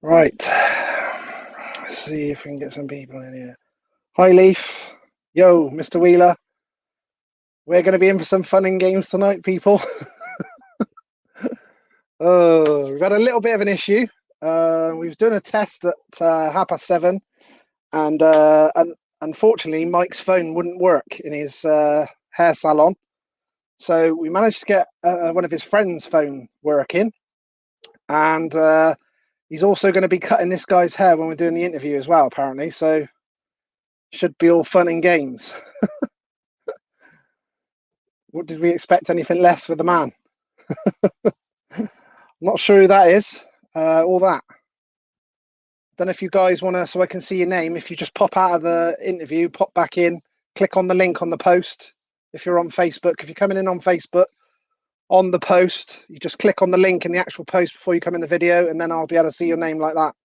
Right. Let's see if we can get some people in here. Hi, Leaf. Yo, Mr. Wheeler. We're going to be in for some fun and games tonight, people. We've had a little bit of an issue. We was doing a test at 7:30, and unfortunately, Mike's phone wouldn't work in his hair salon. So we managed to get one of his friends' phone working, and he's also going to be cutting this guy's hair when we're doing the interview as well, apparently. So should be all fun and games. What did we expect? Anything less with the man? Not sure who that is. All that. Don't know if you guys want to, so I can see your name. If you just pop out of the interview, pop back in, click on the link on the post. If you're on Facebook, if you're coming in on Facebook, on the post, you just click on the link in the actual post before you come in the video, and then I'll be able to see your name like that.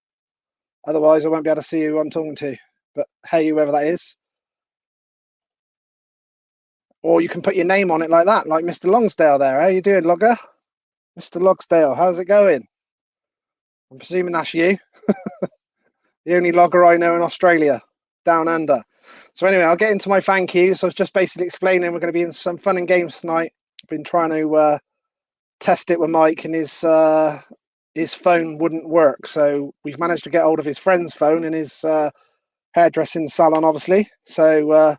Otherwise, I won't be able to see who I'm talking to. But hey, whoever that is. Or you can put your name on it like that, like Mr. Longsdale there. How you doing, Logger? Mr. Logsdale, how's it going? I'm presuming that's you. The only logger I know in Australia, down under. So anyway, I'll get into my thank yous. So I was just basically explaining we're going to be in some fun and games tonight. I've been trying to test it with Mike, and his phone wouldn't work. So we've managed to get hold of his friend's phone in his hairdressing salon, obviously. So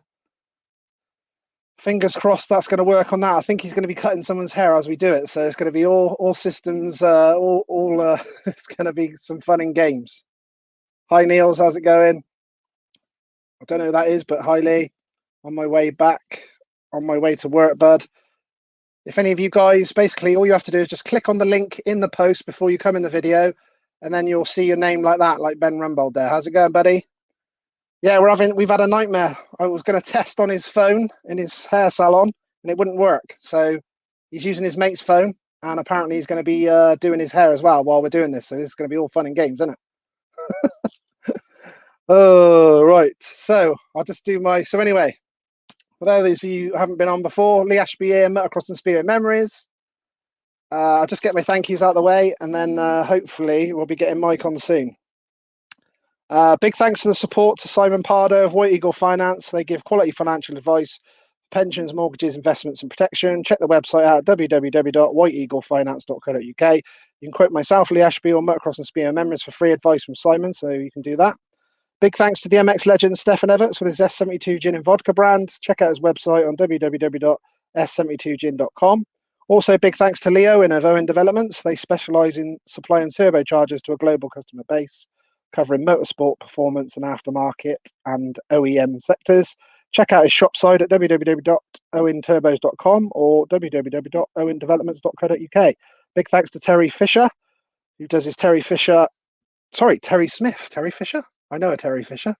fingers crossed that's going to work on that. I think he's going to be cutting someone's hair as we do it. So it's going to be all systems, it's going to be some fun and games. Hi, Niels, how's it going? I don't know who that is, but hi, Lee. On my way back, on my way to work, bud. If any of you guys, basically all you have to do is just click on the link in the post before you come in the video, and then you'll see your name like that, like Ben Rumbold there. How's it going, buddy? Yeah, we've had a nightmare. I was going to test on his phone in his hair salon, and it wouldn't work. So he's using his mate's phone, and apparently he's going to be doing his hair as well while we're doing this. So this is going to be all fun and games, isn't it? Oh, right. So I'll just do my. So anyway, for those of you who haven't been on before, Lee Ashby here, Motocross and Spirit Memories. I'll just get my thank yous out of the way, and then hopefully we'll be getting Mike on soon. Big thanks to the support to Simon Pardo of White Eagle Finance. They give quality financial advice, pensions, mortgages, investments and protection. Check the website out, www.whiteeaglefinance.co.uk. You can quote myself, Lee Ashby, or Motocross and Spirit Memories for free advice from Simon, so you can do that. Big thanks to the MX legend Stefan Everts with his S72 Gin and Vodka brand. Check out his website on www.s72gin.com. Also, big thanks to Leo in Owen Developments. They specialise in supplying turbochargers to a global customer base, covering motorsport, performance and aftermarket and OEM sectors. Check out his shop site at www.owenturbos.com or www.owendevelopments.co.uk. Big thanks to Terry Fisher, who does his Terry Fisher. Sorry, Terry Smith. Terry Fisher? I know a Terry Fisher.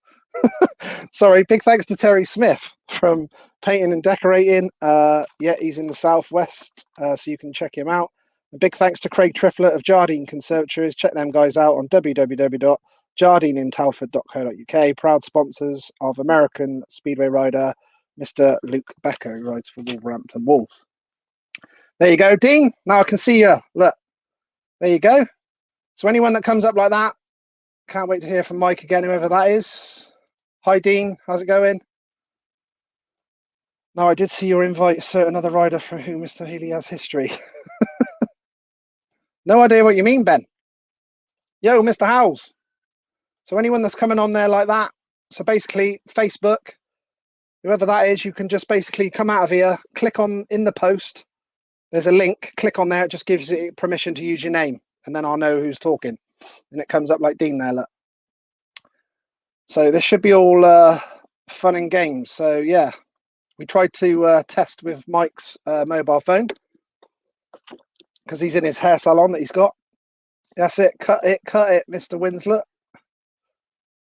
Sorry, big thanks to Terry Smith from Painting and Decorating. Yeah, he's in the Southwest, so you can check him out. And big thanks to Craig Triplett of Jardine Conservatories. Check them guys out on www.jardineintalford.co.uk. Proud sponsors of American Speedway rider Mr. Luke Becker, who rides for Wolverhampton Wolves. There you go, Dean. Now I can see you. Look, there you go. So anyone that comes up like that, can't wait to hear from Mike again, whoever that is. Hi, Dean. How's it going? No, I did see your invite. Assert another rider for whom Mr. Healey has history. No idea what you mean, Ben. Yo, Mr. Howells. So anyone that's coming on there like that, so basically Facebook, whoever that is, you can just basically come out of here, click on in the post. There's a link. Click on there. It just gives you permission to use your name, and then I'll know who's talking. And it comes up like Dean there, look. So this should be all fun and games. So yeah, we tried to test with Mike's mobile phone because he's in his hair salon that he's got. That's it, cut it, Mr. Winslet.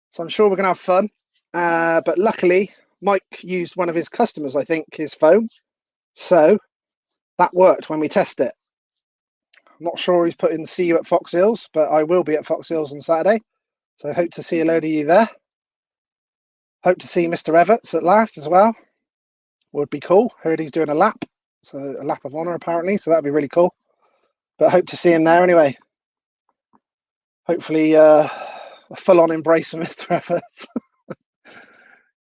So I'm sure we're gonna have fun. But luckily, Mike used one of his customers, I think, his phone. So that worked when we test it. I'm not sure he's put in see you at Fox Hills, but I will be at Fox Hills on Saturday. So I hope to see a load of you there. Hope to see Mr. Everts at last as well. Would be cool. Heard he's doing a lap. So a lap of honour apparently. So that'd be really cool. But I hope to see him there anyway. Hopefully a full-on embrace of Mr. Everett.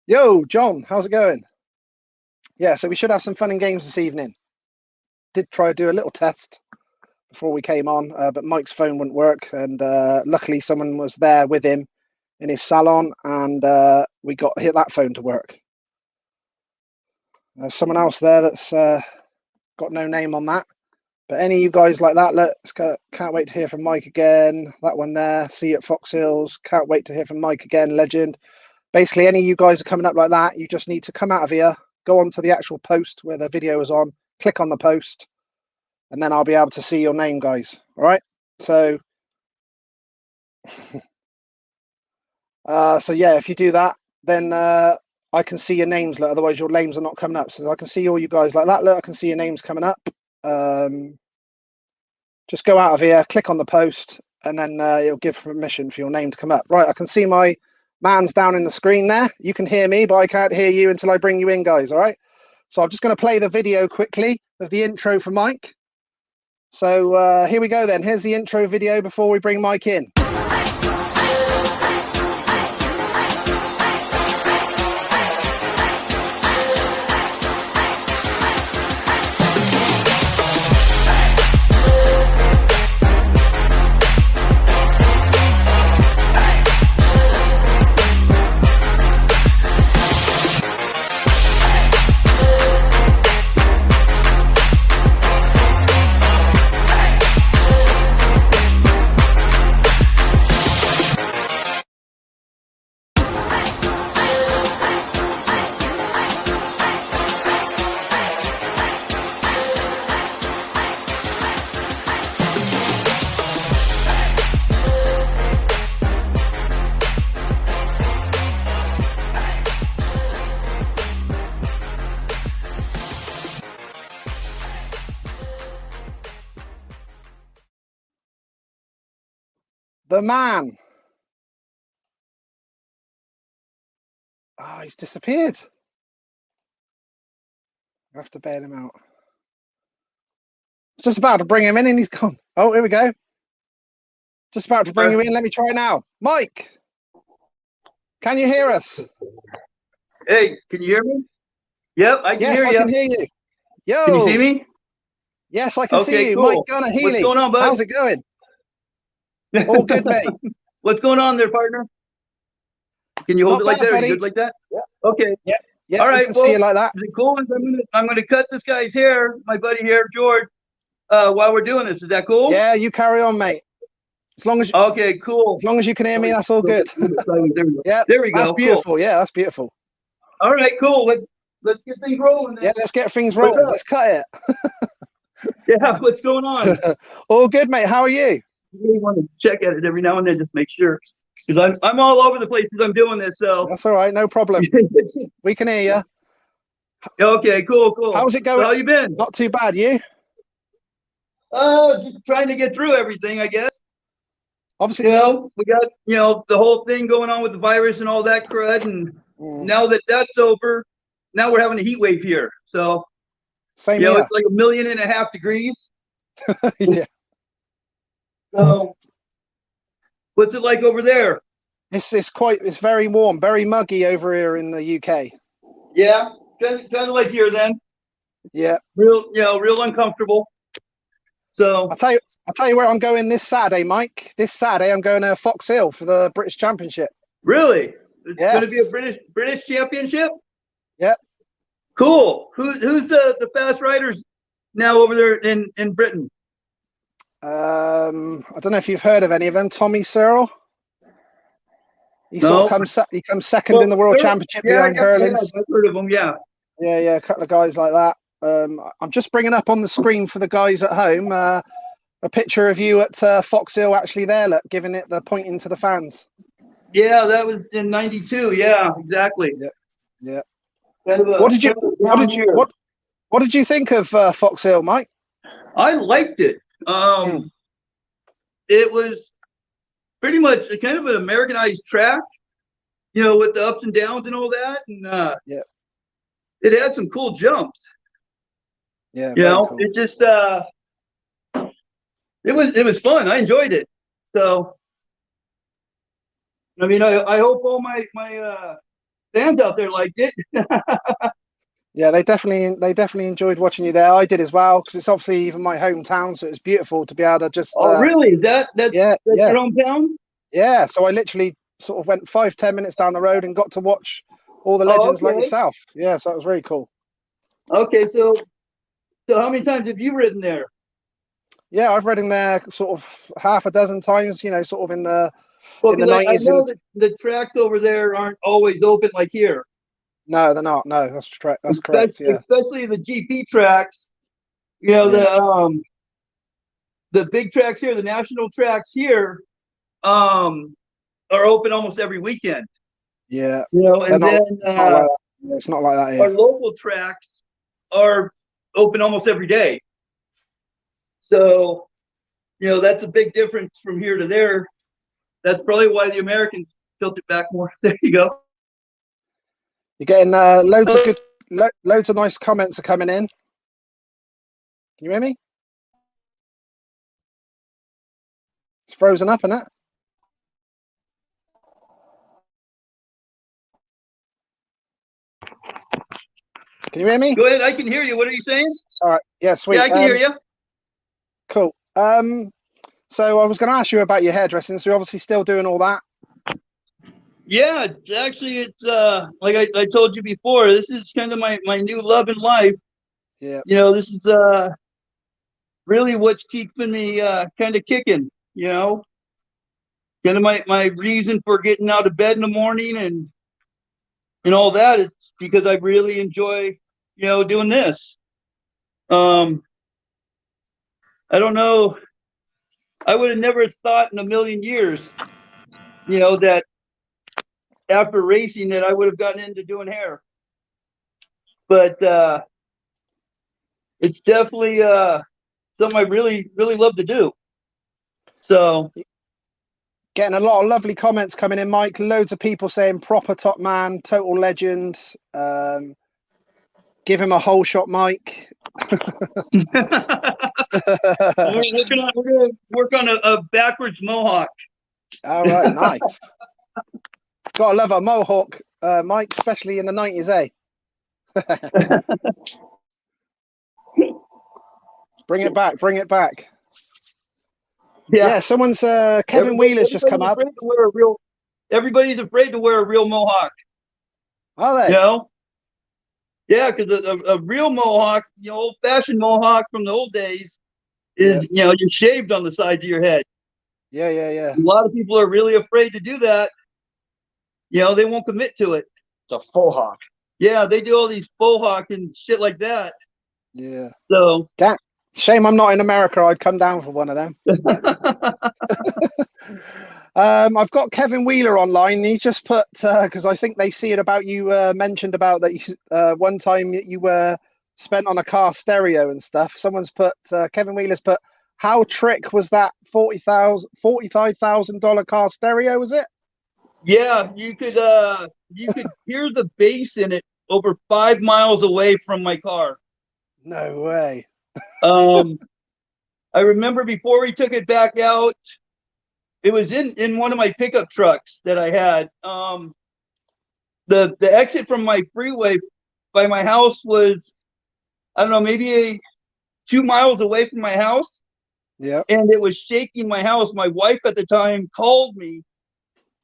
Yo, John, how's it going? Yeah, so we should have some fun and games this evening. Did try to do a little test before we came on, but Mike's phone wouldn't work, and luckily someone was there with him in his salon, and we got hit that phone to work. There's someone else there that's got no name on that, but any of you guys like that, let's go. Can't wait to hear from Mike again. That one there, see you at Fox Hills. Can't wait to hear from Mike again, legend. Basically, any of you guys are coming up like that, you just need to come out of here, go on to the actual post where the video is on, click on the post, and then I'll be able to see your name, guys. All right. So, so yeah, if you do that, then I can see your names. Look, otherwise your names are not coming up. So I can see all you guys like that. Look, I can see your names coming up. Just go out of here, click on the post, and then it'll give permission for your name to come up. Right, I can see my man's down in the screen there. You can hear me, but I can't hear you until I bring you in, guys. All right. So I'm just going to play the video quickly of the intro for Mike. So here we go then. Here's the intro video before we bring Mike in. The man. Oh, he's disappeared. I have to bail him out. Just about to bring him in and he's gone. Oh, here we go. Just about to bring him in. Let me try now. Mike, can you hear us? Hey, can you hear me? Yep, I can hear you. Yes, I can hear you. Yo. Can you see me? Yes, I can see you. Cool. Mike Healey. What's going on, bud? How's it going? All good, mate. What's going on there, partner? Can you hold it like that? Buddy. Are you good like that? Yeah. Okay. Yeah. Yeah. All right. I can see you like that. The cool ones. I'm gonna cut this guy's hair, my buddy here, George. While we're doing this, is that cool? Yeah, you carry on, mate. As long as you, okay, cool. As long as you can hear me, that's all good. There we go. Yeah, there we go. That's beautiful. Cool. Yeah, that's beautiful. All right, cool. Let's get things rolling. Then. Yeah, let's get things rolling. Let's cut it. Yeah, what's going on? All good, mate. How are you? I really want to check at it every now and then, just make sure, because I'm all over the place as I'm doing this. So that's all right, no problem. We can hear you. Okay, cool. How's it going? So how you been? Not too bad. You? Just trying to get through everything, I guess. Obviously, we got the whole thing going on with the virus and all that crud, and now that that's over, now we're having a heat wave here. So same here. It's like 1.5 million degrees. Yeah. So, what's it like over there? It's very warm, very muggy over here in the UK. Yeah, kind of like here then. Yeah. Real uncomfortable. So I'll tell you where I'm going this Saturday, Mike. This Saturday I'm going to Fox Hill for the British Championship. Really? It's yes. going to be a British Championship? Yep. Cool. Who's the fast riders now over there in Britain? I don't know if you've heard of any of them. Tommy Searle. He comes second in the World Championship behind Hurlings. I've heard of him. Yeah. Yeah, a couple of guys like that. I'm just bringing up on the screen for the guys at home a picture of you at Fox Hill, actually there, look, giving it the pointing to the fans. Yeah, that was in '92. Yeah, exactly. Yeah. What did you think of Fox Hill, Mike? I liked it. It was pretty much a kind of an Americanized track, with the ups and downs and all that, and it had some cool jumps. Yeah, You very know, cool. it just it was fun. I enjoyed it. So I mean, I hope all my fans out there liked it. Yeah, they definitely enjoyed watching you there. I did as well, because it's obviously even my hometown, so it's beautiful to be able to just Oh, really? Is that's yeah, your yeah, hometown? yeah. So I literally sort of went 5-10 minutes down the road and got to watch all the Oh, legends like okay. yourself. Yeah, so it was really cool. Okay, so how many times have you ridden there? Yeah, I've read in there sort of half a dozen times, you know, sort of in the Well, in the because I 90s. know And that the tracks over there aren't always open like here, no, they're not. No, that's correct. Yeah, especially the GP tracks. You know, yeah, the big tracks here, the national tracks here, are open almost every weekend. yeah. You know, They're and not. then It's not like that. Yeah, it's not like that our here. local tracks are open almost every day. So, you know, that's a big difference from here to there. That's probably why the Americans tilt it back more. There you go. You're getting loads of loads of nice comments are coming in. Can you hear me? It's frozen up, isn't it? Can you hear me? Go ahead. I can hear you. What are you saying? All right. Yeah, Yeah, sweet. I can hear you. Cool. So I was going to ask you about your hairdressing. So you're obviously still doing all that. Yeah, it's like I told you before, this is kind of my new love in life. Yeah. You know, this is really what's keeping me kind of kicking, you know. Kind of my reason for getting out of bed in the morning and all that is because I really enjoy, you know, doing this. Um I don't know, I would have never thought in a million years, you know, that after racing that I would have gotten into doing hair. But it's definitely something I really love to do. So Getting a lot of lovely comments coming in, Mike. Loads of people saying proper top man, total legend. Give him a whole shot, Mike. we're gonna work on a backwards mohawk. All right, nice. Gotta love a mohawk, Mike, especially in the 90s, eh? Bring it back, bring it back. Yeah, Yeah, someone's Kevin Wheeler's just come up. Everybody's afraid to wear a real mohawk. Are You they? know? Yeah, because a real mohawk, you know, old fashioned mohawk from the old days Yeah, is, you know, you're shaved on the sides of your head. yeah, yeah, yeah. A lot of people are really afraid to do that. You know, they won't commit to it. It's a faux hawk. Yeah, they do all these faux hawk and shit like that. Yeah. So Shame I'm not in America. I'd come down for one of them. I've got Kevin Wheeler online. He just put because I think they see it about you mentioned about that you, one time you were spent on a car stereo and stuff. Someone's put Kevin Wheeler's put how trick was that $45,000 car stereo? Was it? yeah, you could hear the bass in it over 5 miles away from my car. No way. I remember before we took it back out, it was in one of my pickup trucks that I had. The exit from my freeway by my house was, I don't know, maybe 2 miles away from my house, Yeah. and it was shaking my house. My wife at the time called me,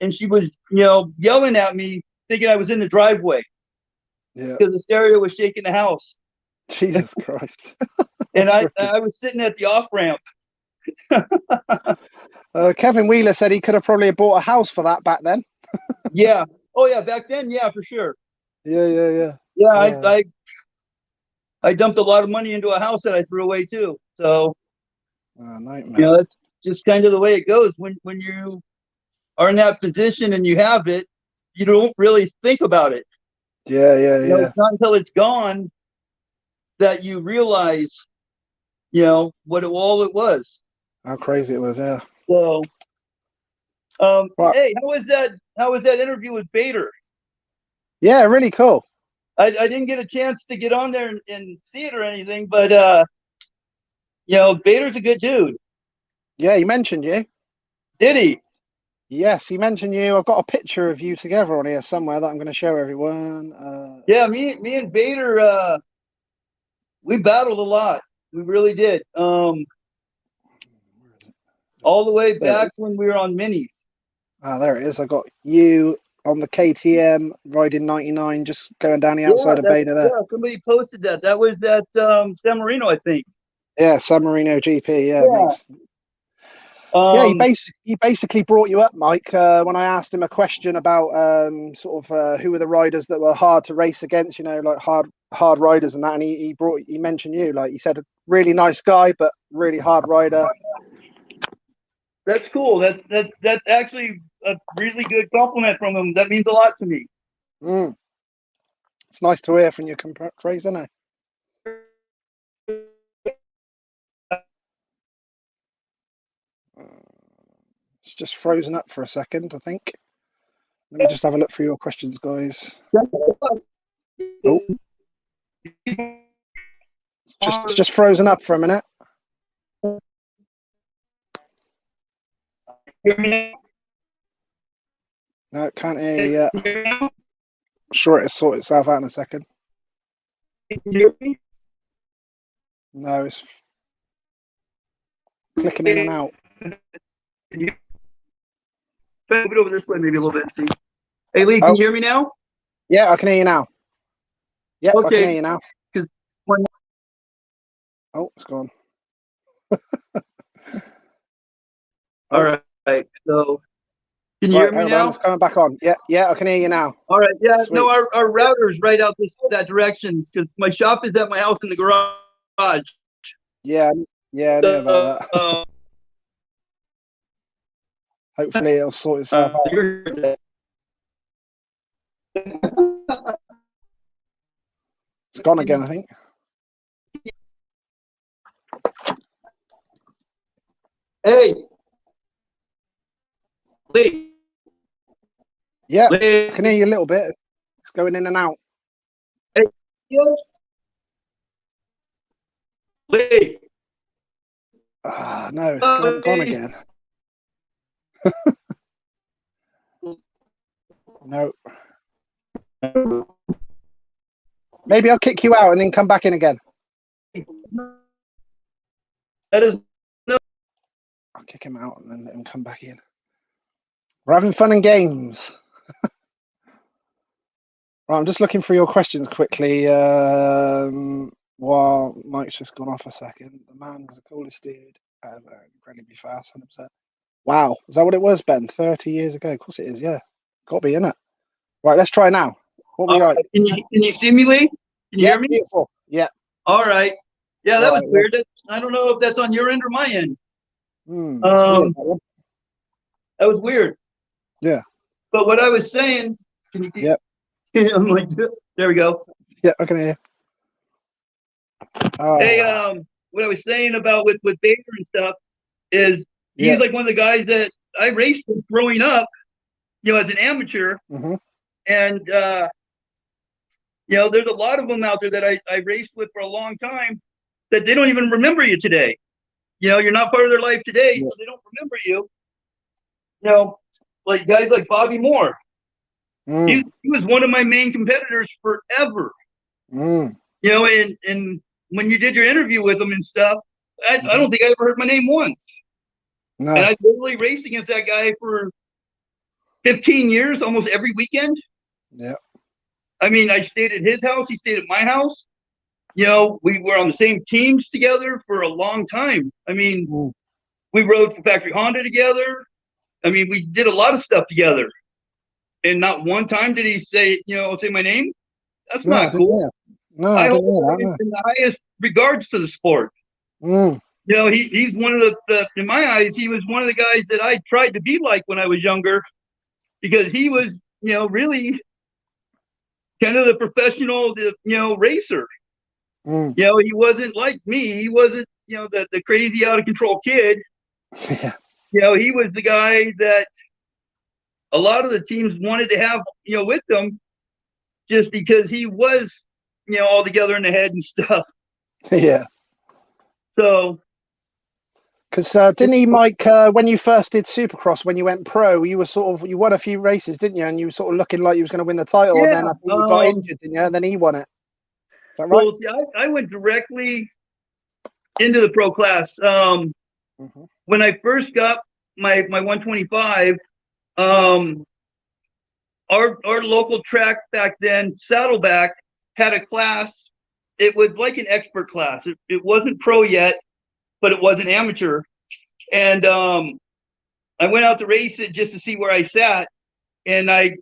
and she was, you know, yelling at me, thinking I was in the driveway Yeah. because the stereo was shaking the house. Jesus Christ. And I was sitting at the off ramp. Kevin Wheeler said he could have probably bought a house for that back then. Yeah. Oh yeah, back then, yeah, for sure. Yeah, yeah, yeah. Yeah, I dumped a lot of money into a house that I threw away too. So Nightmare. you know, that's just kind of the way it goes. When you are in that position and you have it, you don't really think about it. Yeah, yeah, You know, yeah. it's not until it's gone that you realize, you know, what all it was. How crazy it was, yeah. So, Right. hey, how was that? How was that interview with Vader? Yeah, really cool. I didn't get a chance to get on there and see it or anything, but Vader's a good dude. Yeah, he mentioned you. Did he? Yes, he mentioned you. I've got a picture of you together on here somewhere that I'm going to show everyone. Yeah, me and Vader, we battled a lot. We really did. All the way back when we were on minis. Ah, there it is. I got you on the KTM riding 99, just going down the outside of Vader there. Yeah, somebody posted that. That was at San Marino, I think. Yeah, San Marino GP. Yeah, he basically brought you up, Mike. When I asked him a question about who were the riders that were hard to race against, like hard riders and that, and he mentioned you. Like he said, a really nice guy, but really hard rider. That's cool. That's actually a really good compliment from him. That means a lot to me. It's nice to hear from your compatriots, isn't it? It's just frozen up for a second, I think. Let me just have a look through your questions, guys. Oh, it's just frozen up for a minute. No, can't hear you yet. I'm sure it'll sort itself out in a second. No, it's clicking in and out. Move it over this way maybe a little bit. See. Hey, Lee, can you hear me now? Yeah, I can hear you now. Yeah, okay. I can hear you now. Oh, it's gone. All right. So, can you hear me now? It's coming back on. Yeah, I can hear you now. All right. Yeah. Sweet. No, our router's right out that direction because my shop is at my house in the garage. Yeah, I knew about that. Hopefully, it'll sort itself out. It's gone again, I think. Hey, Lee. Yeah, Lee. I can hear you a little bit. It's going in and out. Hey, yes. Lee. No, it's gone again. No. Maybe I'll kick you out and then come back in again. That is no. I'll kick him out and then let him come back in. We're having fun and games. Right, I'm just looking for your questions quickly. While Mike's just gone off a second. The man was the coolest dude ever, incredibly fast, 100%. Wow, is that what it was, Ben? 30 years ago? Of course it is, yeah. Got to be, innit? Right, let's try now. What we got? Can you see me, Lee? Can you hear me? Beautiful. Yeah. All right. Yeah, that was weird. I don't know if that's on your end or my end. Weird, that was weird. Yeah. But what I was saying, can you? Yeah. I'm like, there we go. Yeah, I can hear you. Hey, what I was saying about with Vader and stuff is he's like one of the guys that I raced with growing up, as an amateur. Mm-hmm. And there's a lot of them out there that I raced with for a long time that they don't even remember you today. You're not part of their life today, so they don't remember you. Like guys like Bobby Moore. He was one of my main competitors forever. And when you did your interview with him and stuff, I don't think I ever heard my name once. No. And I literally raced against that guy for 15 years, almost every weekend. Yeah. I mean, I stayed at his house. He stayed at my house. We were on the same teams together for a long time. I mean, we rode for Factory Honda together. I mean, we did a lot of stuff together. And not one time did he say my name. That's not cool. No, I didn't hear that. In the highest regards to the sport. He's one of the in my eyes, he was one of the guys that I tried to be like when I was younger, because he was, really kind of the professional, racer. He wasn't like me. He wasn't, the crazy out of control kid. Yeah. He was the guy that a lot of the teams wanted to have, with them, just because he was, all together in the head and stuff. Yeah. So. Because didn't he, Mike, when you first did Supercross, when you went pro, you won a few races, didn't you? And you were sort of looking like you was going to win the title, Yeah, and then I think you got injured, didn't you? And then he won it. Is that right? Well, see, I went directly into the pro class. When I first got my 125, our local track back then, Saddleback, had a class. It was like an expert class. It wasn't pro yet, but it wasn't amateur. And I went out to race it just to see where I sat. And I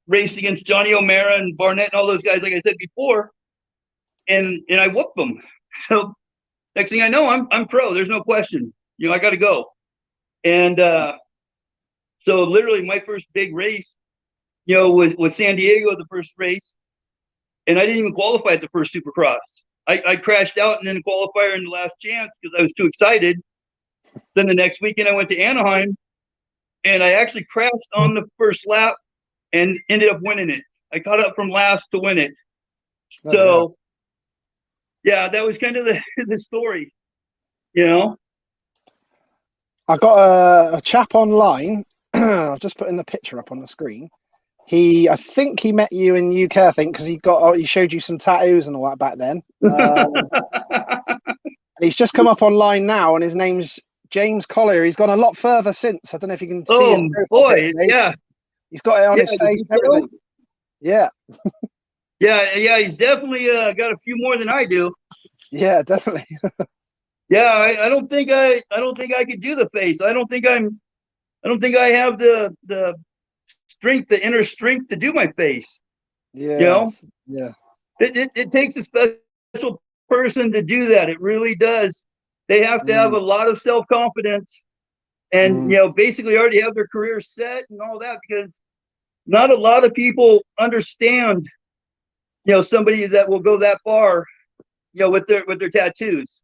raced against Johnny O'Mara and Barnett and all those guys, like I said before. And I whooped them. So next thing I know, I'm pro. There's no question. I got to go. And so literally my first big race, was San Diego, the first race. And I didn't even qualify at the first Supercross. I crashed out and then the qualifier in the last chance because I was too excited. Then the next weekend I went to Anaheim and I actually crashed on the first lap and ended up winning it. I caught up from last to win it. So yeah, that was kind of the story, I got a chap online. I've just putting the picture up on the screen. I think he met you in UK, I think, because he showed you some tattoos and all that back then. He's just come up online now, and his name's James Collier. He's gone a lot further since. I don't know if you can see his profile picture. Yeah. He's got it on his face and everything. Yeah. Yeah, he's definitely got a few more than I do. Yeah, definitely. Yeah, I don't think I could do the face. I don't think I have the strength, the inner strength to do my face. Yeah. Yeah. It takes a special person to do that. It really does. They have to have a lot of self-confidence and basically already have their career set and all that, because not a lot of people understand somebody that will go that far with their tattoos.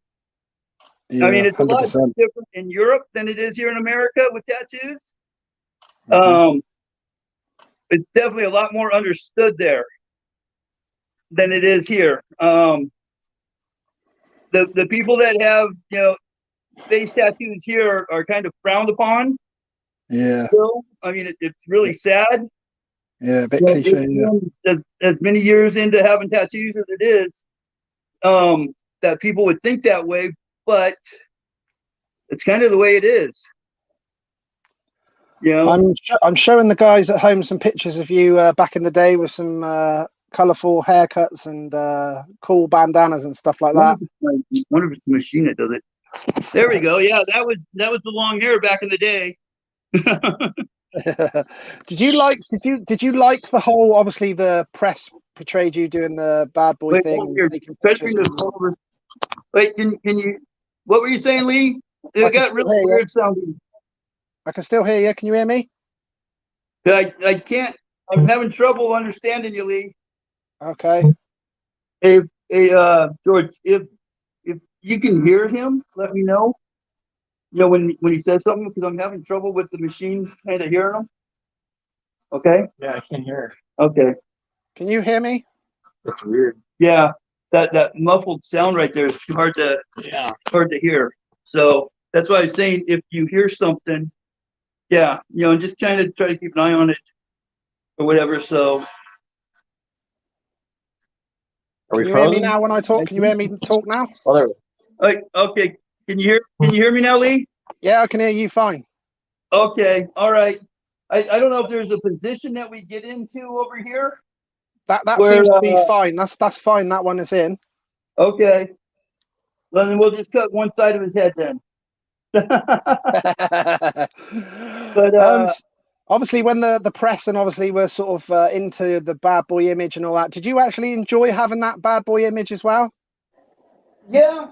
Yeah, I mean, it's 100%. A lot different in Europe than it is here in America with tattoos. It's definitely a lot more understood there than it is here. The people that have face tattoos here are kind of frowned upon. Yeah. Still, I mean, it's really sad. Yeah, a bit cliche. Yeah. As many years into having tattoos as it is, that people would think that way, but it's kind of the way it is. I'm showing the guys at home some pictures of you back in the day with some colourful haircuts and cool bandanas and stuff like that. Wonder if it's the machine that does it. There we go. Yeah, that was the long hair back in the day. Did you like the whole, obviously the press portrayed you doing the bad boy thing? Wait, can you, what were you saying, Lee? It got really weird sounding. I can still hear you. Can you hear me? I can't. I'm having trouble understanding you, Lee. Okay. Hey, George, if you can hear him, let me know. When he says something, because I'm having trouble with the machine kind of hearing him. Okay. Yeah, I can hear. Okay. Can you hear me? That's weird. Yeah, that muffled sound right there is hard to hear. So that's why I was saying, if you hear something, just try to keep an eye on it or whatever. So. Can you hear me now when I talk? Can you hear me talk now? Oh, there we go. Okay. Can you hear me now, Lee? Yeah, I can hear you fine. Okay. All right. I don't know if there's a position that we get into over here. That seems to be fine. That's fine. That one is in. Okay. Well, then we'll just cut one side of his head then. But obviously, when the press and obviously we're sort of into the bad boy image and all that, did you actually enjoy having that bad boy image as well? Yeah.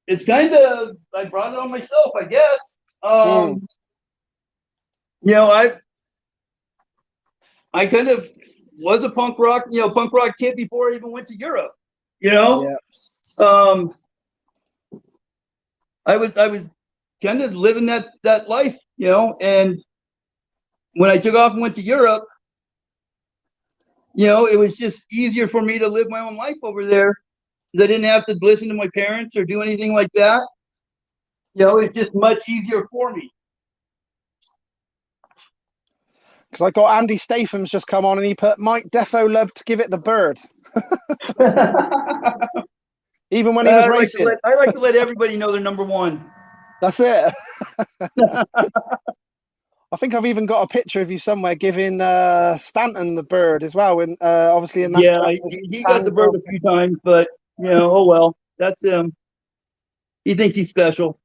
It's kind of, I brought it on myself, I guess. I kind of was a punk rock kid before I even went to Europe. Yeah. I was kind of living that life, and when I took off and went to Europe, you know, it was just easier for me to live my own life over there. I didn't have to listen to my parents or do anything like that. You know, it's just much easier for me. Because I got Andy Statham's just come on and he put Mike Defo loved to give it the bird, even when he was racing. I like to let everybody know they're number one. That's it. I think I've even got a picture of you somewhere giving Stanton the bird as well. And obviously in that, Yeah, he got the bird a few times, but you know, oh well, that's him. He thinks he's special.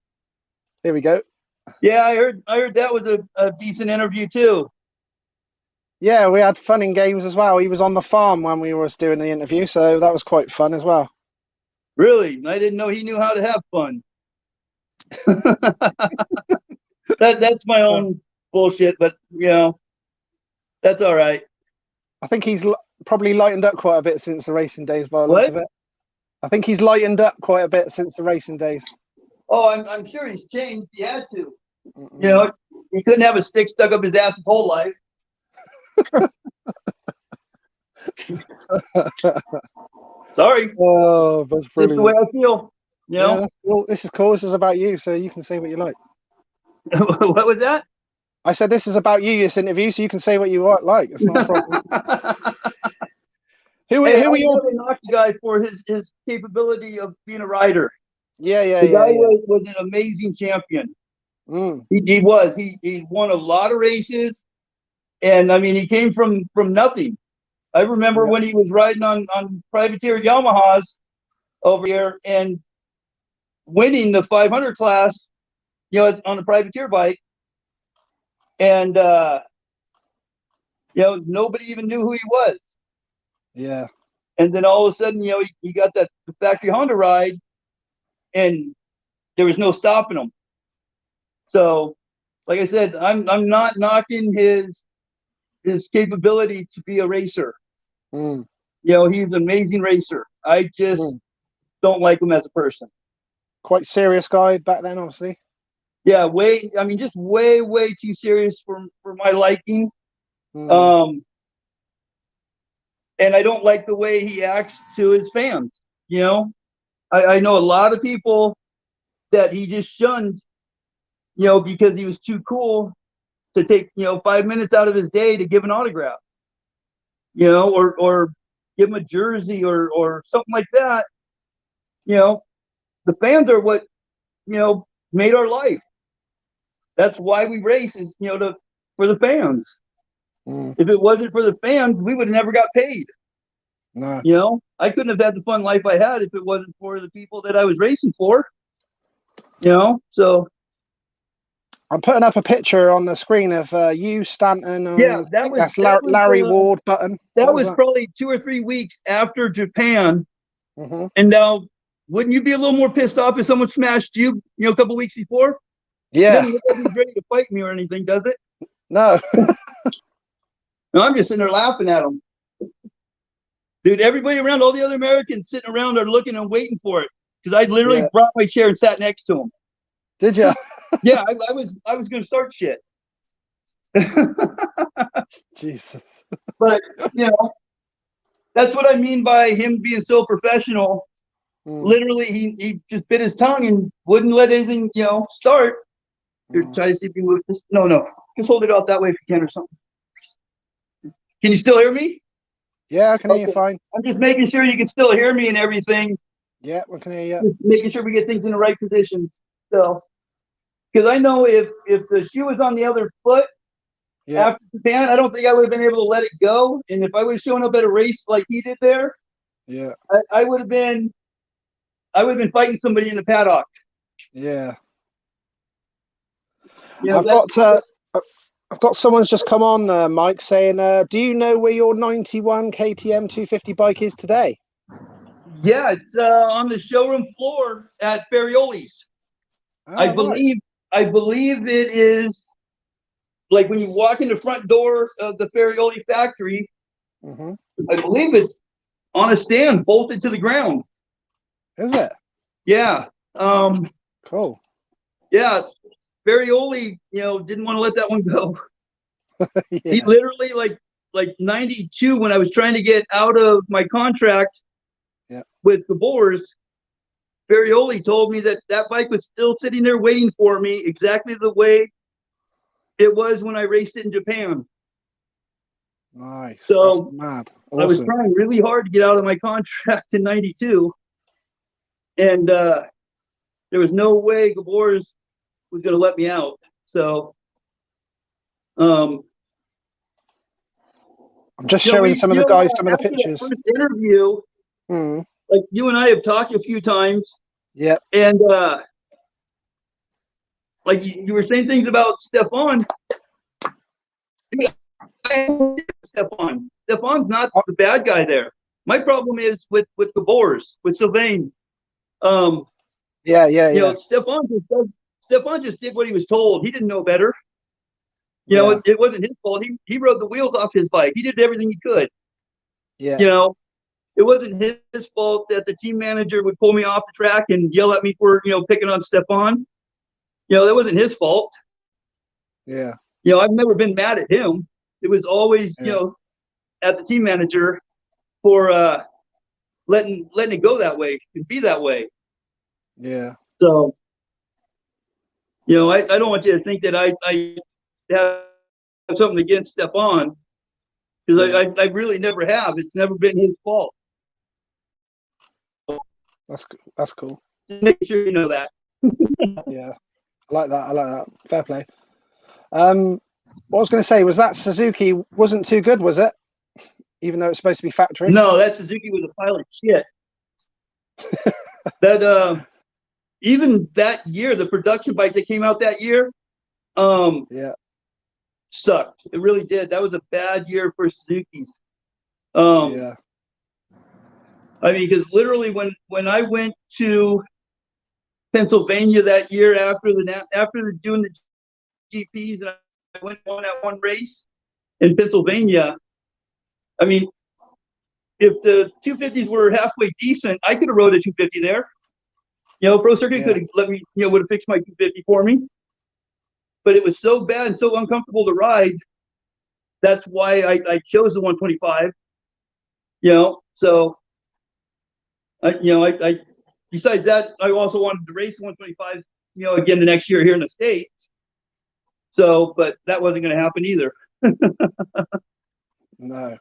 Here we go. Yeah, I heard that was a decent interview too. Yeah, we had fun in games as well. He was on the farm when we was doing the interview, so that was quite fun as well. Really? I didn't know he knew how to have fun. That's my own bullshit, but you know, that's all right. I think he's probably lightened up quite a bit since the racing days by the looks of it. I think he's lightened up quite a bit since the racing days. Oh, I'm sure he's changed. He had to. You know, he couldn't have a stick stuck up his ass his whole life. Sorry. Oh, that's brilliant. That's the way I feel. You know? Yeah, that's cool. This is cool. This is about you, so you can say what you like. What was that? I said this is about you, this interview, so you can say what you like. It's not a problem. Who are you? I knocked the guy for his capability of being a rider. Yeah. The guy was an amazing champion. He was. He won a lot of races, and I mean, he came from nothing. I remember when he was riding on privateer Yamahas over here and winning the 500 class, you know, on a privateer bike, and you know, nobody even knew who he was. Yeah. And then all of a sudden, you know, he got that factory Honda ride, and there was no stopping him. So, like I said, I'm not knocking his capability to be a racer. You know, he's an amazing racer. I just don't like him as a person. Quite serious guy back then, obviously. Yeah, just way too serious for my liking. And I don't like the way he acts to his fans. You know, I know a lot of people that he just shunned, you know, because he was too cool to take, you know, 5 minutes out of his day to give an autograph, you know, or give him a jersey or something like that. You know, the fans are what, you know, made our life. That's why we race, is, you know, for the fans. If it wasn't for the fans, we would have never got paid. No. You know, I couldn't have had the fun life I had if it wasn't for the people that I was racing for. You know, so I'm putting up a picture on the screen of you, Stanton. Yeah, that's Larry Ward Button. That was probably 2 or 3 weeks after Japan. And now, wouldn't you be a little more pissed off if someone smashed you, you know, a couple weeks before? Yeah. It doesn't look like he's ready to fight me or anything, does it? No. No, I'm just sitting there laughing at him. Dude, everybody around, all the other Americans sitting around are looking and waiting for it, because I literally brought my chair and sat next to him. Did you? Yeah, I was going to start shit. Jesus. But, you know, that's what I mean by him being so professional. Literally, he just bit his tongue and wouldn't let anything, you know, start. Here, try to see if you move this. No. Just hold it out that way if you can or something. Can you still hear me? Yeah, I can hear you fine. I'm just making sure you can still hear me and everything. Yeah, we can hear you. Just making sure we get things in the right positions. So, because I know if the shoe was on the other foot after Japan, I don't think I would have been able to let it go. And if I was showing up at a race like he did there, I would have been fighting somebody in the paddock. Yeah. You know, I've got someone's just come on, Mike, saying, do you know where your 91 KTM 250 bike is today? Yeah, it's on the showroom floor at Farioli's. I believe it is, like, when you walk in the front door of the Farioli factory, I believe it's on a stand bolted to the ground. Is it? Yeah. Cool. Yeah. Farioli, you know, didn't want to let that one go. He literally, like, like 92, when I was trying to get out of my contract with the Boers, Ferrioli told me that that bike was still sitting there waiting for me exactly the way it was when I raced it in Japan. Nice. So that's mad. Awesome. I was trying really hard to get out of my contract in 92. And there was no way Gabors was going to let me out. So I'm just showing some of the guys some of the pictures. First interview, like you and I have talked a few times. Yep. And like you were saying things about Stefan. Stefan's not the bad guy there. My problem is with the Boers, with Sylvain. You know, Stefan just did what he was told. He didn't know better. You know, it wasn't his fault. He rode the wheels off his bike. He did everything he could. Yeah. You know, it wasn't his fault that the team manager would pull me off the track and yell at me for, you know, picking on Stefan. You know, that wasn't his fault. Yeah. You know, I've never been mad at him. It was always, you know, at the team manager for letting it go that way and be that way. Yeah. So, you know, I don't want you to think that I have something against Stefan, because I really never have. It's never been his fault. That's cool. Just make sure you know that. Yeah. I like that. Fair play. What I was going to say was that Suzuki wasn't too good, was it? Even though it's supposed to be factory. No, that Suzuki was a pile of shit. That even that year, the production bike that came out that year, sucked. It really did. That was a bad year for Suzuki's. I mean, because literally when I went to Pennsylvania that year after doing the GPs, and I went on that one race in Pennsylvania. I mean, if the 250s were halfway decent, I could have rode a 250 there. You know, Pro Circuit could have let me, you know, would have fixed my 250 for me. But it was so bad and so uncomfortable to ride. That's why I chose the 125. You know, so I besides that, I also wanted to race 125, you know, again the next year here in the States. So, but that wasn't going to happen either. No.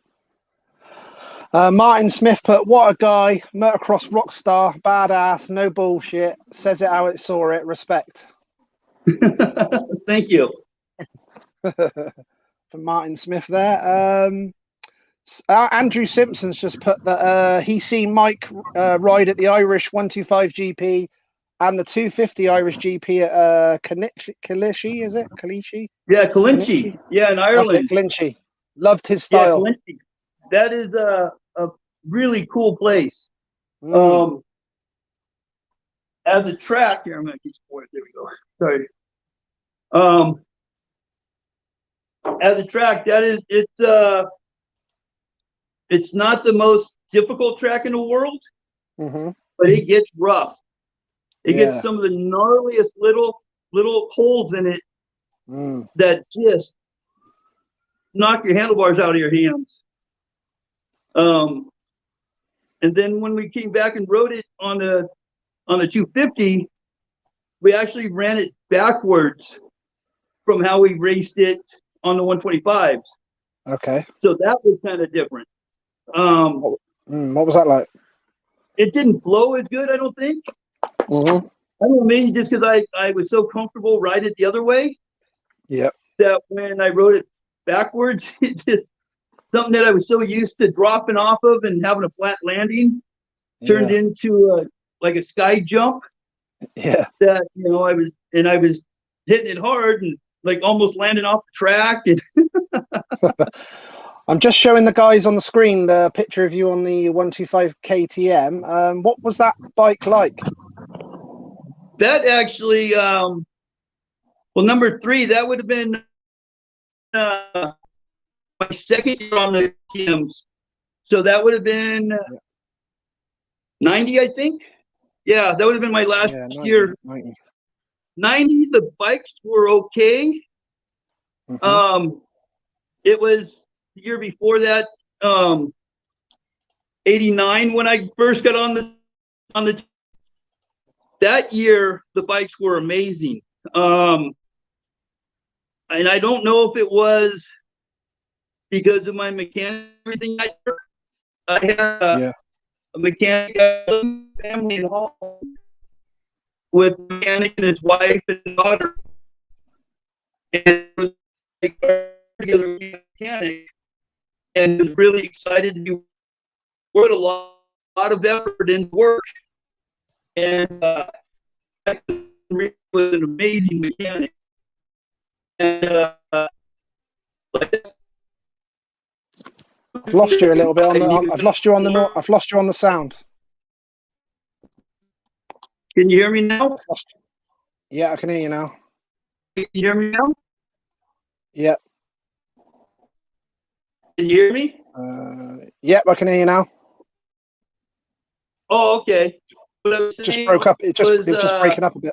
Martin Smith put, what a guy, motocross rock star, badass, no bullshit, says it how it saw it, respect. Thank you. For Martin Smith there. Andrew Simpson's just put that he seen Mike ride at the Irish 125 GP and the 250 Irish GP at Kalishi, is it? Kalishi? Yeah, Kalishi. Yeah, in Ireland. Kalishi. Loved his style. Yeah, Kalishi. That is a really cool place. As a track, here, I'm going to get you there we go. Sorry. As a track, that is it's not the most difficult track in the world, but it gets rough. It gets some of the gnarliest little holes in it that just knock your handlebars out of your hands. And then when we came back and rode it on the 250, we actually ran it backwards from how we raced it on the 125s. Okay. So that was kind of different. What was that like? It didn't flow as good, I don't think. I don't know, maybe just because I was so comfortable riding it the other way. Yep. That when I rode it backwards, it just something that I was so used to dropping off of and having a flat landing turned into like a sky jump. Yeah. That, you know, I was hitting it hard and like almost landing off the track. And I'm just showing the guys on the screen the picture of you on the 125 KTM. What was that bike like? That actually, well, number 3, that would have been my second year on the KTMs. So that would have been 90, I think. Yeah, that would have been my last 90, year. 90, the bikes were okay. It was, the year before that, 89 when I first got on the. That year the bikes were amazing, and I don't know if it was because of my mechanic. Everything I had a mechanic family in Hall with a mechanic and his wife and daughter, and it was like a regular mechanic, and was really excited to do. Put a lot of effort into work, and was an amazing mechanic. And I've lost you a little bit on the. I've lost you on the. I've lost you on the sound. Can you hear me now? Yeah, I can hear you now. Can you hear me now? Yeah. Can you hear me? Yep, I can hear you now. Oh, okay. What I was Just broke up. It was just breaking up a bit.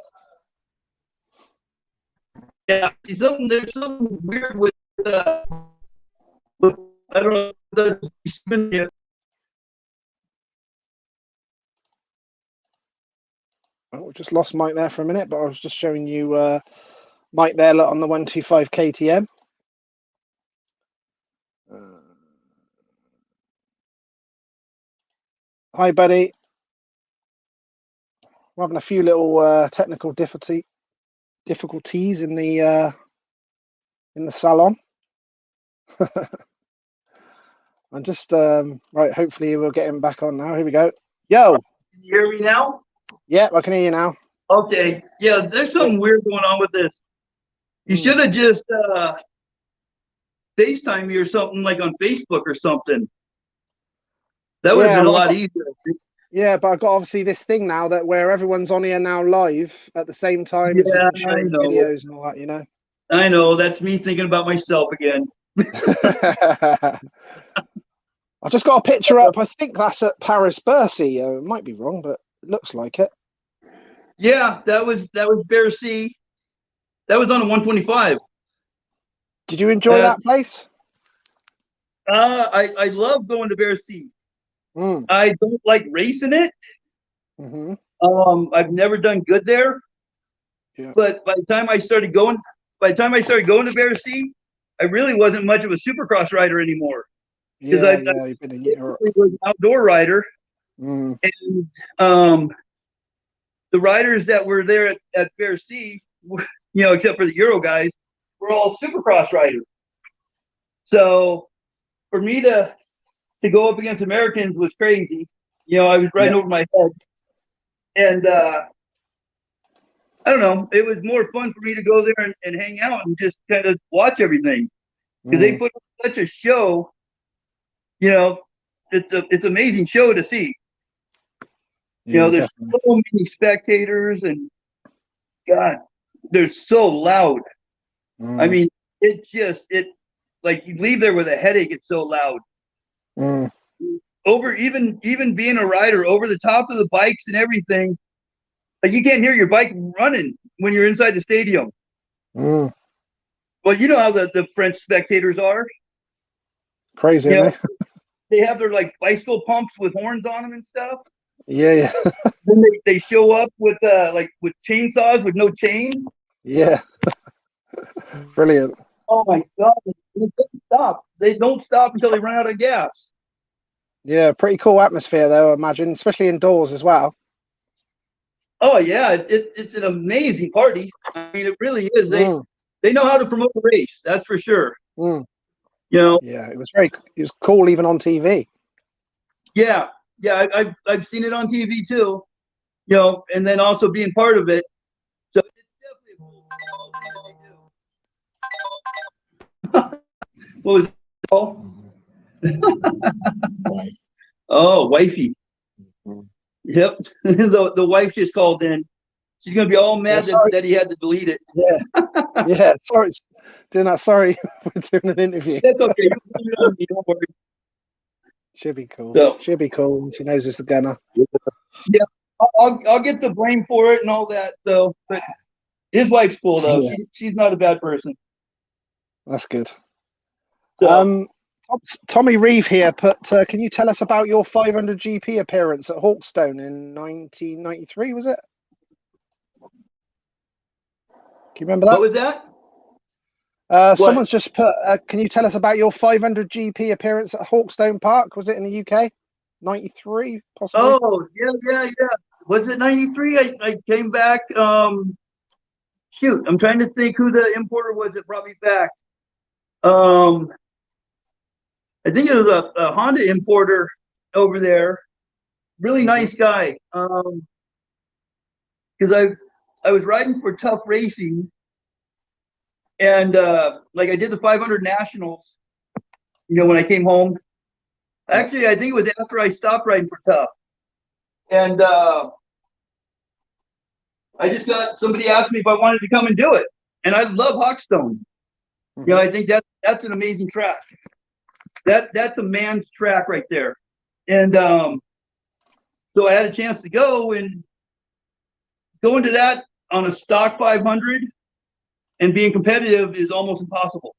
Yeah, there's something weird with I don't know. Oh, we just lost Mike there for a minute, but I was just showing you Mike there on the 125 KTM. Hi, buddy. We're having a few little technical difficulties in the salon. I'm just right. Hopefully, we'll get him back on now. Here we go. Yo. Can you hear me now? Yeah, I can hear you now. Okay. Yeah, there's something weird going on with this. You should have just FaceTime me or something like on Facebook or something. That would have been a lot easier. Yeah, but I've got obviously this thing now that where everyone's on here now live at the same time as you can share videos and all that, you know. I know. That's me thinking about myself again. I just got a picture up. I think that's at Paris Bercy. It might be wrong, but it looks like it. Yeah, that was Bercy. That was on a 125. Did you enjoy that place? I love going to Bercy. I don't like racing it. I've never done good there. Yeah. But by the time I started going to Bercy, I really wasn't much of a supercross rider anymore. Yeah, you've been in Europe. I was an outdoor rider, and the riders that were there at Bercy, except for the Euro guys, were all supercross riders. So for me to go up against Americans was crazy. I was riding over my head, and I don't know. It was more fun for me to go there and hang out and just kind of watch everything because they put on such a show. It's an amazing show to see. There's definitely so many spectators, and God, they're so loud. I mean, it like you leave there with a headache. It's so loud. Over even being a rider over the top of the bikes and everything, like you can't hear your bike running when you're inside the stadium. Well, you know how the French spectators are. Crazy, aren't they? They have their like bicycle pumps with horns on them and stuff. Yeah. Then they show up with chainsaws with no chain. Yeah. Brilliant. Oh my God! They don't stop. They don't stop until they run out of gas. Yeah, pretty cool atmosphere though, I imagine, especially indoors as well. Oh yeah, it's an amazing party. I mean, it really is. They know how to promote the race. That's for sure. Yeah, it was cool even on TV. Yeah, I've seen it on TV too. And then also being part of it. So it's definitely what was it called? Oh, Wifey. Yep. The wife just called in. She's gonna be all mad that he had to delete it. Yeah. Sorry, doing that. Sorry, we're doing an interview. That's okay. Don't worry. Should be cool. So, Should be cool. She knows it's the gunner. Yeah, I'll get the blame for it and all that. So, but his wife's cool though. Yeah. She's not a bad person. That's good. So, Tommy Reeve here put, can you tell us about your 500 GP appearance at Hawkstone in 1993, was it? Can you remember that? What was that? Someone's just put, can you tell us about your 500 GP appearance at Hawkstone Park? Was it in the UK? 93, possibly? Oh, yeah. Was it 93? I came back. Shoot, I'm trying to think who the importer was that brought me back. I think it was a Honda importer over there. Really nice guy. Because I was riding for Tough Racing, and like I did the 500 Nationals. When I came home. Actually, I think it was after I stopped riding for Tough, and I just got somebody asked me if I wanted to come and do it, and I love Hawkstone. I think that's an amazing track. That's a man's track right there, and so I had a chance to go and go into that on a stock 500, and being competitive is almost impossible.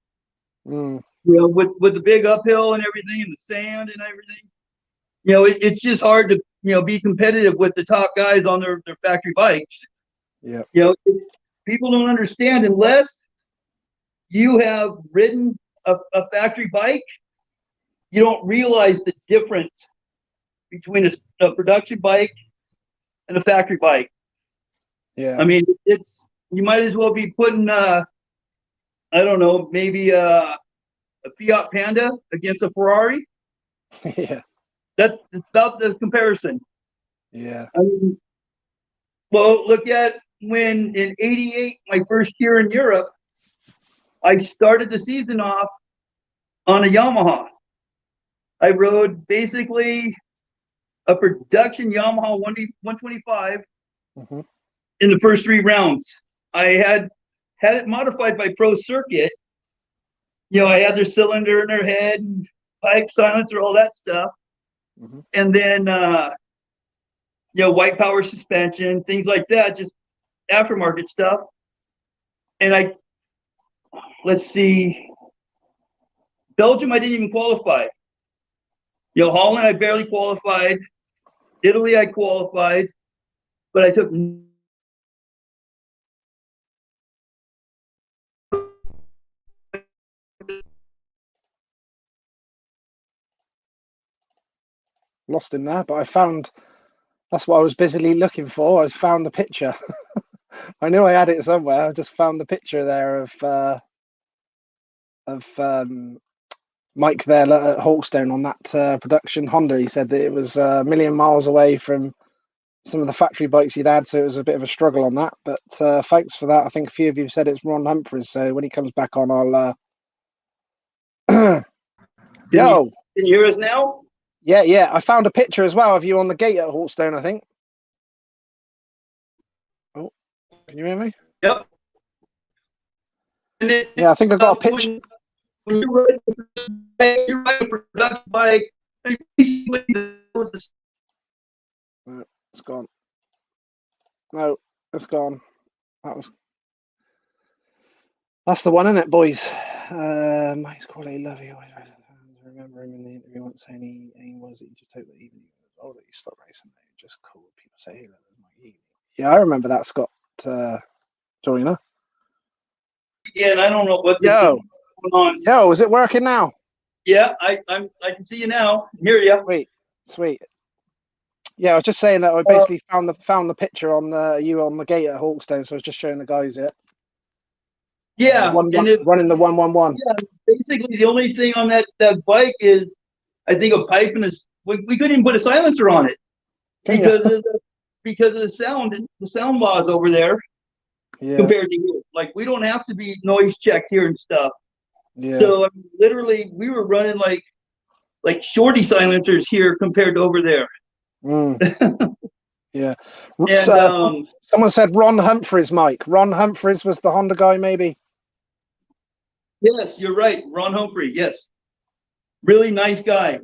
With the big uphill and everything, and the sand and everything, it's just hard to be competitive with the top guys on their factory bikes. Yeah. People don't understand unless you have ridden a factory bike. You don't realize the difference between a production bike and a factory bike. Yeah. I mean, you might as well be putting I don't know, maybe a Fiat Panda against a Ferrari. Yeah. That's about the comparison. Yeah. I mean, well, look at when in '88, my first year in Europe, I started the season off on a Yamaha. I rode basically a production Yamaha 125 in the first 3 rounds. I had it modified by Pro Circuit. I had their cylinder in their head, and pipe silencer, all that stuff. And then, white power suspension, things like that, just aftermarket stuff. And let's see, Belgium, I didn't even qualify. Holland, I barely qualified. Italy, I qualified, but I took. Lost him there, but I found, that's what I was busily looking for. I found the picture. I knew I had it somewhere. I just found the picture there of Mike there at Hawkstone on that production Honda. He said that it was a million miles away from some of the factory bikes he'd had, so it was a bit of a struggle on that. But thanks for that. I think a few of you have said it's Ron Humphries, so when he comes back on, I'll Yo, Can you hear us now? yeah. I found a picture as well of you on the gate at Hawkstone, I think. Oh, can you hear me? Yep. Yeah, I think I got a picture. When you're riding a production bike, basically It's gone. No, it's gone. That's the one, isn't it, boys? Mike's quality, love you. Always remember him in the interview once saying he was that you just hope that even oh that you stop racing, they just cool. People say, hey, that was Mike Healey. Yeah, I remember that, Scott Joyner. Yeah, and I don't know what this is going on. Yo, is it working now? Yeah, I can see you now. Hear you. Sweet. Yeah, I was just saying that I basically found the picture on you on the gate at Hawkstone, so I was just showing the guys it. Yeah, running the 111. Yeah, basically the only thing on that bike is, I think, a pipe and we couldn't even put a silencer on it because of the sound laws over there. Yeah. Compared to here, like we don't have to be noise checked here and stuff. Yeah. So I mean, literally, we were running like shorty silencers here compared to over there. Yeah. And, someone said Ron Humphries, Mike. Ron Humphries was the Honda guy, maybe. Yes, you're right, Ron Humphrey. Yes, really nice guy.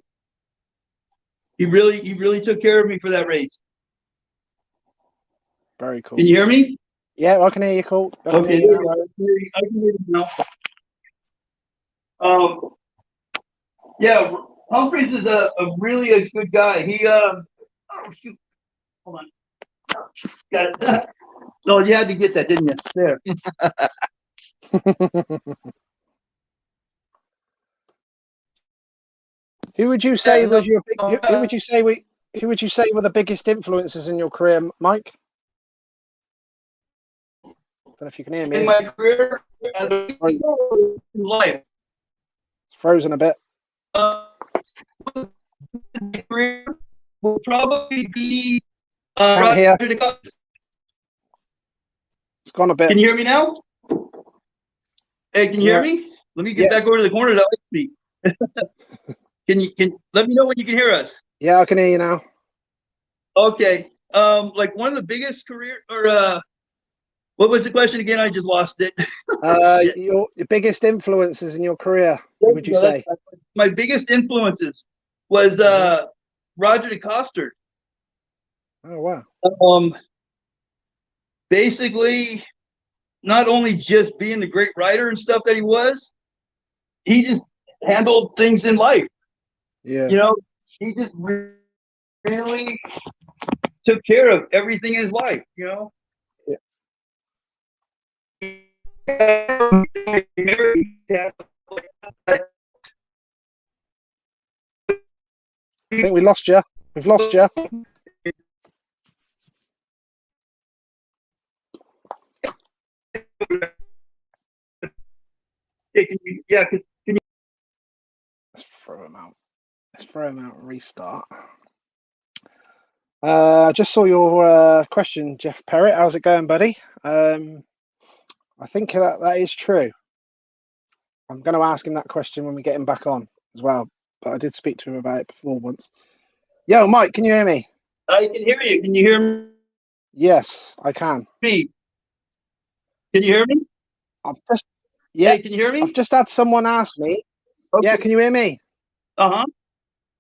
He really took care of me for that race. Very cool. Can you hear me? Yeah, I can hear you, Colt. Okay, I can hear you now. Yeah, Humphreys is a really a good guy. He oh shoot, hold on, got it. No, you had to get that, didn't you? There. Who would you say was your big, who would you say who would you say were the biggest influences in your career, Mike? Don't know if you can hear me. In my career, as a life, It's frozen a bit. My career will probably be Can't hear. It's gone a bit. Can you hear me now? Hey, can you hear me? Let me get back over to the corner to speak. Can let me know when you can hear us? Yeah, I can hear you now. Okay. Like one of the biggest career or what was the question again? I just lost it. Your biggest influences in your career, who would you say? My biggest influences was Roger DeCoster. Oh wow. Basically, not only just being the great writer and stuff that he was, he just handled things in life. Yeah. You know, he just really took care of everything in his life, you know? Yeah. I think we lost you. We've lost you. Can you? Let's throw him out. Let's throw him out and restart. I just saw your question, Jeff Perrett. How's it going, buddy? I think that is true. I'm going to ask him that question when we get him back on as well. But I did speak to him about it before once. Yo, Mike, can you hear me? I can hear you. Can you hear Yes, I can. me? Can you hear me? Hey, can you hear me? I've just had someone ask me. Okay. Yeah, can you hear me?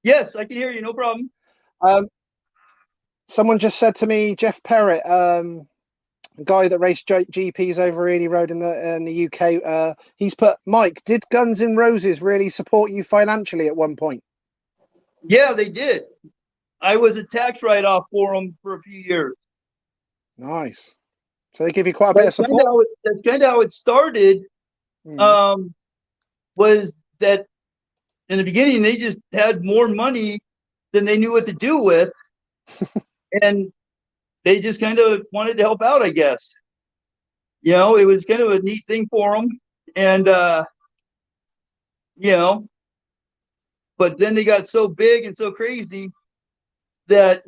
Yes, I can hear you. No problem. Someone just said to me, Jeff Perrett, a guy that raced GPs over Ely Road in the UK. He's put, Mike, did Guns N' Roses really support you financially at one point? Yeah, they did. I was a tax write-off for them for a few years. Nice. So they give you quite a bit of support. That's kind of how it started. Was that in the beginning they just had more money than they knew what to do with, and they just kind of wanted to help out, I guess. You know, it was kind of a neat thing for them, and you know, but then they got so big and so crazy that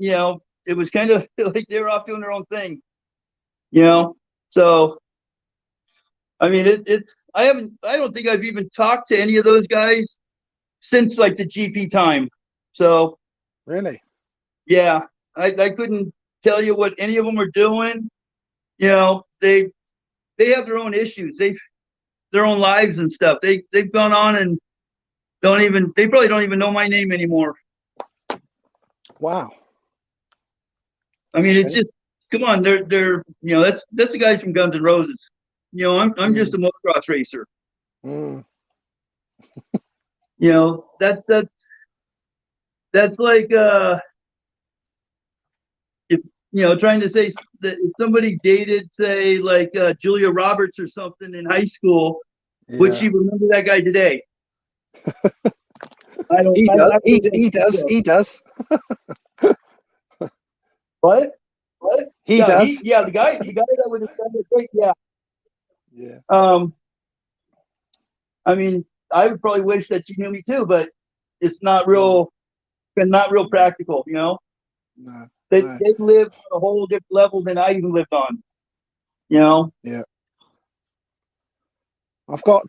it was kind of like they were off doing their own thing. So I mean, I don't think I've even talked to any of those guys since like the GP time. So really, yeah, I couldn't tell you what any of them are doing. They have their own issues. Their own lives and stuff. They've gone on and they probably don't even know my name anymore. Wow. I mean, it's just, come on, they're that's the guys from Guns N' Roses. I'm just a motocross racer. That's like if trying to say that if somebody dated, say, like Julia Roberts or something in high school, would she remember that guy today? I don't. He does. What? He does. The guy that would have done it great. Yeah. I mean, I would probably wish that she knew me too, but it's not real practical, No. They lived on a whole different level than I even lived on. Yeah. I've got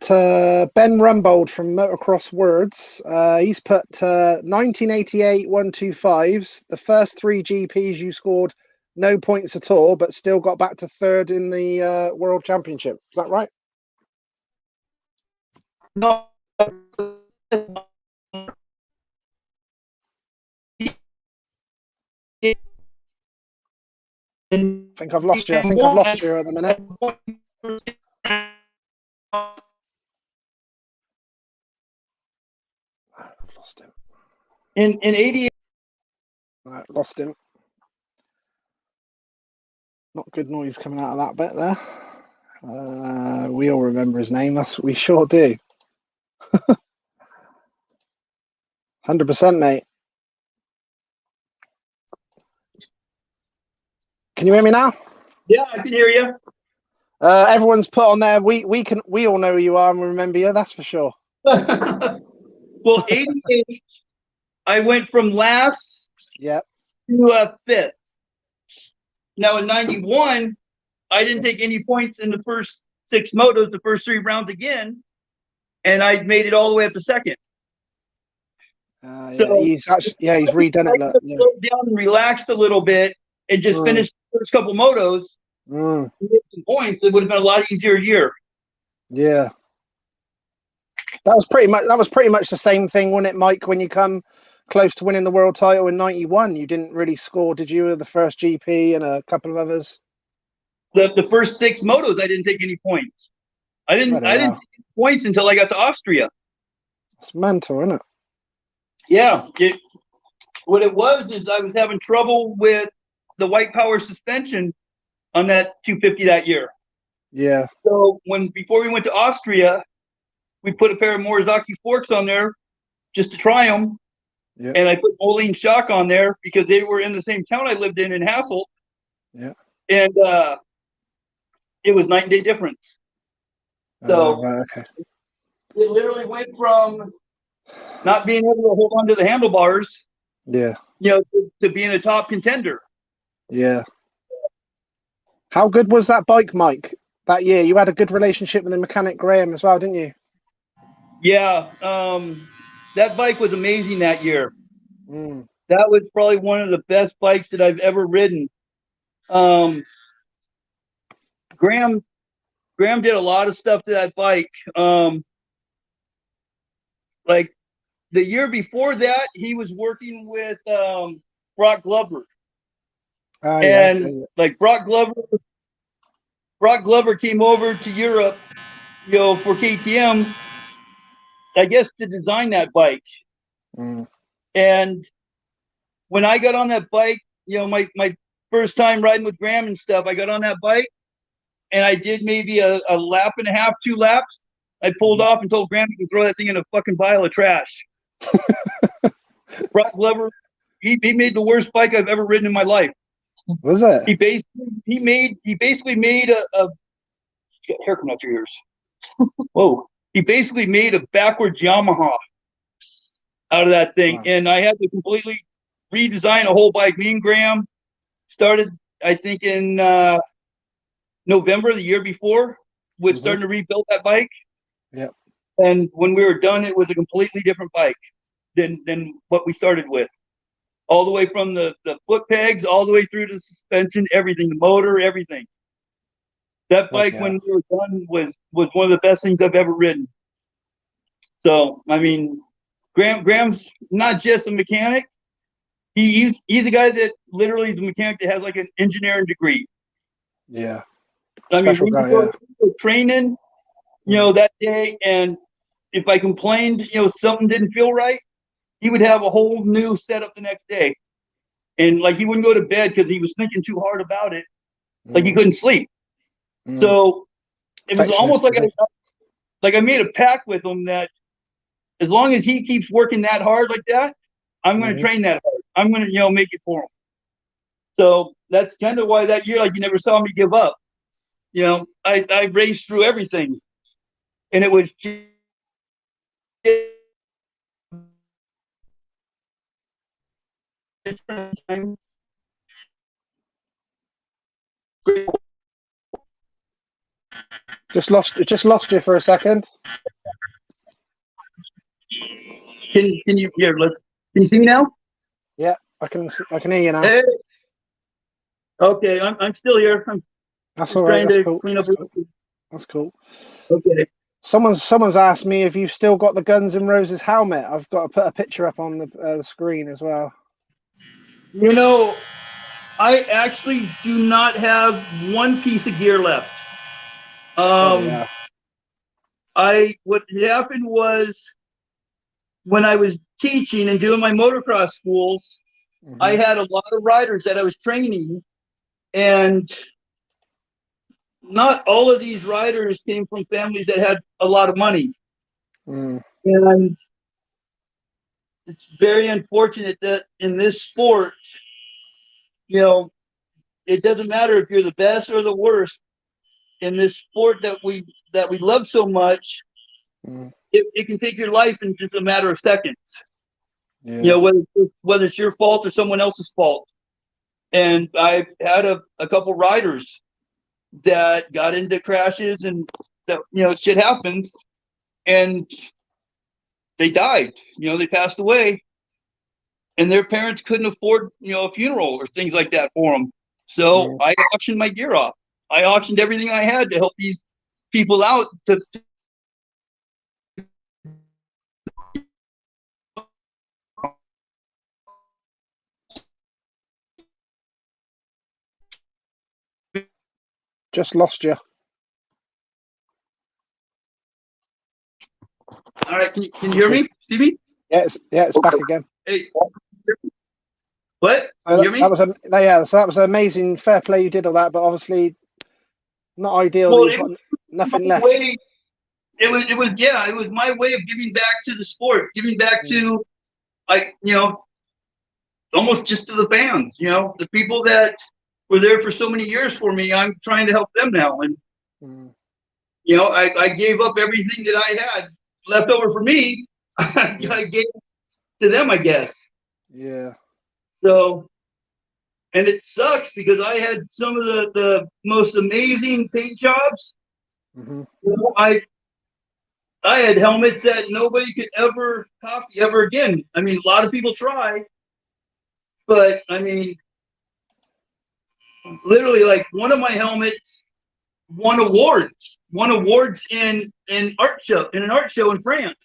Ben Rumbold from Motocross Words. He's put 1988 125s. The first 3 GPs you scored no points at all, but still got back to third in the World Championship. Is that right? No. I think I've lost you. I think I've lost you at the minute. In 88. Right, lost him. Not good noise coming out of that bit there. We all remember his name. We sure do. 100%, mate. Can you hear me now? Yeah, I can hear you. Everyone's put on there. We all know who you are and we remember you. That's for sure. Well, 88, I went from last Yeah. to fifth. Now in 91, I didn't take any points in the first 6 motos, the first 3 rounds again, and I made it all the way up to second. Yeah, So he's redone it. Look, yeah. Slowed down and relaxed a little bit and just finished the first couple motos and get some points. It would have been a lot easier year. Yeah. That was pretty much the same thing, wasn't it, Mike? When you come close to winning the world title in '91, you didn't really score, did you? The first GP and a couple of others. The first 6 motos, I didn't take any points. I didn't take any points until I got to Austria. It's mental, isn't it? Yeah. What it was is I was having trouble with the white power suspension on that 250 that year. Yeah. So before we went to Austria, we put a pair of Morizaki forks on there just to try them. Yeah. And I put Moline shock on there because they were in the same town I lived in Hasselt. Yeah. And it was night and day difference. So okay. It literally went from not being able to hold on to the handlebars, yeah, to being a top contender. Yeah. How good was that bike, Mike, that year? You had a good relationship with the mechanic Graham as well, didn't you? Yeah. That bike was amazing that year. That was probably one of the best bikes that I've ever ridden. Graham did a lot of stuff to that bike. Like the year before that, he was working with Brock Glover. Like Brock Glover came over to Europe, for KTM, I guess, to design that bike. And when I got on that bike, my first time riding with Graham and stuff, I got on that bike and I did maybe a lap and a half, 2 laps. I pulled off and told Graham he can throw that thing in a fucking pile of trash. Brock Glover, he made the worst bike I've ever ridden in my life. Was it? He basically made a hair coming out your ears. Whoa. He basically made a backwards Yamaha out of that thing. Wow. And I had to completely redesign a whole bike. Me and Graham started, I think, in November the year before with starting to rebuild that bike. Yep. And when we were done, it was a completely different bike than what we started with. All the way from the foot pegs, all the way through the suspension, everything, the motor, everything. That bike, when we were done, was one of the best things I've ever ridden. So, I mean, Graham's not just a mechanic. He's a guy that literally is a mechanic that has like an engineering degree. Yeah. I mean, we were training, that day, and if I complained, something didn't feel right, he would have a whole new setup the next day. And like he wouldn't go to bed because he was thinking too hard about it. Like he couldn't sleep. So it was almost like I made a pact with him that as long as he keeps working that hard like that, I'm going to train that hard. I'm going to, make it for him. So that's kind of why that year, like, you never saw me give up. I raced through everything, and it was just Just lost you for a second. Can you can you see me now? Yeah, I can hear you now. Hey. Okay, I'm still here. That's all right. That's cool. That's cool. Okay. Someone's asked me if you've still got the Guns N' Roses helmet. I've got to put a picture up on the screen as well. I actually do not have one piece of gear left. What happened was when I was teaching and doing my motocross schools, I had a lot of riders that I was training, and not all of these riders came from families that had a lot of money. And it's very unfortunate that in this sport, you know, it doesn't matter if you're the best or the worst. In this sport that we love so much, it can take your life in just a matter of seconds. Yeah. You know, whether it's your fault or someone else's fault. And I've had a couple riders that got into crashes, and that, you know, shit happens, and they died. You know, they passed away, and their parents couldn't afford, you know, a funeral or things like that for them. So I auctioned my gear off. I auctioned everything I had to help these people out. Just lost you. All right, can you hear me? See me? Yeah, it's back again. Hey, what? So Can you hear me? so that was amazing. Fair play, you did all that, but obviously not ideal. Well, that you've got nothing left. It was my way of giving back to the sport, giving back to, you know, almost just to the fans, you know, the people that were there for so many years for me. I'm trying to help them now, and you know, I gave up everything that I had left over for me. I gave to them, I guess. Yeah. So, and it sucks because I had some of the most amazing paint jobs. You know, I had helmets that nobody could ever copy ever again. I mean, a lot of people try, but I mean, literally, like, one of my helmets won awards in an art show in France.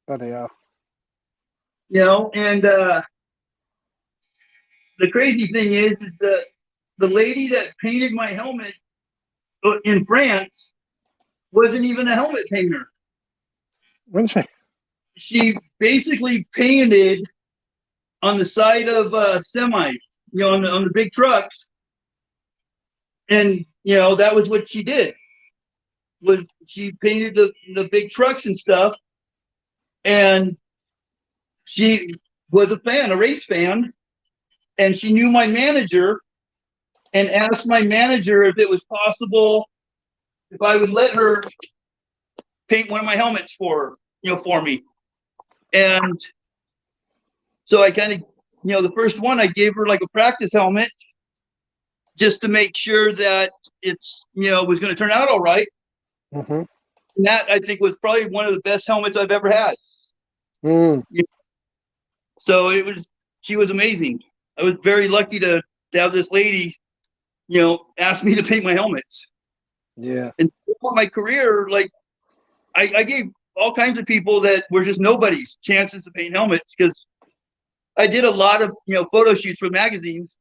Bloody hell. You know, and the crazy thing is that the lady that painted my helmet in France wasn't even a helmet painter. Wasn't she? She basically painted on the side of semis, you know, on the big trucks, and you know, that was what she did. Was she painted the big trucks and stuff, and she was a race fan, and she knew my manager, and asked my manager if it was possible if I would let her paint one of my helmets for me. And so I kind of, you know, the first one I gave her like a practice helmet just to make sure that it's, you know, was going to turn out all right. And that, I think, was probably one of the best helmets I've ever had. So she was amazing. I was very lucky to have this lady, you know, ask me to paint my helmets. Yeah. And throughout my career, like, I gave all kinds of people that were just nobodies chances to paint helmets, because I did a lot of, you know, photo shoots for magazines,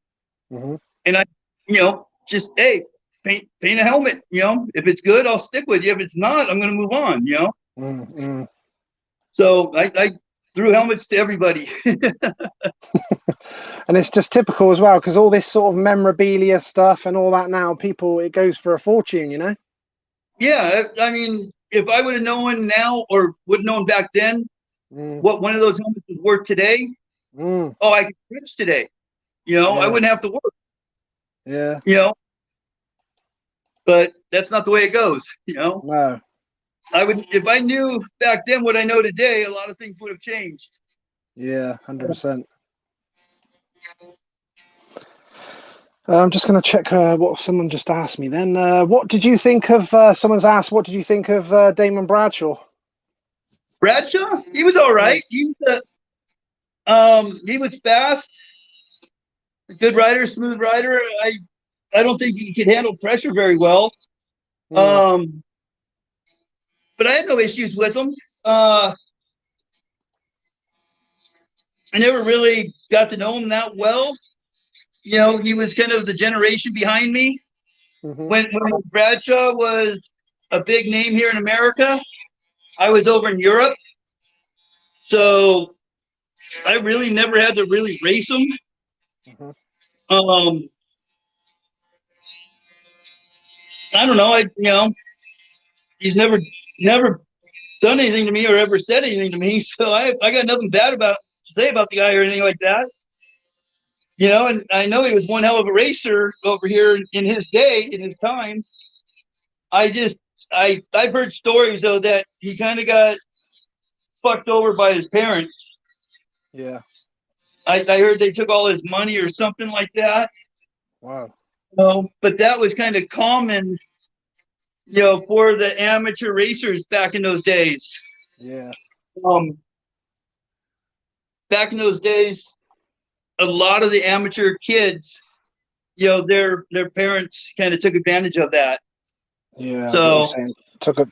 and I, you know, just, hey, paint a helmet. You know, if it's good, I'll stick with you. If it's not, I'm going to move on. You know. So I threw helmets to everybody. And it's just typical as well, because all this sort of memorabilia stuff and all that now, people, it goes for a fortune, you know? Yeah, I mean, if I would have known now, or would have known back then, what one of those helmets was worth today, I could rich today. You know, I wouldn't have to work. Yeah. You know, but that's not the way it goes. You know. No. If I knew back then what I know today, a lot of things would have changed. Yeah, 100%. I'm just going to check what someone just asked me then. What did you think of, someone's asked, what did you think of Damon Bradshaw? Bradshaw? He was all right. He was fast, a good rider, smooth rider. I don't think he could handle pressure very well. But I had no issues with him. I never really got to know him that well. You know, he was kind of the generation behind me. When Bradshaw was a big name here in America, I was over in Europe. So I really never had to really race him. Mhm. I don't know. He's never done anything to me or ever said anything to me. So I got nothing bad to say about the guy or anything like that. And I know he was one hell of a racer over here in his day, in his time. I've heard stories though that he kind of got fucked over by his parents. Yeah. I heard they took all his money or something like that. Wow. But that was kind of common, for the amateur racers back in those days. Yeah. Back in those days, a lot of the amateur kids, their parents kind of took advantage of that. Yeah. So I get what you're saying.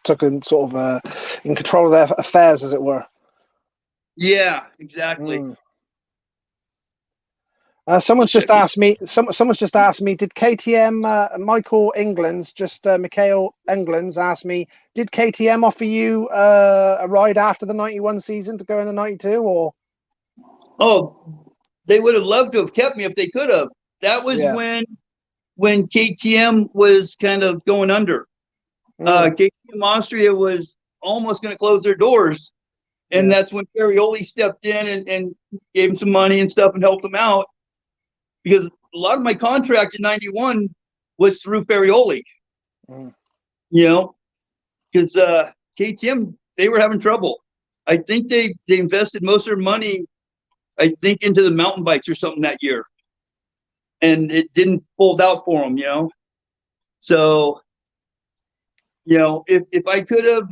Took in sort of in control of their affairs, as it were. yeah, exactly. Someone's just asked me. Someone's just asked me. Did KTM Michael England's Mikhail England's asked me? Did KTM offer you a ride after the '91 season to go in the '92 or? Oh, they would have loved to have kept me if they could have. That was Yeah. when KTM was kind of going under. KTM Austria was almost going to close their doors, and that's when Ferrioli stepped in and gave him some money and stuff and helped him out. Because a lot of my contract in '91 was through Ferrioli, because KTM, they were having trouble. I think they invested most of their money, I think, into the mountain bikes or something that year, and it didn't fold out for them, So, if I could have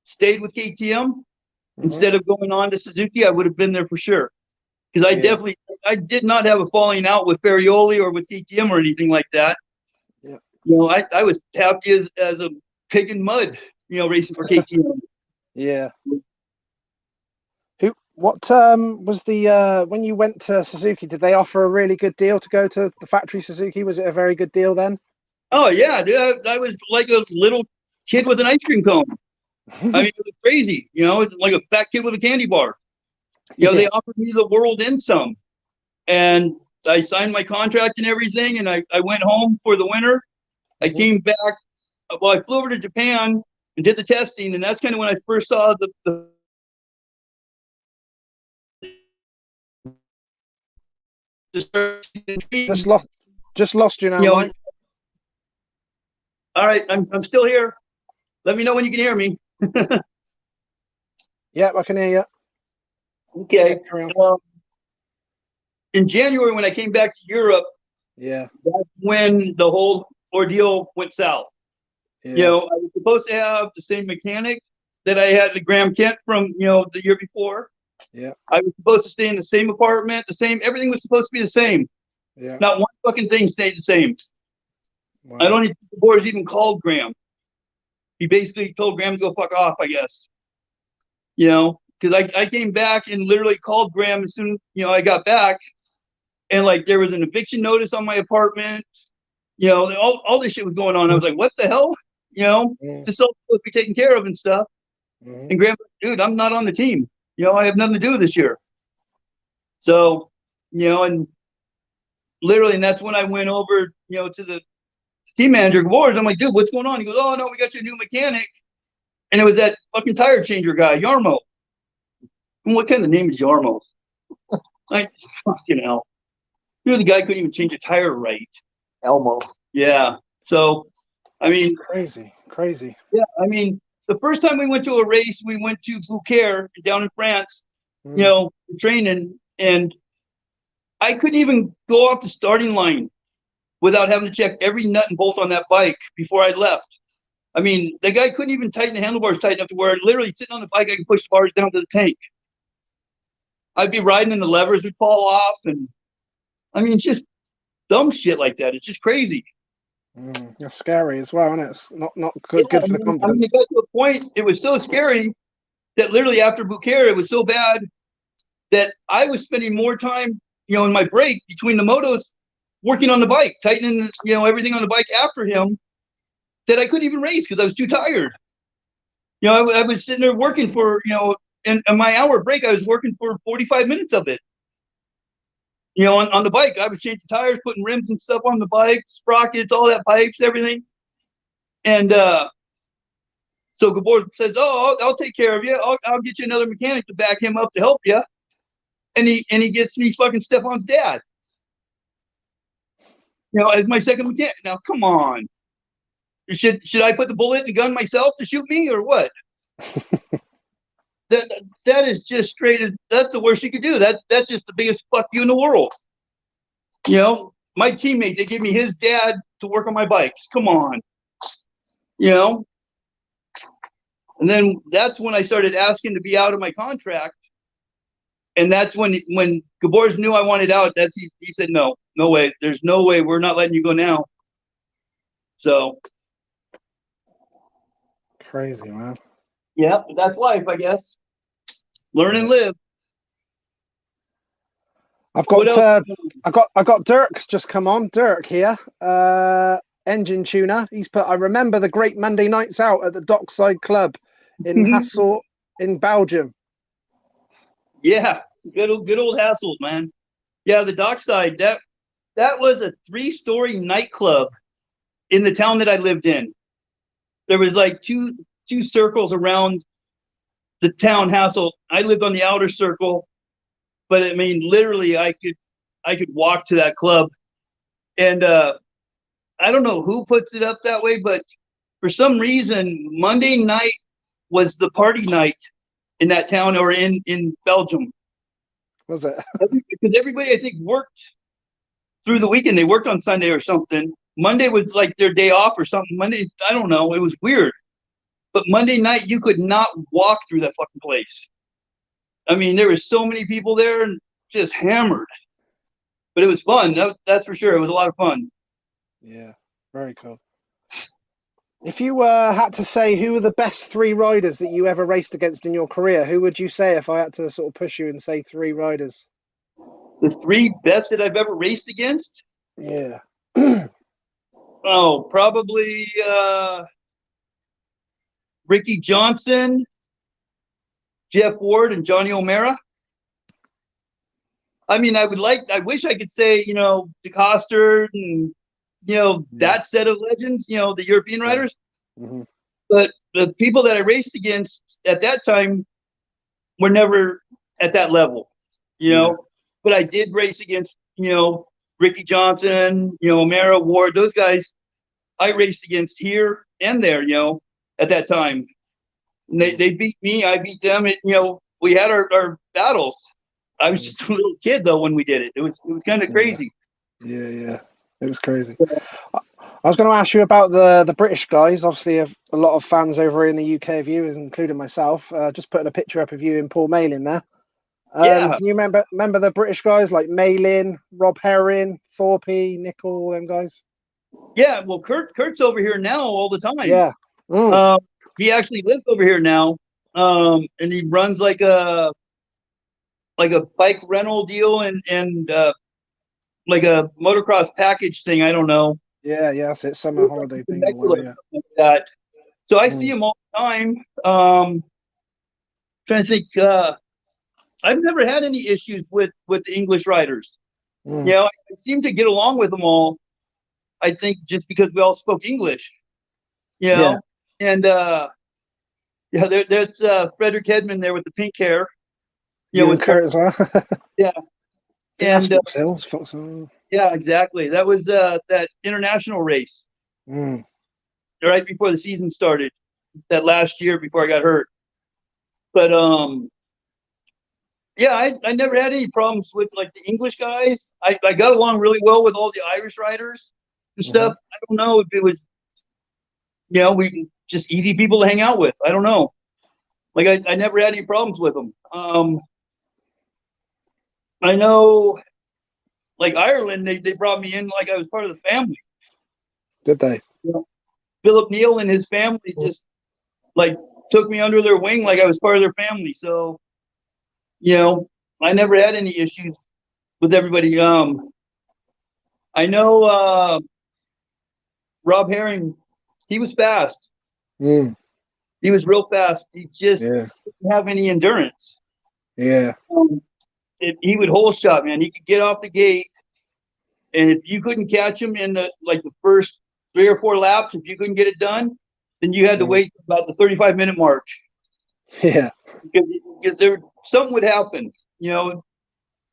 stayed with KTM instead of going on to Suzuki, I would have been there for sure. Because I did not have a falling out with Ferrioli or with KTM or anything like that. Yeah. I was happy as a pig in mud, racing for KTM. Yeah. What was the when you went to Suzuki? Did they offer a really good deal to go to the factory Suzuki? Was it a very good deal then? Oh yeah, dude, I was like a little kid with an ice cream cone. I mean, it was crazy. It's like a fat kid with a candy bar. They offered me the world and some. And I signed my contract and everything, and I went home for the winter. I came back. Well, I flew over to Japan and did the testing, and that's kind of when I first saw the just lost you now, Mike. All right, I'm still here. Let me know when you can hear me. Yeah, I can hear you. Okay. Yeah, in January, when I came back to Europe, that's when the whole ordeal went south. I was supposed to have the same mechanic that I had the Graham Kent from, the year before. Yeah. I was supposed to stay in the same apartment, everything was supposed to be the same. Yeah. Not one fucking thing stayed the same. Wow. I don't even think the boys even called Graham. He basically told Graham to go fuck off, I guess. Because I came back and literally called Graham as soon, I got back, and like there was an eviction notice on my apartment. All this shit was going on. I was like, what the hell? This all supposed to be taken care of and stuff. And Graham, dude, I'm not on the team. I have nothing to do with this year. So, and literally, and that's when I went over, to the team manager, Wars. I'm like, dude, what's going on? He goes, oh no, we got your new mechanic. And it was that fucking tire changer guy, Yarmo. And what kind of name is Yarmo? Like, fucking hell. The guy couldn't even change a tire right. Elmo. Yeah. So, I mean, crazy. Yeah, I mean, the first time we went to a race, we went to Beaucaire down in France, training, and I couldn't even go off the starting line without having to check every nut and bolt on that bike before I left. I mean, the guy couldn't even tighten the handlebars tight enough to where literally sitting on the bike, I could push the bars down to the tank. I'd be riding and the levers would fall off, and I mean, just dumb shit like that. It's just crazy. That's scary as well, isn't it? It's not good for the confidence. I mean, it got to a point, it was so scary that literally after Beaucaire, it was so bad that I was spending more time, in my break between the motos, working on the bike, tightening, everything on the bike after him, that I couldn't even race because I was too tired. I was sitting there working for, and my hour break, I was working for 45 minutes of it. You know, on the bike, I was changing tires, putting rims and stuff on the bike, sprockets, all that pipes, everything. And so Gabor says, "Oh, I'll take care of you. I'll get you another mechanic to back him up to help you." And he gets me fucking Stefan's dad. You know, as my second mechanic. Now, come on. Should I put the bullet in the gun myself to shoot me or what? That is just straight. That's the worst you could do. That's just the biggest fuck you in the world. You know, my teammate, they gave me his dad to work on my bikes. Come on. You know? And then that's when I started asking to be out of my contract. And that's when Gabor's knew I wanted out, he said, no way. There's no way. We're not letting you go now. So. Crazy, man. Yeah, that's life, I guess. Learn and live. I got Dirk just come on. Dirk here. Engine tuner. He's put, I remember the great Monday nights out at the Dockside Club in Hasselt in Belgium. Yeah, good old Hasselt, man. Yeah, the Dockside, that was a 3-story nightclub in the town that I lived in. There was like two circles around the town Hasselt. I lived on the outer circle, but I mean, literally, I could walk to that club, and I don't know who puts it up that way, but for some reason, Monday night was the party night in that town or in Belgium. Was it? Because everybody, I think, worked through the weekend. They worked on Sunday or something. Monday was like their day off or something. Monday, I don't know. It was weird. But Monday night, you could not walk through that fucking place. I mean, there were so many people there and just hammered. But it was fun. That's for sure. It was a lot of fun. Yeah, very cool. If you had to say who were the best 3 riders that you ever raced against in your career, who would you say if I had to sort of push you and say 3 riders? The 3 best that I've ever raced against? Yeah. Oh, probably Ricky Johnson, Jeff Ward, and Johnny O'Mara. I mean, I wish I could say, you know, DeCoster and, you know, that set of legends, you know, the European riders. Mm-hmm. But the people that I raced against at that time were never at that level, you know. But I did race against, you know, Ricky Johnson, you know, O'Mara, Ward, those guys I raced against here and there, you know, at that time. And they beat me, I beat them. You know, we had our battles. I was just a little kid though when we did it. It was kind of crazy. Yeah. It was crazy. I was going to ask you about the British guys. Obviously, a lot of fans over in the UK of you, including myself. Just putting a picture up of you and Paul Malin there. Yeah. Can you remember the British guys like Malin, Rob Herring, Thorpe, Nickel, all them guys? Yeah. Well, Kurt's over here now all the time. Yeah. He actually lives over here now, and he runs like a bike rental deal and like a motocross package thing. I don't know. Yeah, that's it. Summer holiday thing or whatever. Like that. So I see him all the time. Trying to think. I've never had any issues with the English riders. You know, I seem to get along with them all. I think just because we all spoke English. You know, and there's Frederick Hedman there with the pink hair. You know, with Kurt as well. Yeah. And yeah, exactly. That was that international race right before the season started, that last year before I got hurt. But yeah, I never had any problems with like the English guys. I got along really well with all the Irish riders and stuff. I don't know if it was, you know, we just easy people to hang out with. I don't know. Like I never had any problems with them. I know, like Ireland, they brought me in like I was part of the family. Did they? You know, Philip Neal and his family just like took me under their wing like I was part of their family. So, you know, I never had any issues with everybody. I know Rob Herring, he was fast. He was real fast. He just Yeah. didn't have any endurance. Yeah. He would hole shot, man. He could get off the gate, and if you couldn't catch him in the first 3 or 4 laps, if you couldn't get it done, then you had to wait about the 35-minute mark. Yeah. Because something would happen. You know,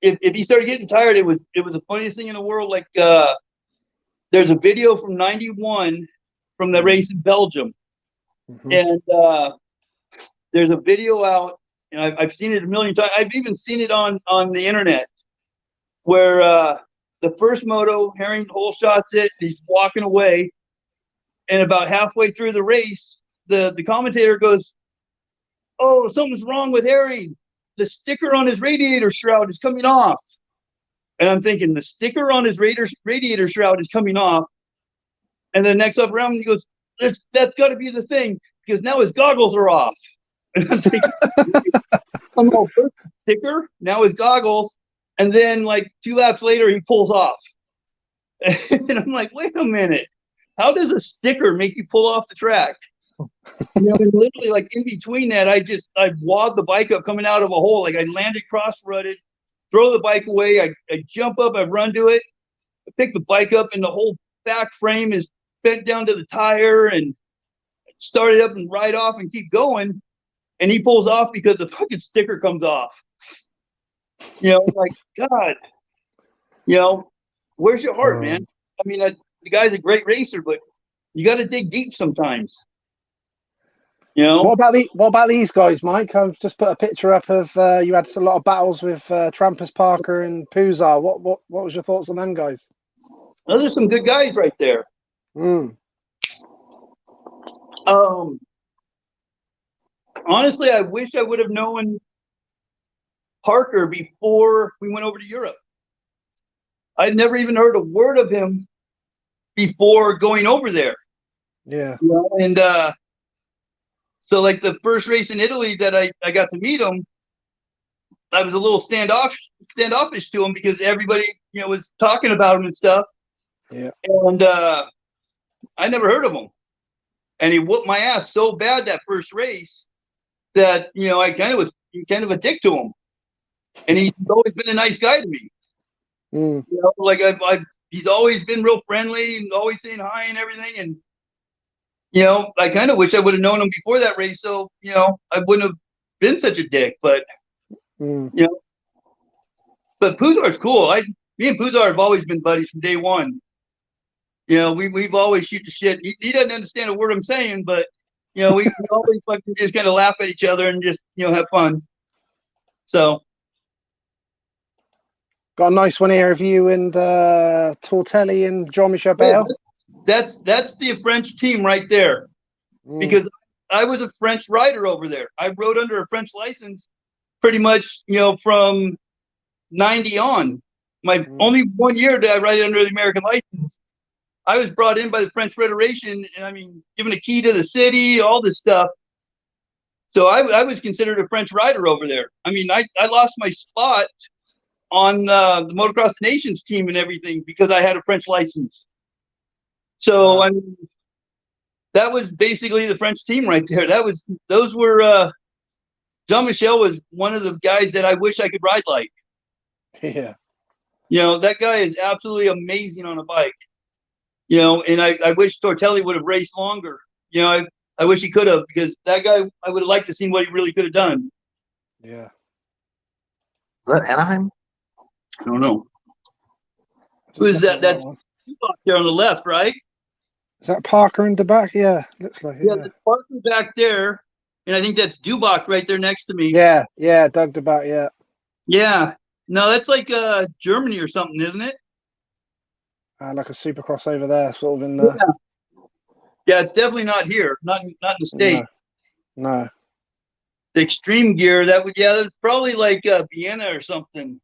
if he started getting tired, it was the funniest thing in the world. Like there's a video from '91 from the race in Belgium, and there's a video out, and I've seen it a million times. I've even seen it on the internet, where the first moto, Herring hole shots it. He's walking away, and about halfway through the race, the commentator goes, "Oh, something's wrong with Herring. The sticker on his radiator shroud is coming off." And I'm thinking, the sticker on his radiator shroud is coming off. And then next up around, he goes, "That's got to be the thing, because now his goggles are off." And I'm thinking, first the sticker, now his goggles, and then like 2 laps later, he pulls off. And I'm like, wait a minute, how does a sticker make you pull off the track? You know, and literally, like in between that, I wad the bike up coming out of a hole. Like I landed cross-rutted, throw the bike away. I jump up, I run to it, I pick the bike up, and the whole back frame is bent down to the tire, and start it up and ride off and keep going. And he pulls off because the fucking sticker comes off. You know, like, God, you know, where's your heart, man? I mean, the guy's a great racer, but you got to dig deep sometimes. You know? What about these guys, Mike? I've just put a picture up of you had a lot of battles with Trampus Parker and Puzar. What was your thoughts on them guys? Those are some good guys right there. Honestly, I wish I would have known Parker before we went over to Europe. I'd never even heard a word of him before going over there. Yeah. You know? And so like the first race in Italy that I got to meet him, I was a little standoffish to him because everybody, you know, was talking about him and stuff. Yeah. And I never heard of him. And he whooped my ass so bad that first race that, you know, I kind of was a dick to him. And he's always been a nice guy to me. You know, like he's always been real friendly and always saying hi and everything. And, you know, I kind of wish I would have known him before that race. So, you know, I wouldn't have been such a dick, but, you know, but Puzar's cool. Me and Puzar have always been buddies from day one. You know, we've always shoot the shit. He doesn't understand a word I'm saying, but, you know, we always fucking just kind of laugh at each other and just, you know, have fun. So. Got a nice one here of you and Tortelli and Jean-Michel Bale. That's the French team right there. Because I was a French rider over there. I rode under a French license pretty much, you know, from 90 on. My only 1 year did I ride under the American license. I was brought in by the French Federation, and I mean, given a key to the city, all this stuff. So I was considered a French rider over there. I mean, I lost my spot on the Motocross Nations team and everything because I had a French license. So I mean, that was basically the French team right there. Those were Jean-Michel was one of the guys that I wish I could ride like. Yeah. You know, that guy is absolutely amazing on a bike. You know, and I wish Tortelli would have raced longer. You know, I wish he could have, because that guy, I would have liked to see what he really could have done. Yeah. Is that Anaheim? I don't know. Who is that? That's there on the left, right? Is that Parker in the back? Yeah, looks like it. Yeah, there's Parker back there, and I think that's Dubach right there next to me. Yeah, Doug DeBack, yeah. Yeah. No, that's like Germany or something, isn't it? Like a supercross over there, sort of in the... Yeah, it's definitely not here. Not in the States. No. The extreme gear, that's probably like Vienna or something.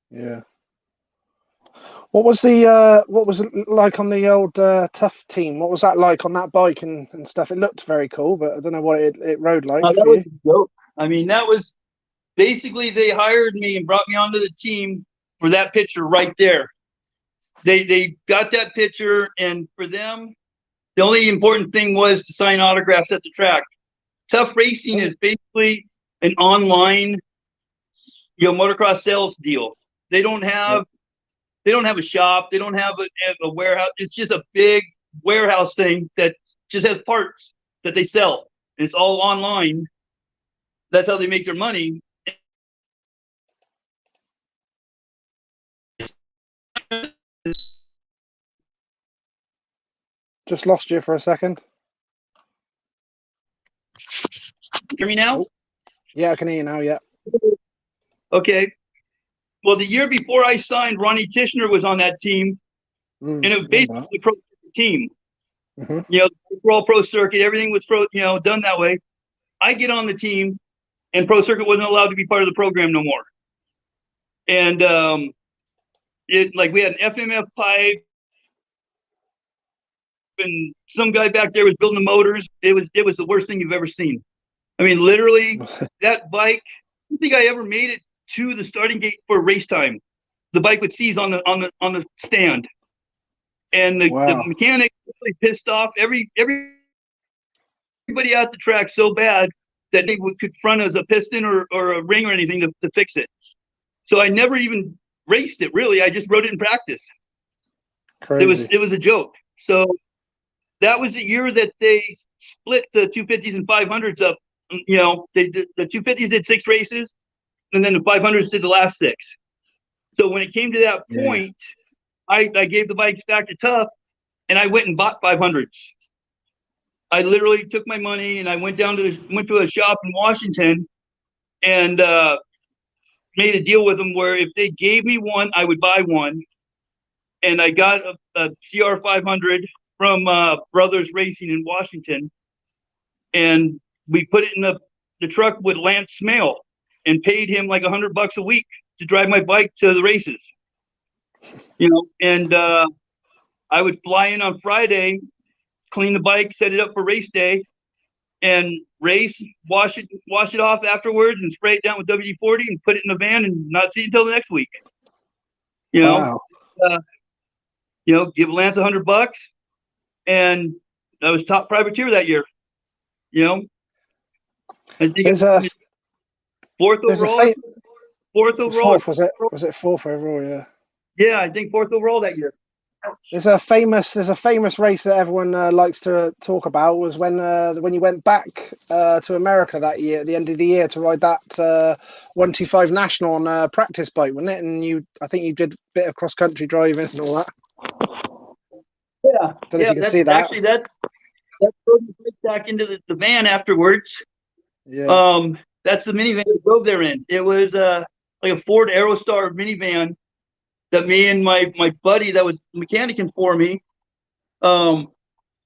Yeah. What was it like on the old Tough team? What was that like on that bike and stuff? It looked very cool, but I don't know what it rode like. That was a joke. I mean, that was basically, they hired me and brought me onto the team for that picture right there. They got that picture, and for them, the only important thing was to sign autographs at the track. Tough Racing is basically an online, motocross sales deal. They don't have a shop. They don't have a warehouse. It's just a big warehouse thing that just has parts that they sell. It's all online. That's how they make their money. Just lost you for a second. Hear me now? Yeah, I can hear you now. Yeah. Okay. Well, the year before I signed, Ronnie Tishner was on that team, and it was basically the pro team. The all pro circuit, everything was done that way. I get on the team, and pro circuit wasn't allowed to be part of the program no more. And we had an FMF pipe, and some guy back there was building the motors. It was the worst thing you've ever seen. I mean, literally, that bike. I don't think I ever made it to the starting gate for race time. The bike would seize on the stand, and the mechanic really pissed off everybody out the track so bad that they could front as a piston or a ring or anything to fix it. So I never even raced it, really. I just rode it in practice. Crazy. It was a joke. So that was the year that they split the 250s and 500s up. They did, the 250s did 6 races, and then the 500s did the last 6. So when it came to that point, I gave the bikes back to Tough, and I went and bought 500s. I literally took my money and I went to a shop in Washington and made a deal with them where if they gave me one, I would buy one. And I got a CR 500 from Brothers Racing in Washington, and we put it in the truck with Lance Smale and paid him like $100 a week to drive my bike to the races. And I would fly in on Friday, clean the bike, set it up for race day, and race, wash it off afterwards, and spray it down with WD-40 and put it in the van and not see it until the next week. Wow. Give Lance $100, and I was top privateer that year. I think There's it was fourth overall. Fourth overall. Was it fourth overall? Yeah. Yeah, I think fourth overall that year. There's a famous race that everyone likes to talk about was when you went back to America that year at the end of the year to ride that 125 National on a practice bike, wasn't it? And I think you did a bit of cross country driving and all that. Yeah, Don't know if you can see that. Actually, that's rode back into the van afterwards. Yeah. That's the minivan we drove there in. It was like a Ford Aerostar minivan that me and my buddy that was mechanicing for me,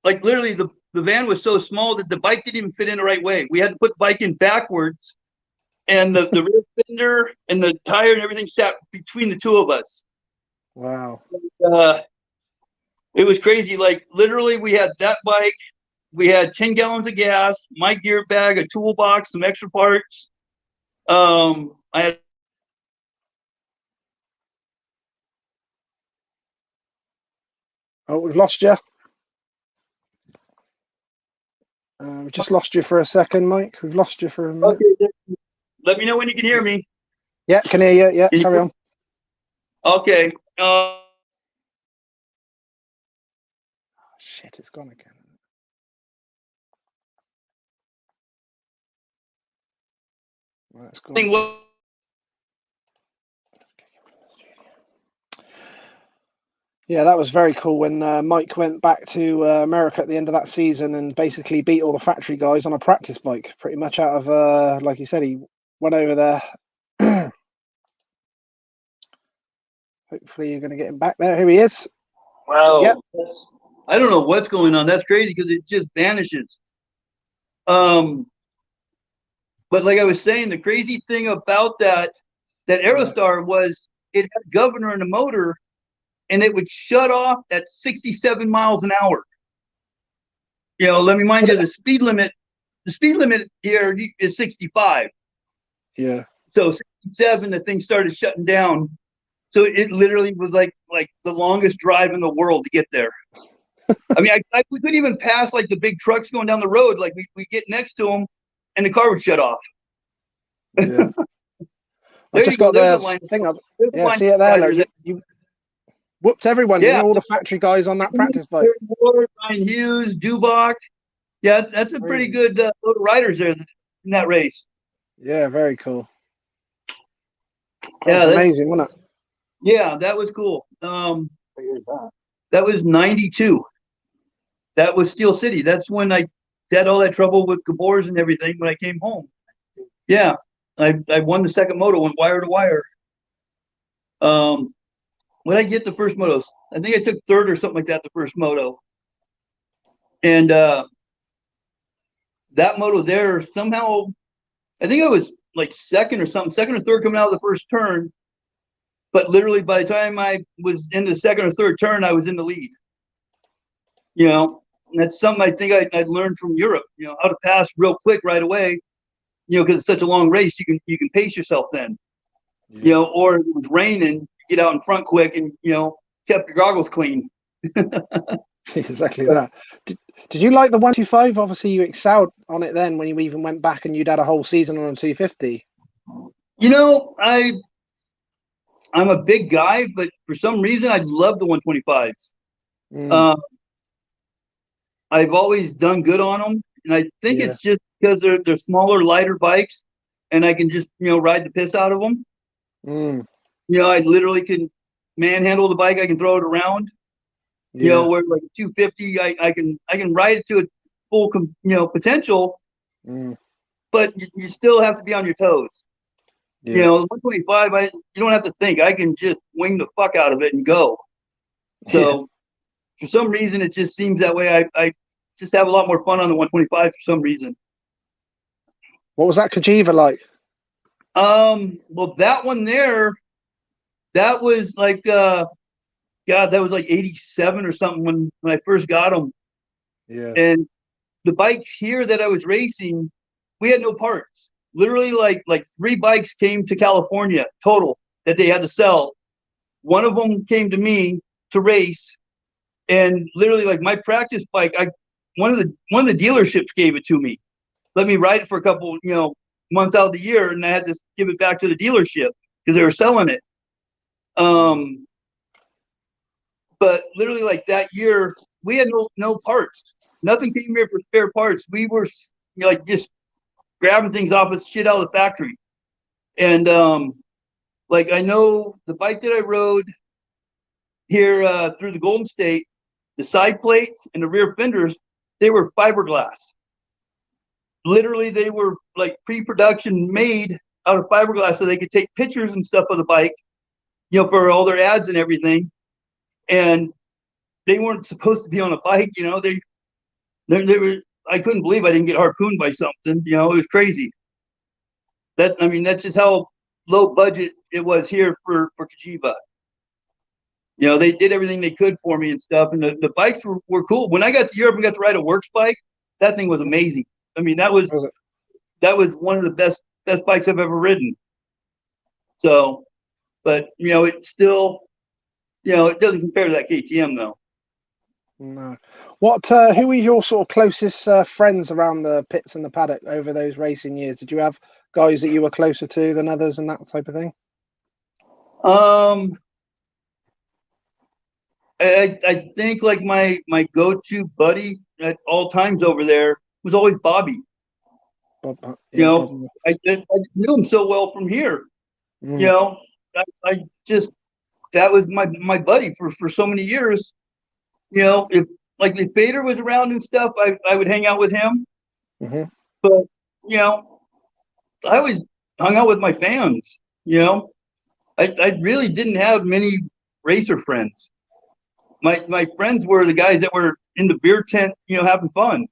literally the van was so small that the bike didn't even fit in the right way. We had to put the bike in backwards, and the rear fender and the tire and everything sat between the two of us. Wow. It was crazy. Like literally we had that bike, we had 10 gallons of gas, my gear bag, a toolbox, some extra parts. I had Oh, we've lost you. We just lost you for a second, Mike. We've lost you for a minute. Okay, let me know when you can hear me. Yeah, can hear you. Yeah, carry on. Okay. Shit, it's gone again. Right, it's gone. Yeah, that was very cool when Mike went back to America at the end of that season and basically beat all the factory guys on a practice bike, pretty much out of, like you said, he went over there. Hopefully you're going to get him back there. Here he is. Wow. Yep. I don't know what's going on. That's crazy because it just vanishes. But like I was saying, the crazy thing about that Aerostar was it had a governor in the motor, and it would shut off at 67 miles an hour. Let me mind you, the speed limit here is 65. Yeah. So 67, the thing started shutting down. So it literally was like the longest drive in the world to get there. I mean, we couldn't even pass like the big trucks going down the road. Like we get next to them, and the car would shut off. Yeah. I There just you go. got There's a the line. thing up. There's a Yeah, line see it of there. Look, riders you whooped everyone, didn't Yeah. you? All the factory guys on that practice bike. Ryan Hughes, Dubach. Yeah, that's a pretty good load of riders there in that race. Yeah, very cool. Yeah, That's amazing, wasn't it? Yeah, that was cool. What year is that? That was 92. That was Steel City. That's when I had all that trouble with Gabors and everything when I came home. Yeah, I won the second moto, went wire to wire. When I get the first motos, I think I took third or something like that the first moto. And that moto there, somehow, I think I was like second or something, second or third coming out of the first turn. But literally by the time I was in the second or third turn, I was in the lead. You know, and that's something I think I'd learned from Europe, you know, how to pass real quick right away, you know, because it's such a long race, you can pace yourself then. Yeah. You know, or if it was raining, you get out in front quick and, you know, kept your goggles clean. Exactly that. Did you like the 125? Obviously, you excelled on it then when you even went back and you'd had a whole season on a 250. You know, I'm a big guy, but for some reason, I love the 125s. I've always done good on them, and I think it's just because they're smaller, lighter bikes, and I can just, you know, ride the piss out of them. You know, I literally can manhandle the bike. I can throw it around. You know, where like a 250, I can ride it to its full, you know, potential, but you still have to be on your toes. Yeah. You know, 125, you don't have to think. I can just wing the fuck out of it and go. So for some reason, it just seems that way. I just have a lot more fun on the 125 for some reason. What was that Kajiva like? Well, that one there, that was like, God, that was like 87 or something when I first got them. Yeah. And the bikes here that I was racing, we had no parts. Literally, like 3 bikes came to California total that they had to sell. One of them came to me to race, and literally, like my practice bike, one of the dealerships gave it to me, let me ride it for a couple, you know, months out of the year, and I had to give it back to the dealership because they were selling it. But literally, like that year, we had no parts. Nothing came here for spare parts. We were, you know, like just grabbing things off of shit out of the factory. And like I know the bike that I rode here through the Golden State, the side plates and the rear fenders, they were fiberglass. Literally, they were like pre-production made out of fiberglass so they could take pictures and stuff of the bike, you know, for all their ads and everything. And they weren't supposed to be on a bike, you know. They were. I couldn't believe I didn't get harpooned by something. You know, it was crazy. I mean, that's just how low budget it was here for Kajiva. You know, they did everything they could for me and stuff, and the bikes were cool. When I got to Europe and got to ride a works bike, that thing was amazing. I mean, that was one of the best bikes I've ever ridden. So, but you know, it still, you know, it doesn't compare to that KTM though. No. What? Who were your sort of closest friends around the pits and the paddock over those racing years? Did you have guys that you were closer to than others and that type of thing? I think like my go-to buddy at all times over there was always Bobby. Bob, you know, Bob. I knew him so well from here. You know, I just, that was my buddy for so many years. You know, if Vader was around and stuff, I would hang out with him. But you know, I always hung out with my fans. You know, I really didn't have many racer friends. My friends were the guys that were in the beer tent, you know, having fun.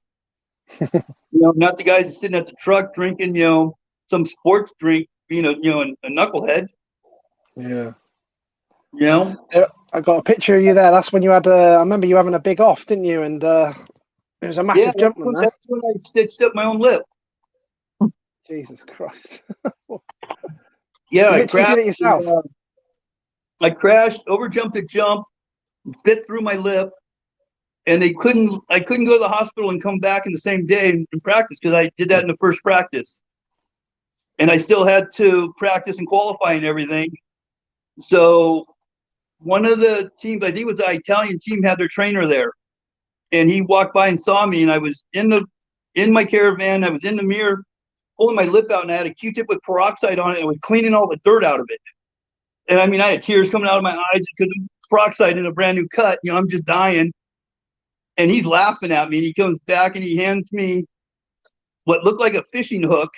You know, not the guys sitting at the truck drinking, you know, some sports drink, you know, a knucklehead. Yeah. You know? I got a picture of you there. That's when you had, I remember you having a big off, didn't you? And it was a massive jump there. That's when I stitched up my own lip. Jesus Christ. Yeah, I crashed. Did it yourself? I crashed, overjumped a jump, fit through my lip, and I couldn't go to the hospital and come back in the same day and practice because I did that in the first practice. And I still had to practice and qualify and everything. So one of the teams, I think it was the Italian team, had their trainer there. And he walked by and saw me, and I was in my caravan. I was in the mirror pulling my lip out, and I had a Q-tip with peroxide on it, and I was cleaning all the dirt out of it. And I mean, I had tears coming out of my eyes because of peroxide in a brand new cut. You know, I'm just dying. And he's laughing at me, and he comes back and he hands me what looked like a fishing hook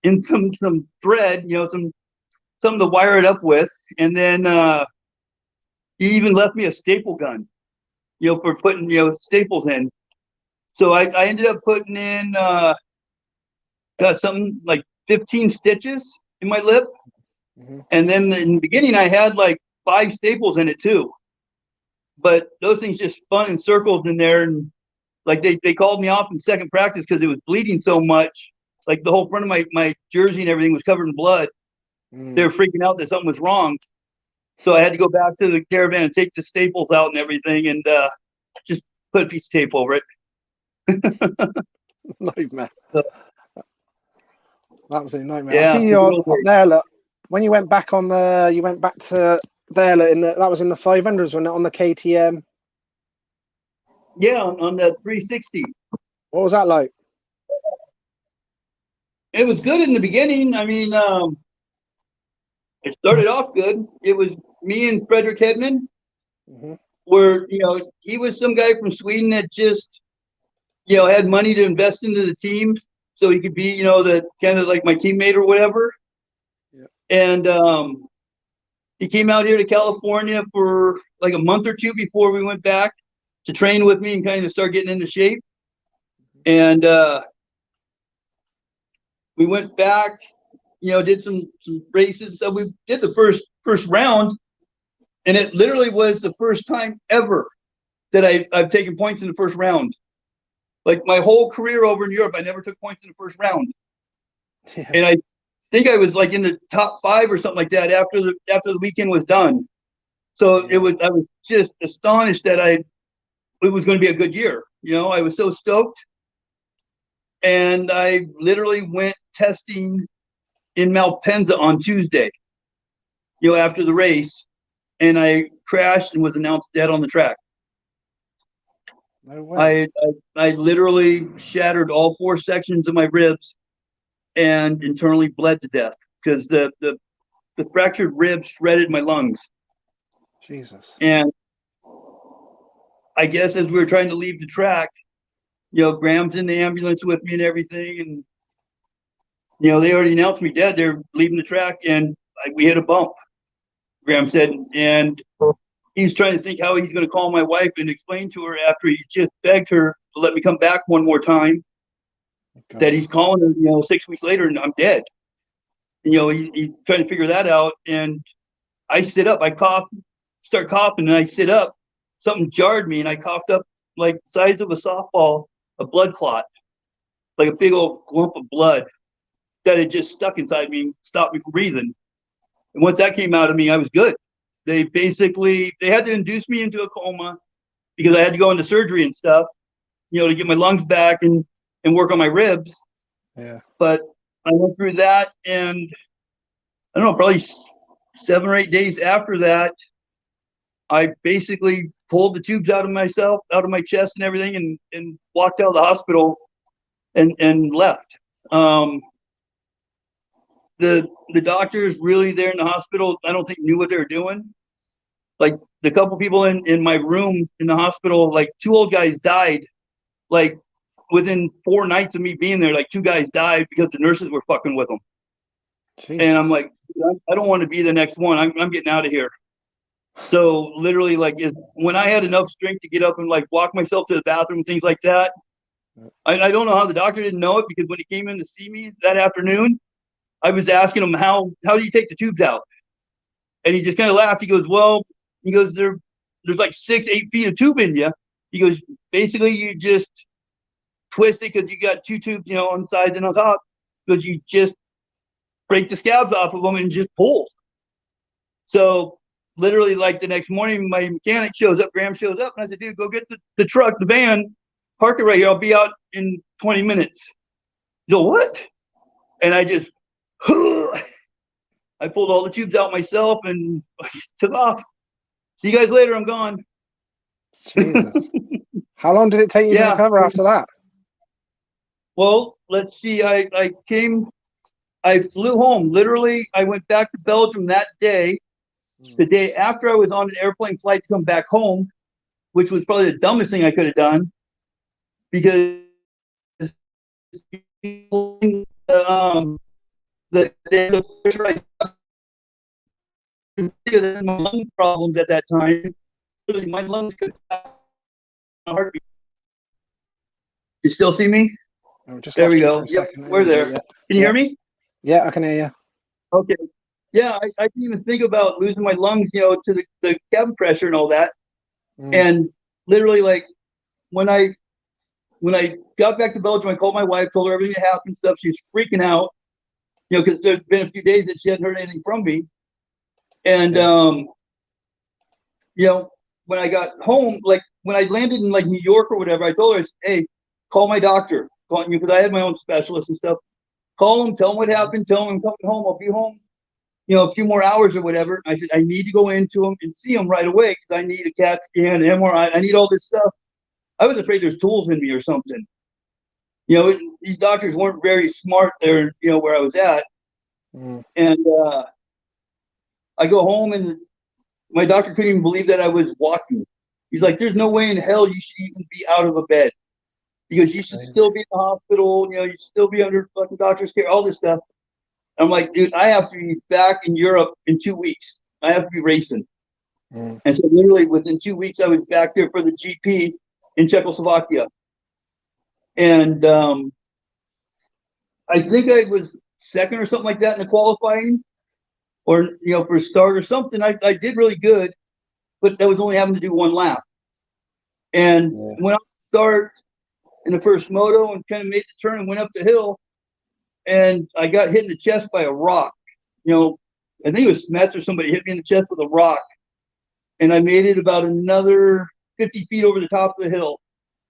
in some thread, you know, something to wire it up with. And then he even left me a staple gun, you know, for putting, you know, staples in. So I ended up putting in got something like 15 stitches in my lip. Mm-hmm. And then in the beginning I had like 5 staples in it too. But those things just spun in circles in there, and like they called me off in second practice because it was bleeding so much. Like the whole front of my jersey and everything was covered in blood. They were freaking out that something was wrong. So I had to go back to the caravan and take the staples out and everything, and just put a piece of tape over it. Nightmare. Absolutely nightmare. Yeah, I see you up there. Look, when you went back to there. Look, that was in the 500s, wasn't it, on the KTM? Yeah, on the 360. What was that like? It was good in the beginning. I mean, it started off good. It was me and Frederick Hedman. Mm-hmm. Where, you know, he was some guy from Sweden that just, you know, had money to invest into the team so he could be, you know, the kind of like my teammate or whatever. Yeah. And he came out here to California for like a month or two before we went back to train with me and kind of start getting into shape. And we went back, you know, did some races. So we did the first round, and it literally was the first time ever that I've taken points in the first round. Like my whole career over in Europe, I never took points in the first round. Yeah. And I think I was like in the top 5 or something like that after the weekend was done. So yeah. I was just astonished that it was going to be a good year. You know, I was so stoked. And I literally went testing in Malpensa on Tuesday, you know, after the race, and I crashed and was announced dead on the track. No way. I literally shattered all 4 sections of my ribs and internally bled to death because the fractured ribs shredded my lungs. Jesus. And I guess as we were trying to leave the track, you know, Graham's in the ambulance with me and everything, and you know, they already announced me dead. They're leaving the track, and we hit a bump, Graham said, and he's trying to think how he's going to call my wife and explain to her after he just begged her to let me come back one more time, that he's calling her, you know, 6 weeks later, and I'm dead. And, you know, he's trying to figure that out, and I sit up, I start coughing, and I sit up. Something jarred me, and I coughed up like the size of a softball, a blood clot, like a big old lump of blood that had just stuck inside me and stopped me from breathing. And once that came out of me, I was good. They had to induce me into a coma because I had to go into surgery and stuff, you know, to get my lungs back and work on my ribs. Yeah. But I went through that, and I don't know, probably 7 or 8 days after that, I basically pulled the tubes out of my chest and everything, and walked out of the hospital and left. The doctors really there in the hospital, I don't think knew what they were doing. Like the couple people in my room in the hospital, like 2 old guys died, like within 4 nights of me being there, like 2 guys died because the nurses were fucking with them. Jesus. And I'm like, I don't want to be the next one. I'm getting out of here. So literally, like when I had enough strength to get up and like walk myself to the bathroom and things like that, I don't know how the doctor didn't know it, because when he came in to see me that afternoon, I was asking him, how do you take the tubes out? And he just kind of laughed. He goes, there's like 6-8 feet of tube in you. He goes, basically you just twist it because you got 2 tubes, you know, on sides and on top, because you just break the scabs off of them and just pull. So literally like the next morning, my mechanic shows up, Graham shows up, and I said, dude, go get the truck, the van, park it right here. I'll be out in 20 minutes. He's like, what? And I just, I pulled all the tubes out myself and took off. See you guys later. I'm gone. Jesus. How long did it take you to recover after that? Well, let's see. I flew home. Literally, I went back to Belgium that day. The day after I was on an airplane flight to come back home, which was probably the dumbest thing I could have done, because my lung problems at that time. My lungs could heartbeat. You still see me? Just there we go. Yep, we're there. Yeah. Can you hear me? Yeah, I can hear you. Okay. Yeah, I didn't even think about losing my lungs, to the cabin pressure and all that. And literally, like, when I got back to Belgium, I called my wife, told her everything that happened, stuff. She was freaking out, because there's been a few days that she hadn't heard anything from me. And when I got home, like when I landed in like New York or whatever, I told her, hey, call my doctor, because I had my own specialist and stuff. Call him, tell him what happened, tell him I'm coming home. I'll be home, a few more hours or whatever. I said, I need to go into him and see him right away because I need a CAT scan, an MRI. I need all this stuff. I was afraid there's tools in me or something. These doctors weren't very smart there, where I was at. And I go home and my doctor couldn't even believe that I was walking. He's like, there's no way in hell you should even be out of a bed, because you should still be in the hospital. You should still be under fucking doctor's care, all this stuff. I'm like, dude, I have to be back in Europe in 2 weeks. I have to be racing. And so literally within 2 weeks, I was back there for the GP in Czechoslovakia. And I think I was second or something like that in the qualifying, or, for a start or something. I did really good, but that was only having to do one lap. And when I start in the first moto and kind of made the turn and went up the hill, and I got hit in the chest by a rock. I think it was Smets or somebody hit me in the chest with a rock. And I made it about another 50 feet over the top of the hill.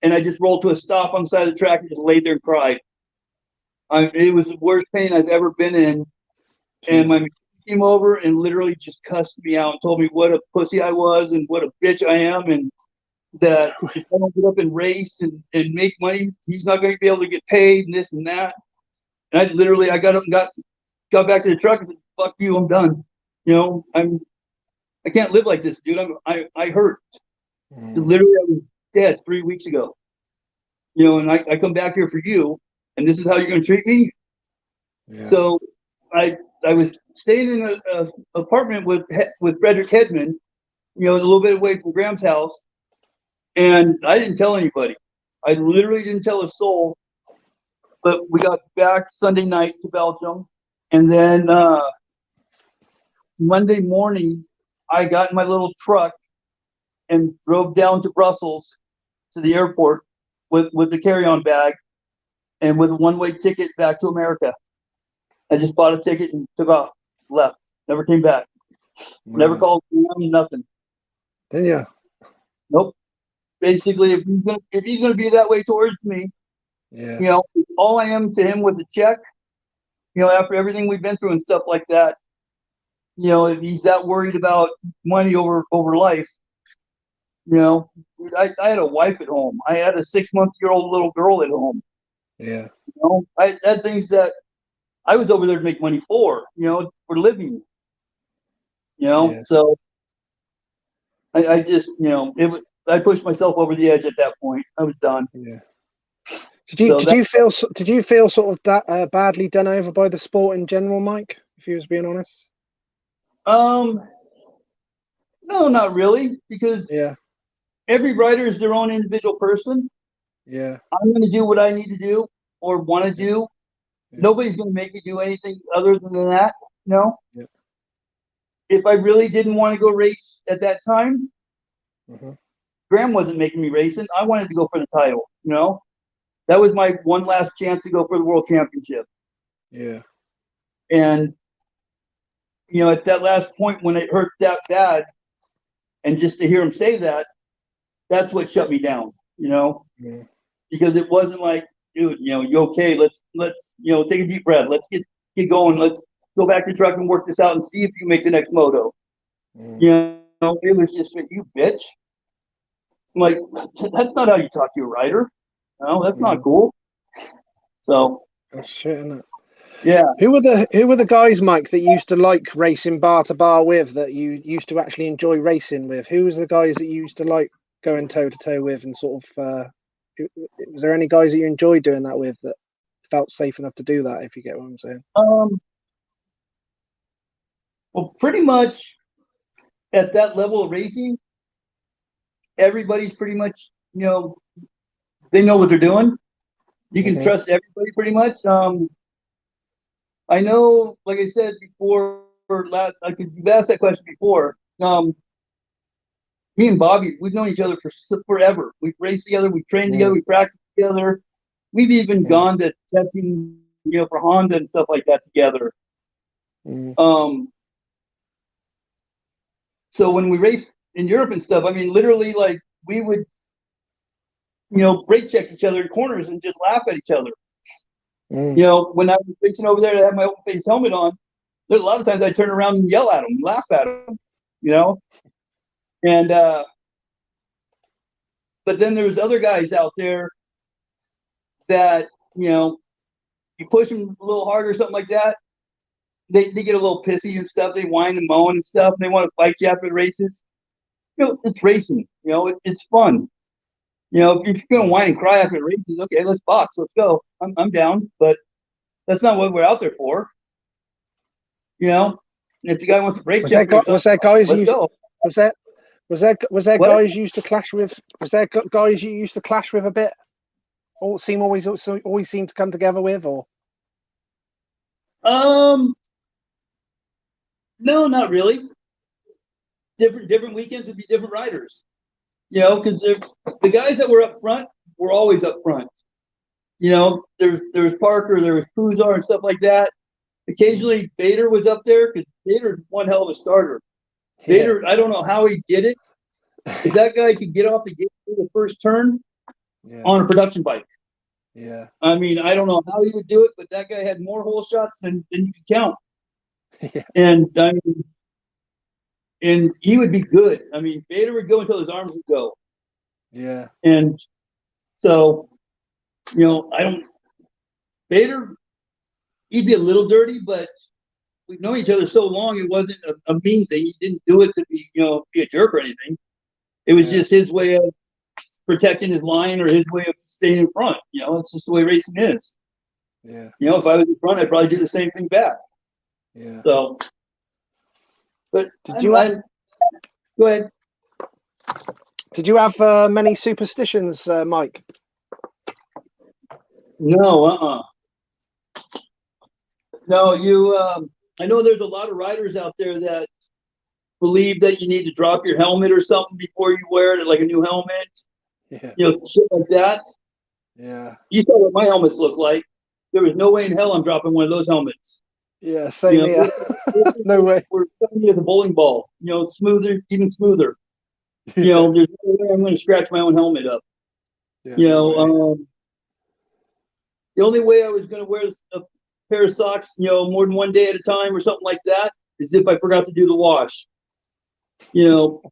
And I just rolled to a stop on the side of the track and just laid there and cried. It was the worst pain I've ever been in. And my mechanic came over and literally just cussed me out and told me what a pussy I was and what a bitch I am, and that if I don't get up and race and make money, he's not going to be able to get paid and this and that. And I got up and got back to the truck and said, fuck you, I'm done. I can't live like this, dude. I hurt. So literally, I was dead 3 weeks ago. And I come back here for you, and this is how you're going to treat me? Yeah. So I was staying in an apartment with Frederick Hedman, a little bit away from Graham's house, and I didn't tell anybody. I literally didn't tell a soul. But we got back Sunday night to Belgium, and then Monday morning, I got in my little truck and drove down to Brussels to the airport with the carry-on bag and with a one-way ticket back to America. I just bought a ticket and took off, left, never came back. Never called me, nothing. Didn't you? Nope. Basically, if he's gonna be that way towards me, all I am to him with a check, after everything we've been through and stuff like that, if he's that worried about money over life, I had a wife at home. I had a 6-month-old little girl at home. Yeah. I had things that I was over there to make money for living. So I just, I pushed myself over the edge at that point. I was done. Yeah. Did you feel sort of that badly done over by the sport in general, Mike? If you was being honest. No, not really, because every rider is their own individual person. Yeah. I'm going to do what I need to do or want to do. Yeah. Nobody's going to make me do anything other than that. Yeah. If I really didn't want to go race at that time, Graham wasn't making me race, and I wanted to go for the title. That was my one last chance to go for the world championship. Yeah. And you know, at that last point when it hurt that bad, and just to hear him say that, that's what shut me down, you know, Yeah. because it wasn't like, dude, you know, you okay? Let's you know, take a deep breath. Let's get going. Let's go back to the truck and work this out and see if you make the next moto. You know, it was just, you bitch. I'm like, that's not how you talk to a rider. No, that's not cool. So That's shit, isn't it? yeah. Who were the guys, Mike, that you used to like racing bar to bar with, that you used to actually enjoy racing with? Who was the guys that you used to like going toe to toe with, and sort of was there any guys that you enjoyed doing that with that felt safe enough to do that, if you get what I'm saying? Well, pretty much at that level of racing, everybody's pretty much, you know, they know what they're doing. You can trust everybody pretty much. I know, like I said before, you've asked that question before. Me and Bobby, we've known each other for forever. We've raced together, we've trained together, we practiced together. We've even gone to testing, you know, for Honda and stuff like that together. So when we raced in Europe and stuff, I mean, literally, like, we would, you know, brake check each other in corners and just laugh at each other. You know, when I was racing over there to have my open face helmet on, there's a lot of times I turn around and yell at them, laugh at them, you know. And but then there's other guys out there that, you know, you push them a little harder or something like that, they get a little pissy and stuff. They whine and moan and stuff, and they want to fight you after the races. You know, it's racing. You know, it's fun. You know, if you're gonna whine and cry after the races, okay, let's box, let's go. I'm down, but that's not what we're out there for. You know, and if the guy wants to break check, was there guys let's go. Was there guys you used to clash with? Was there guys you used to clash with a bit? Always seem to come together with, or? No, not really. Different weekends would be different riders. You know, because the guys that were up front were always up front. You know, there was Parker, there was Puzar and stuff like that. Occasionally, Vader was up there because Vader's one hell of a starter. Vader, I don't know how he did it, but that guy could get off the gate through the first turn on a production bike. Yeah. I mean, I don't know how he would do it, but that guy had more hole shots than you could count. And I mean, and he would be good. I mean, Vader would go until his arms would go. Yeah. And so, you know, Vader, he'd be a little dirty, but we've known each other so long, it wasn't a mean thing. He didn't do it to be, you know, be a jerk or anything. It was just his way of protecting his line, or his way of staying in front. You know, it's just the way racing is. Yeah. You know, if I was in front, I'd probably do the same thing back. Yeah. So, but go ahead. Did you have many superstitions, Mike? No, No, I know there's a lot of riders out there that believe that you need to drop your helmet or something before you wear it, like a new helmet. Yeah. You know, shit like that. Yeah. You saw what my helmets look like. There was no way in hell I'm dropping one of those helmets. Yeah, same here. No way. We're suddenly as a bowling ball. You know, smoother, even smoother. You know, there's no way I'm going to scratch my own helmet up. Yeah, you know, the only way I was going to wear a pair of socks, you know, more than one day at a time or something like that, is if I forgot to do the wash. You know,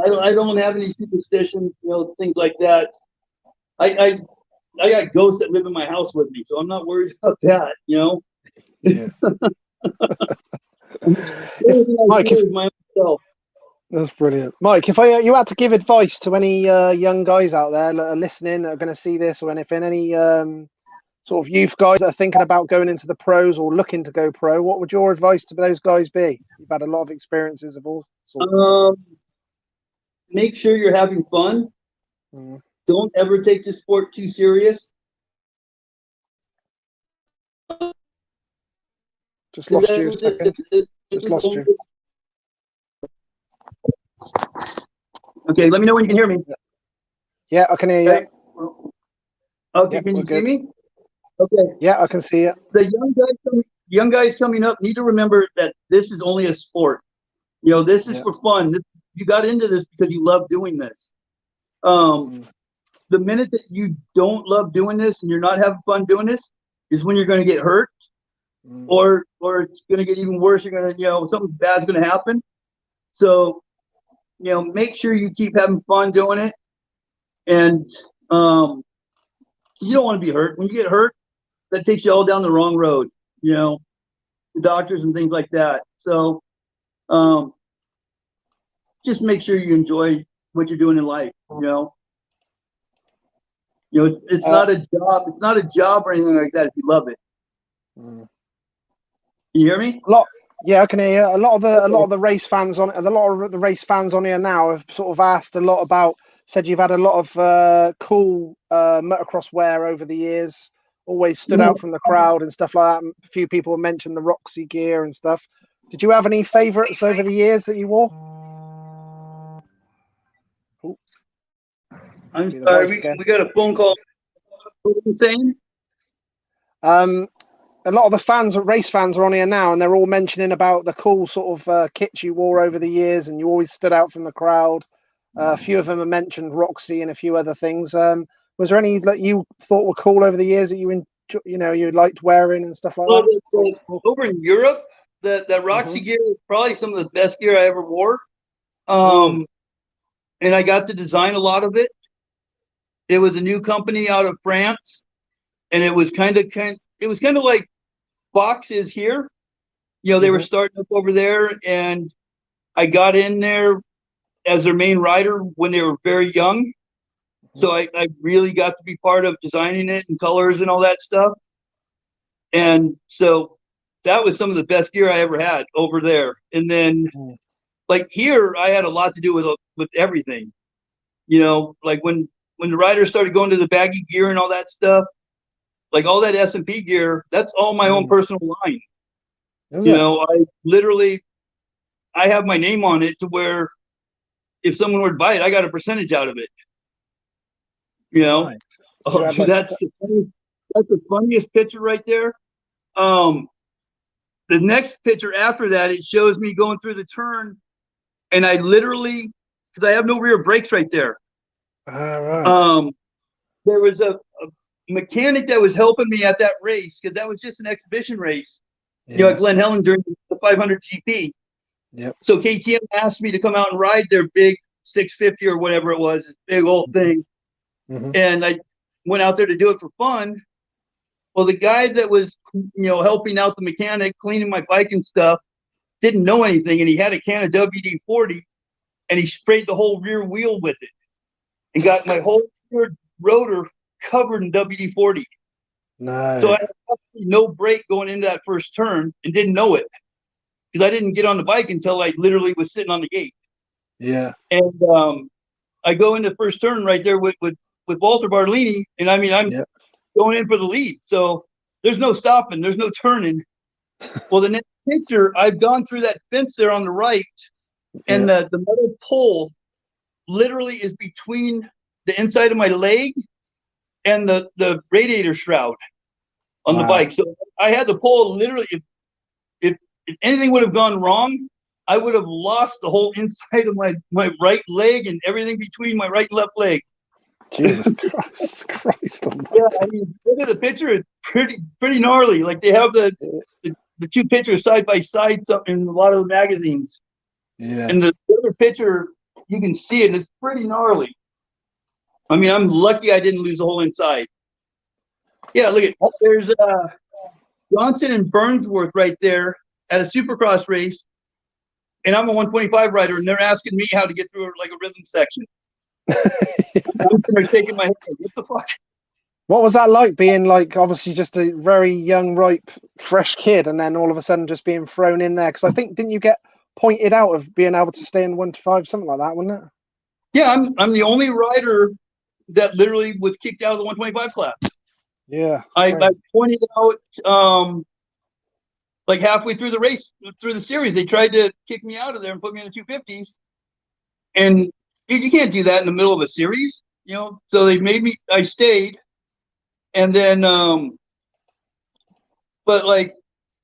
I don't have any superstitions, you know, things like that. I got ghosts that live in my house with me, so I'm not worried about that, you know. Yeah. Mike, that's brilliant. Mike, if you had to give advice to any young guys out there that are listening, that are going to see this or anything, any sort of youth guys that are thinking about going into the pros or looking to go pro, what would your advice to those guys be? You've had a lot of experiences of all sorts. Make sure you're having fun. Don't ever take the sport too serious. Just lost you a second. Just lost you. Okay, let me know when you can hear me. Yeah, I can hear you. Okay, can you see me? Okay. Yeah, I can see it. The young guys coming up need to remember that this is only a sport. You know, this is Yeah. for fun. You got into this because you love doing this. The minute that you don't love doing this and you're not having fun doing this is when you're going to get hurt, or it's going to get even worse. You're going to, something bad's going to happen. So, make sure you keep having fun doing it, and you don't want to be hurt. When you get hurt, that takes you all down the wrong road. The doctors and things like that. So, just make sure you enjoy what you're doing in life. It's not a job. It's not a job or anything like that if you love it. Can you hear me? Yeah, I can hear you. A lot of the race fans on here now have sort of asked a lot about. Said you've had a lot of cool motocross wear over the years. Always stood out from the crowd and stuff like that. A few people mentioned the Roxy gear and stuff. Did you have any favourites over the years that you wore? Ooh. I'm sorry, we got a phone call. What are you saying? A lot of the race fans are on here now, and they're all mentioning about the cool sort of kits you wore over the years, and you always stood out from the crowd. A few of them have mentioned Roxy and a few other things. Was there any that you thought were cool over the years that you liked wearing and stuff like that? Over in Europe, that Roxy gear was probably some of the best gear I ever wore. And I got to design a lot of it. It was a new company out of France, and it was kind of like Fox is here. They were starting up over there, and I got in there as their main rider when they were very young. So I really got to be part of designing it and colors and all that stuff. And so that was some of the best gear I ever had over there. And then like here, I had a lot to do with everything, like when the riders started going to the baggy gear and all that stuff, like all that S&P gear, that's all my own personal line. I have my name on it to where if someone were to buy it, I got a percentage out of it. Nice. So that's the funniest picture right there. The next picture after that, it shows me going through the turn, and I literally, because I have no rear brakes right there. Right. There was a mechanic that was helping me at that race, because that was just an exhibition race. At Glen Helen during the 500 GP. Yep. So KTM asked me to come out and ride their big 650 or whatever it was, this big old thing. And I went out there to do it for fun. Well, the guy that was, helping out the mechanic, cleaning my bike and stuff, didn't know anything, and he had a can of WD-40, and he sprayed the whole rear wheel with it, and got my whole rear rotor covered in WD-40. Nice. So I had no brake going into that first turn, and didn't know it, because I didn't get on the bike until I literally was sitting on the gate. Yeah. And I go into the first turn right there with Walter Bartolini, and I'm going in for the lead. So there's no stopping, there's no turning. Well, the next picture, I've gone through that fence there on the right, and the metal pole literally is between the inside of my leg and the radiator shroud on the bike. So I had the pole literally, if anything would have gone wrong, I would have lost the whole inside of my right leg and everything between my right and left leg. Jesus Christ almighty. Yeah, I mean, look at the picture. It's pretty gnarly. Like they have the two pictures side by side in a lot of the magazines. Yeah. And the other picture, you can see it. It's pretty gnarly. I mean, I'm lucky I didn't lose the whole inside. Yeah, look at there's Johnson and Burnsworth right there at a Supercross race, and I'm a 125 rider, and they're asking me how to get through like a rhythm section. I'm sitting there shaking my head. What the fuck? What was that like, being like obviously just a very young, ripe, fresh kid, and then all of a sudden just being thrown in there? Because I think, didn't you get pointed out of being able to stay in 125, something like that, wasn't it? Yeah, I'm the only rider that literally was kicked out of the 125 class. Yeah. I pointed out like halfway through the race, through the series, they tried to kick me out of there and put me in the 250s. And you can't do that in the middle of a series, So they made me, I stayed. And then but like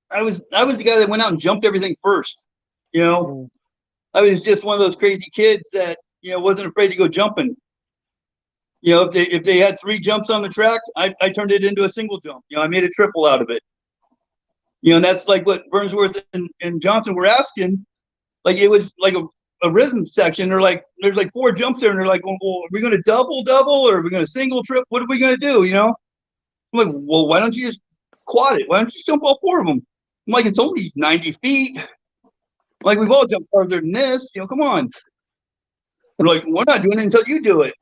I was the guy that went out and jumped everything first. You know, I was just one of those crazy kids that, you know, wasn't afraid to go jumping. You know, if they had 3 jumps on the track, I turned it into a single jump. You know, I made a triple out of it. You know, and that's like what Burnsworth and Johnson were asking. Like it was like a rhythm section. They're like, there's like 4 jumps there, and they're like, well, are we going to double, or are we going to single, trip? What are we going to do? You know, I'm like, well, why don't you just quad it? Why don't you just jump all 4 of them? I'm like, it's only 90 feet. Like, we've all jumped farther than this. You know, come on. We're like, we're not doing it until you do it.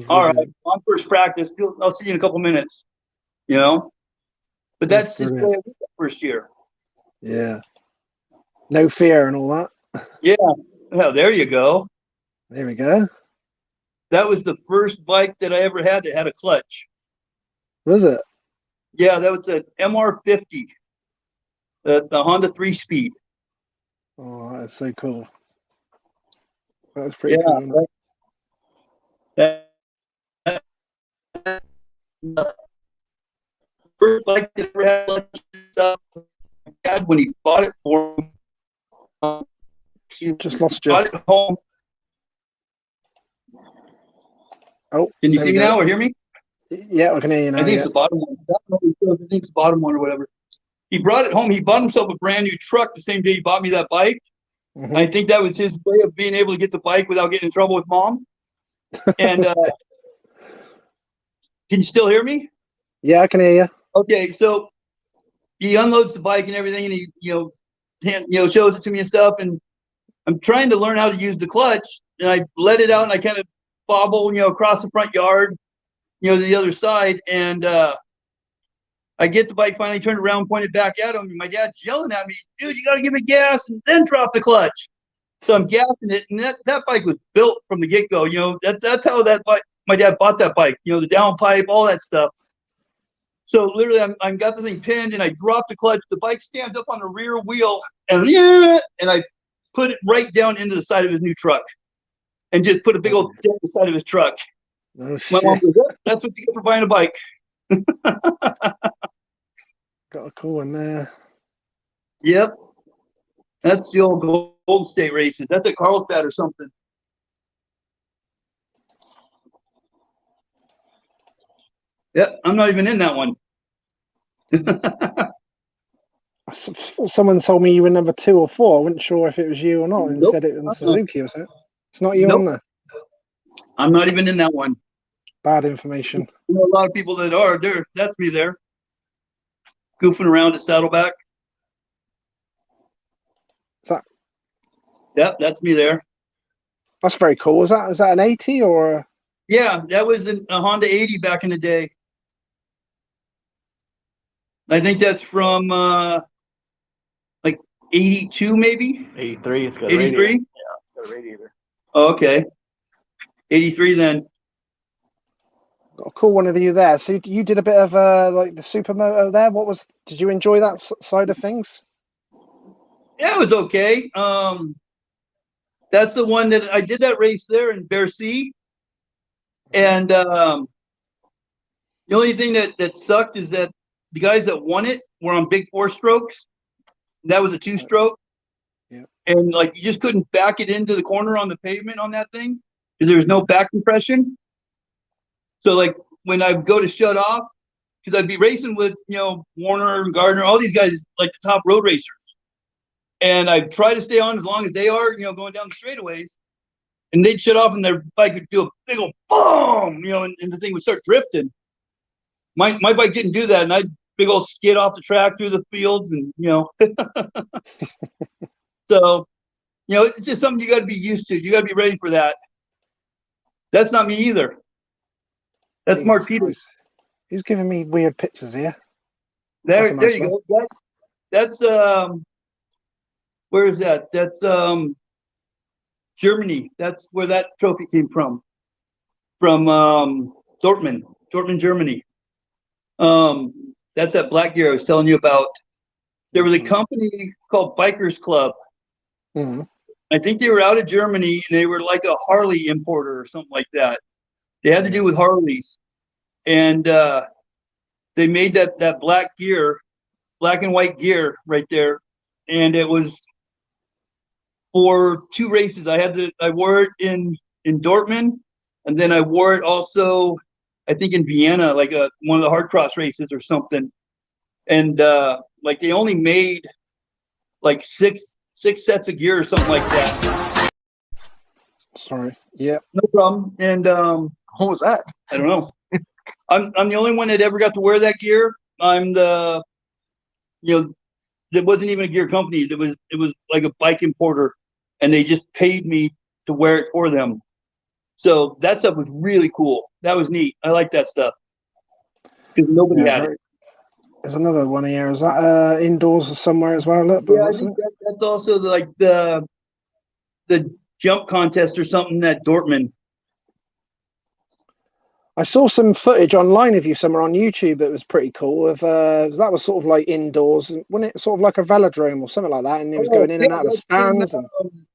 All right, on first practice. I'll see you in a couple minutes. You know, but that's just the way it was the first year. Yeah. No fear and all that. Yeah. Well, there you go. There we go. That was the first bike that I ever had that had a clutch. Was it? Yeah, that was an MR50, the Honda 3-speed. Oh, that's so cool. That was pretty cool. First bike that ever had clutch. Dad, when he bought it for me, Just lost you. bought it home. Oh, can you see me now or hear me? Yeah, I can hear you now. I think it's the bottom one. I think it's the bottom one or whatever. He brought it home. He bought himself a brand new truck the same day he bought me that bike. Mm-hmm. I think that was his way of being able to get the bike without getting in trouble with Mom. And can you still hear me? Yeah, I can hear you. Okay, so he unloads the bike and everything, and he shows it to me and stuff. And I'm trying to learn how to use the clutch, and I let it out and I kind of bobble, across the front yard, to the other side, and I get the bike finally turned around, pointed back at him, and my dad's yelling at me, dude, you got to give it gas and then drop the clutch. So I'm gassing it, and that bike was built from the get-go. That's how that bike, my dad bought that bike, the downpipe, all that stuff. So literally, I'm got the thing pinned, and I drop the clutch. The bike stands up on the rear wheel, and I put it right down into the side of his new truck, and just put a big old dent in the side of his truck. Oh, my mom goes, that's what you get for buying a bike. Got a cool one there. Yep. That's the old Golden State races. That's at Carlsbad or something. Yep, I'm not even in that one. Someone told me you were number 2 or 4. I wasn't sure if it was you or not, and said it was Suzuki or something. It's not you on there. I'm not even in that one. Bad information. A lot of people that are there. That's me there, goofing around at Saddleback. Yep, that's me there. That's very cool. Is that an 80 or? Yeah, that was a Honda 80 back in the day. I think that's from like 82, maybe 83. It's got 83. Yeah, it's got a radiator. Oh, okay, 83 then. Got a cool one of you there. So you did a bit of like the supermoto there. Did you enjoy that side of things? Yeah, it was okay. That's the one that I did that race there in Bercy. And the only thing that sucked is that the guys that won it were on big 4-strokes. That was a 2-stroke. Yeah. And like you just couldn't back it into the corner on the pavement on that thing because there was no back compression. So like when I go to shut off, because I'd be racing with Warner and Gardner, all these guys like the top road racers, and I try to stay on as long as they are, going down the straightaways, and they'd shut off and their bike would do a big old boom, and the thing would start drifting. My bike didn't do that, and I'd big old skid off the track through the fields, and so it's just something you got to be used to. You got to be ready for that. That's not me either. That's Mark Peters. He's giving me weird pictures here. There you go. That's where is that? That's Germany. That's where that trophy came from. From Dortmund, Germany. That's that black gear I was telling you about. There was a company called Bikers Club. Mm-hmm. I think they were out of Germany, and they were like a Harley importer or something like that. They had to do with Harleys, and they made that black gear black and white gear right there, and it was for 2 races. I wore it in Dortmund, and then I wore it also, I think, in Vienna, like one of the hard cross races or something. And like they only made like six sets of gear or something like that. Sorry. Yeah. No problem. And What was that? I don't know. I'm the only one that ever got to wear that gear. I'm the, there wasn't even a gear company. It was like a bike importer, and they just paid me to wear it for them. So that stuff was really cool. That was neat. I like that stuff because nobody had it. There's another one here. Is that indoors somewhere as well? Look, Yeah, I think that's also the jump contest or something at Dortmund. I saw some footage online of you somewhere on YouTube that was pretty cool. Of that was sort of like indoors, wasn't it? Sort of like a velodrome or something like that, and it was going in and out of the stands.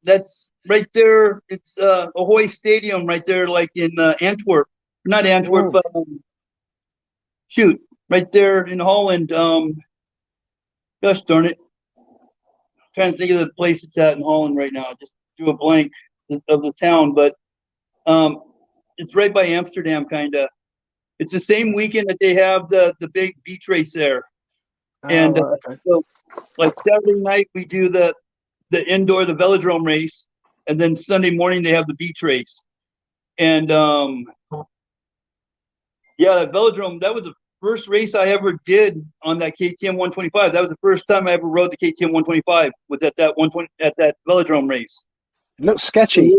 That's right there. It's Ahoy Stadium right there, like in Antwerp. Not Antwerp, but right there in Holland. Gosh darn it. I'm trying to think of the place it's at in Holland right now. I just drew a blank of the town, but it's right by Amsterdam, kind of. It's the same weekend that they have the big beach race there. And so, like Saturday night, we do the indoor, the velodrome race, and then Sunday morning they have the beach race. And yeah, the velodrome, that was the first race I ever did on that KTM 125. That was the first time I ever rode the KTM 125. Was at that velodrome race. It looks sketchy.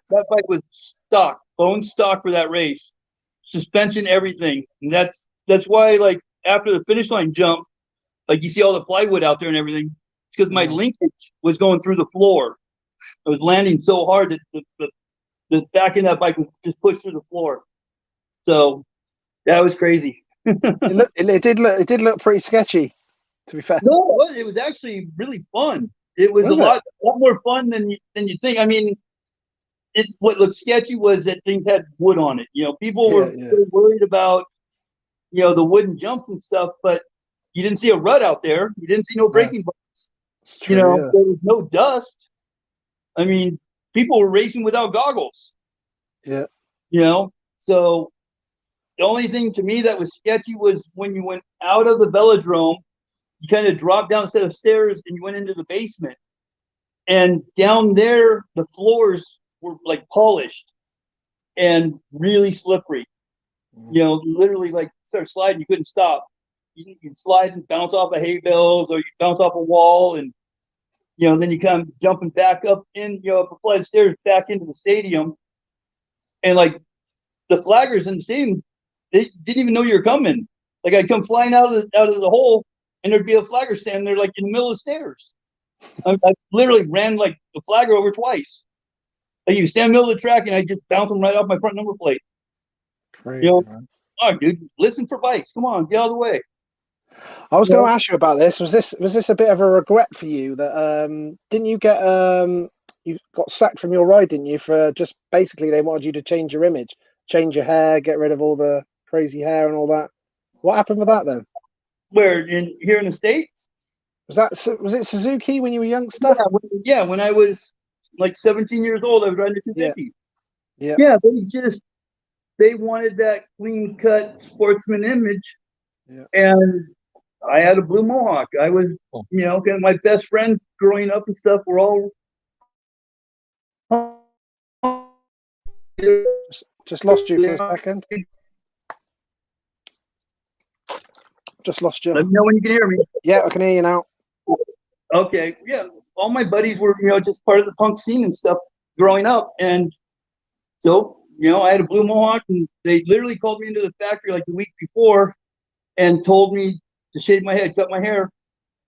That bike was bone stock for that race. Suspension, everything. And that's why, like, after the finish line jump, like you see all the plywood out there and everything, it's because my linkage was going through the floor. I was landing so hard that the back end of that bike was just pushed through the floor. So that was crazy. It did look pretty sketchy, to be fair. No, it was actually really fun. It was a lot more fun than you think. I mean, what looked sketchy was that things had wood on it. People were worried about, the wooden jumps and stuff, but you didn't see a rut out there. You didn't see no braking buttons. There was no dust. I mean, people were racing without goggles. Yeah. So the only thing to me that was sketchy was when you went out of the velodrome, you kind of dropped down a set of stairs and you went into the basement. And down there, the floors were like polished and really slippery. Literally like start sliding, you couldn't stop. You'd slide and bounce off of hay bales, or you'd bounce off a wall, and then you come jumping back up in up a flight of stairs back into the stadium, and like the flaggers in the stadium, they didn't even know you were coming. Like I'd come flying out of the hole, and there'd be a flagger standing there like in the middle of the stairs. I literally ran like the flagger over twice. Like you stand in the middle of the track, and I just bounce them right off my front number plate. Crazy, man. Oh, dude, listen for bikes. Come on, get out of the way. I was going to ask you about this. Was this a bit of a regret for you that didn't you get you got sacked from your ride, didn't you? For just basically they wanted you to change your image, change your hair, get rid of all the crazy hair and all that. What happened with that then? Where here in the States? Was it Suzuki when you were a youngster? Yeah, when I was like 17 years old, I was riding a Suzuki. Yeah. Yeah, they wanted that clean cut sportsman image. Yeah. And I had a blue mohawk. I was, my best friends growing up and stuff were all. Just lost you for a second. Just lost you. Let me know when you can hear me. Yeah, I can hear you now. Okay. Yeah. All my buddies were, just part of the punk scene and stuff growing up. And so, I had a blue mohawk, and they literally called me into the factory like the week before and told me to shave my head, cut my hair.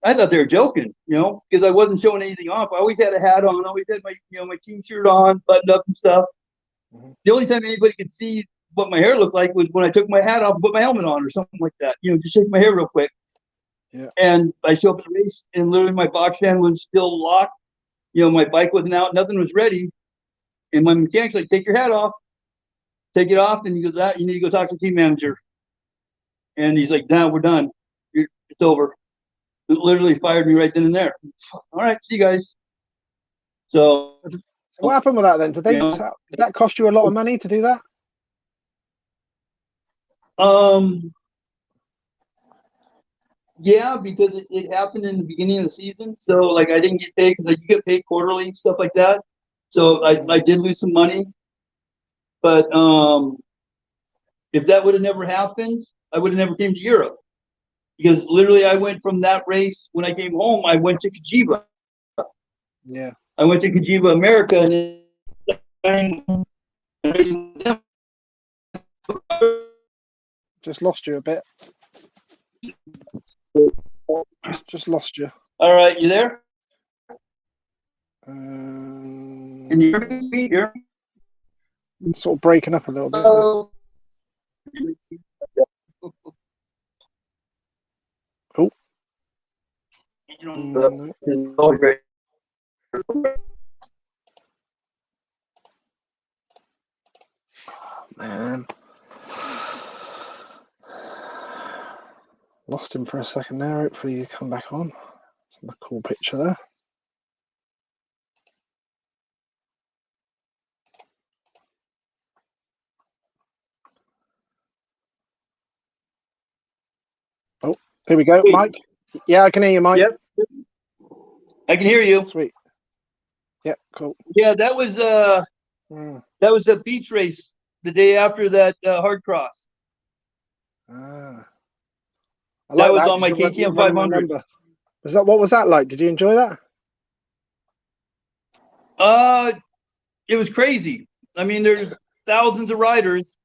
I thought they were joking, because I wasn't showing anything off. I always had a hat on, always had my, my t-shirt on, buttoned up and stuff. Mm-hmm. The only time anybody could see what my hair looked like was when I took my hat off and put my helmet on or something like that. Just shake my hair real quick. Yeah. And I show up at the race, and literally my box fan was still locked. My bike wasn't out, nothing was ready. And my mechanic's like, take your hat off. Take it off, and you need to go talk to the team manager. And he's like, no, we're done. It's over. literally fired me right then and there. All right, see you guys. So what happened with that then? Did that cost you a lot of money to do that? Yeah, because it happened in the beginning of the season. So like I didn't get paid because you get paid quarterly, stuff like that. So I did lose some money. But if that would have never happened, I would have never came to Europe. Because literally I went from that race when I came home, I went to Kajiva. Yeah. I went to Kajiva America and Just lost you a bit. Just lost you. All right, you there? Can you hear me? Here? Sort of breaking up a little bit. Oh. Oh. Man. Lost him for a second there. Hopefully you come back on. Some a cool picture there. Oh, here we go, Mike. Yeah, I can hear you, Mike. Yep. I can hear you. Sweet. Yep, cool. Yeah, that was a beach race the day after that hard cross. I like that was on my KTM 500. What was that like? Did you enjoy that? It was crazy. I mean, there's thousands of riders.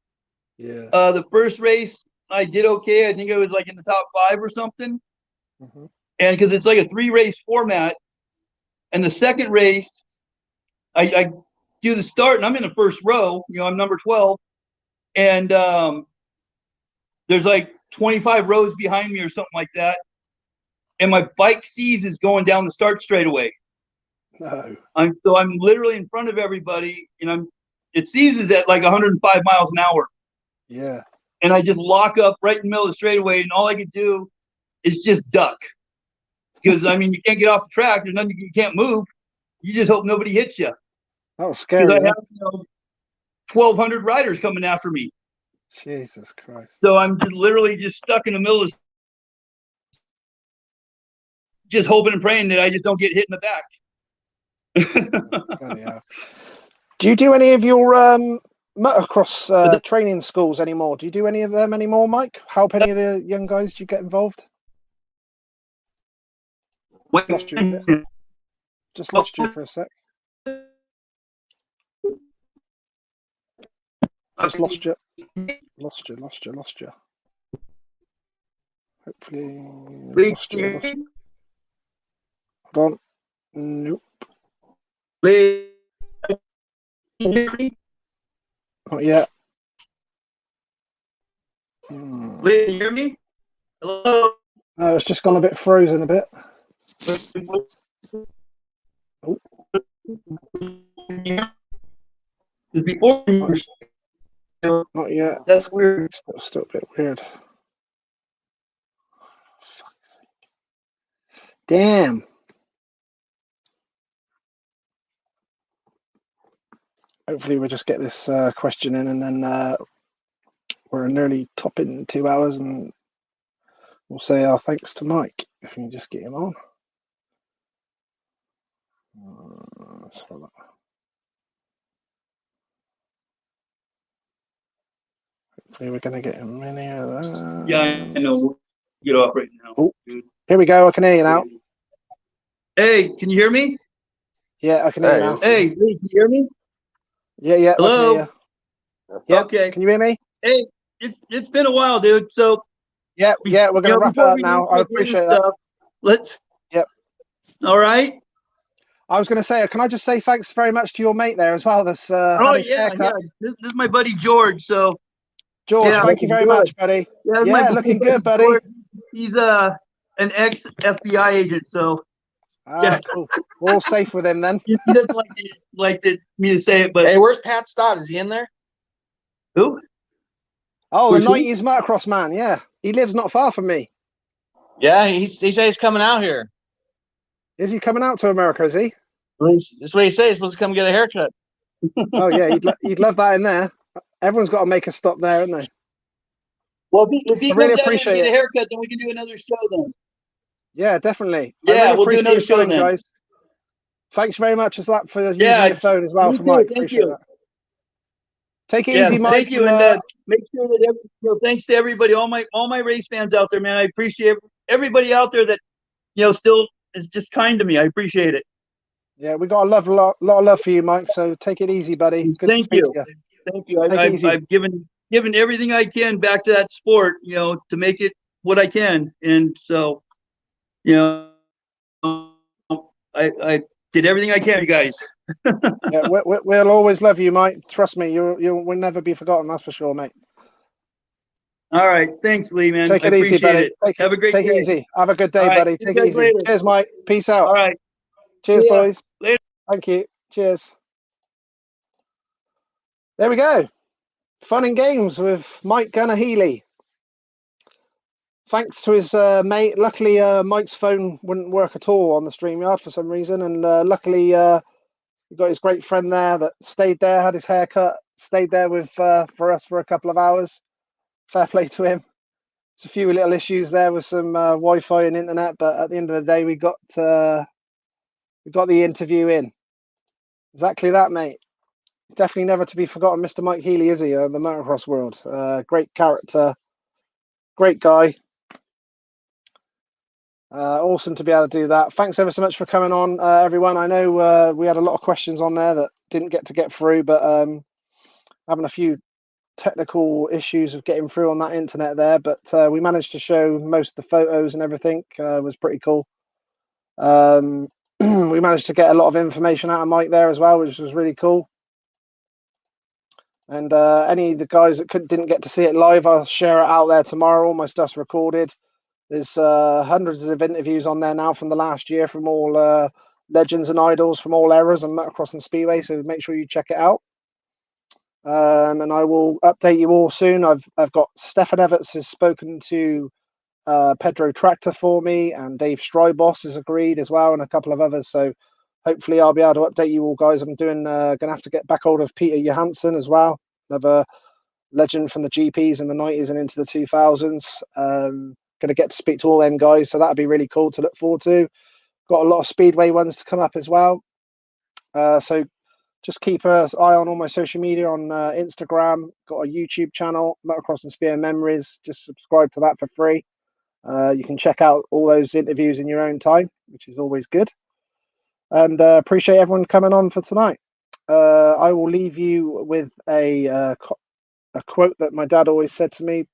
Yeah. The first race I did okay. I think I was like in the top 5 or something. Mm-hmm. And because it's like a 3-race format, and the second race, I do the start and I'm in the first row. You know, I'm number 12, and there's like 25 rows behind me or something like that, and my bike seizes going down the start straightaway. No. I'm literally in front of everybody, and it seizes at like 105 miles an hour. Yeah. And I just lock up right in the middle of the straightaway, and all I could do is just duck. Because I mean, you can't get off the track. There's nothing, you can't move. You just hope nobody hits you. That was scary. Because I have 1,200 riders coming after me. Jesus Christ. So I'm just literally just stuck in the middle of just hoping and praying that I just don't get hit in the back. Yeah. Do you do any of your motocross training schools anymore? Do you do any of them anymore, Mike? Help any of the young guys? Do you get involved? Lost you a bit. Just lost you for a sec. Just lost you. Lost you. Hopefully lost you. Hold on. Nope. Not yet. Can you hear me? Hello? No, it's just gone a bit frozen a bit. Oh. Before Not yet. That's weird. Still a bit weird. Fuck's sake. Damn. Hopefully we'll just get this question in, and then we're nearly topping 2 hours, and we'll say our thanks to Mike if we can just get him on. Let's have a look. Hopefully we're going to get him in here. Yeah, I know. Get off right now. Oh, here we go. I can hear you now. Hey, can you hear me? Yeah, I can hear you now. Hey, can you hear me? Yeah. Hello? I can hear you. Yeah. Okay. Can you hear me? Hey, it's been a while, dude. So yeah, we're going to wrap it up now. I appreciate that. Let's. Yep. All right. I was going to say, can I just say thanks very much to your mate there as well? This yeah. This is my buddy George. So George, thank you very much, buddy. Yeah, looking good, buddy. George. He's an ex-FBI agent, so yeah, cool. We're all safe with him then. He doesn't like me to say it, but hey, where's Pat Stott? Is he in there? Who? Oh, the 90s motocross man. Yeah, he lives not far from me. Yeah, he said he's coming out here. Is he coming out to America? Is he? That's what he said. He's supposed to come get a haircut. Oh yeah, you'd love that in there. Everyone's got to make a stop there, haven't they? Well, if he I really comes out here to appreciate get a it. haircut, then we can do another show then. Yeah, definitely. I Yeah, really we'll do appreciate another your show time, then. guys. Thanks very much for using Yeah, your phone as well me for too. Mike. Thank Appreciate you. that. Take it Yeah, easy, Mike. thank you, and make sure that thanks to everybody, all my race fans out there, man. I appreciate everybody out there that still is just kind to me. I appreciate it. Yeah, we got a lot of love for you, Mike. So take it easy, buddy. Good to Thank speak you. to you. Thank you. Take it easy. I've given everything I can back to that sport, to make it what I can, and so I did everything I can, you guys. Yeah, we'll always love you, Mike. Trust me, you'll never be forgotten. That's for sure, mate. All right, thanks, Lee, man. Take I it easy, appreciate buddy. it. Have a great take day. it easy. Have a good day, All right, buddy. see you Take it guys easy. later. Cheers, Mike. Peace out. All right. Cheers, See ya. boys. Later. Thank you. Cheers. There we go. Fun and games with Mike Healey. Thanks to his mate. Luckily, Mike's phone wouldn't work at all on the StreamYard for some reason, and luckily, he got his great friend there that stayed there, had his haircut, stayed there with for us for a couple of hours. Fair play to him. There's a few little issues there with some Wi-Fi and internet, but at the end of the day, we got the interview in. Exactly that, mate. He's definitely never to be forgotten, Mr. Mike Healey, is he? The motocross world. Great character, great guy. Awesome to be able to do that. Thanks ever so much for coming on, everyone. I know we had a lot of questions on there that didn't get through, but having a few technical issues of getting through on that internet there, but we managed to show most of the photos and everything. Was pretty cool. We managed to get a lot of information out of Mike there as well, which was really cool. And any of the guys that didn't get to see it live, I'll share it out there tomorrow. All my stuff's recorded. There's hundreds of interviews on there now from the last year from all legends and idols from all eras and motocross and speedway. So make sure you check it out. And I will update you all soon. I've got Stefan Everts has spoken to Pedro Tractor for me, and Dave Strybos has agreed as well, and a couple of others. So hopefully I'll be able to update you all, guys. I'm doing gonna have to get back hold of Peter Johansson as well, another legend from the GPs in the 90s and into the 2000s. Gonna get to speak to all them guys, so that'll be really cool to look forward to. Got a lot of speedway ones to come up as well. So just keep an eye on all my social media on Instagram. Got a YouTube channel, Motocross and Spear Memories. Just subscribe to that for free. You can check out all those interviews in your own time, which is always good. And appreciate everyone coming on for tonight. I will leave you with a quote that my dad always said to me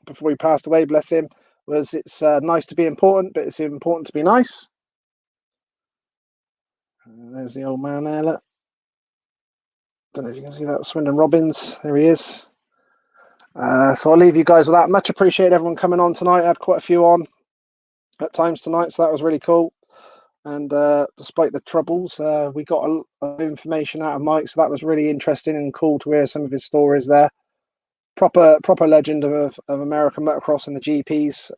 before he passed away, bless him, was it's nice to be important, but it's important to be nice. There's the old man there, look. Don't know if you can see that, Swindon Robbins. There he is. So I'll leave you guys with that. Much appreciate everyone coming on tonight. I had quite a few on at times tonight, so that was really cool. And despite the troubles, we got a lot of information out of Mike, so that was really interesting and cool to hear some of his stories there. Proper legend of American motocross and the GPs.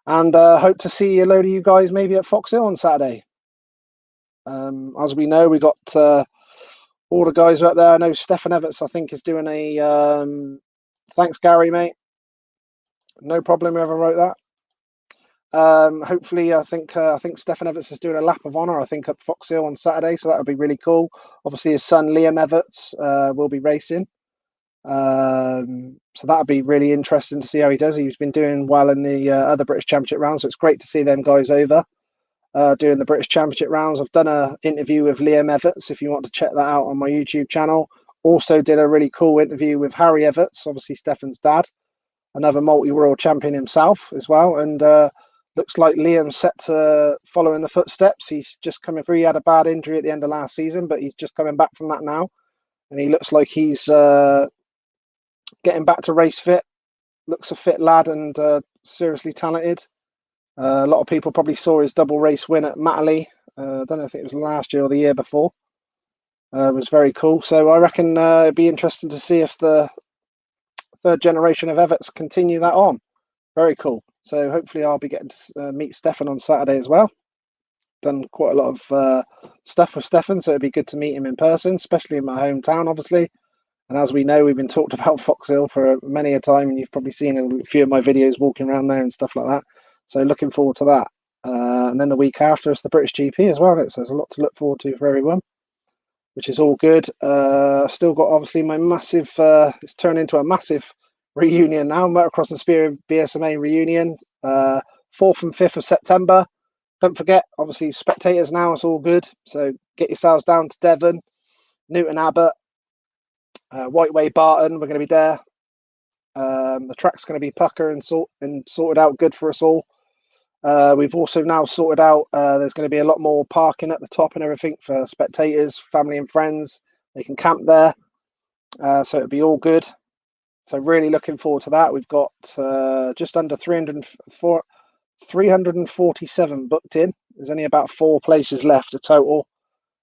And hope to see a load of you guys maybe at Fox Hill on Saturday. As we know, we got all the guys up there. I know Stefan Everts, I think, is doing a thanks, Gary, mate. No problem, whoever wrote that. Hopefully, I think Stefan Everts is doing a lap of honour, I think, at Fox Hill on Saturday, so that would be really cool. Obviously, his son Liam Everts will be racing. So that would be really interesting to see how he does. He's been doing well in the other British Championship rounds, so it's great to see them guys over doing the British Championship rounds. I've done an interview with Liam Everts, if you want to check that out on my YouTube channel. Also did a really cool interview with Harry Everts, obviously Stefan's dad, another multi-world champion himself as well. And looks like Liam's set to follow in the footsteps. He's just coming through. He had a bad injury at the end of last season, but he's just coming back from that now. And he looks like he's getting back to race fit. Looks a fit lad and seriously talented. A lot of people probably saw his double race win at Matterley. I don't know if it was last year or the year before. It was very cool. So I reckon it'd be interesting to see if the third generation of Everts continue that on. Very cool. So hopefully I'll be getting to meet Stefan on Saturday as well. Done quite a lot of stuff with Stefan, so it'd be good to meet him in person, especially in my hometown, obviously. And as we know, we've been talked about Fox Hill for many a time, and you've probably seen a few of my videos walking around there and stuff like that. So looking forward to that. And then the week after is the British GP as well. So there's a lot to look forward to for everyone, which is all good. Still got obviously my massive, it's turned into a massive reunion now, Motocross and Spear BSMA reunion, 4th and 5th of September. Don't forget, obviously, spectators now, it's all good. So get yourselves down to Devon, Newton Abbott, Whiteway Barton, we're going to be there. The track's going to be pucker and sorted out good for us all. We've also now sorted out, there's going to be a lot more parking at the top and everything for spectators, family and friends. They can camp there. So it'll be all good. So really looking forward to that. We've got just under 347 booked in. There's only about 4 places left a total.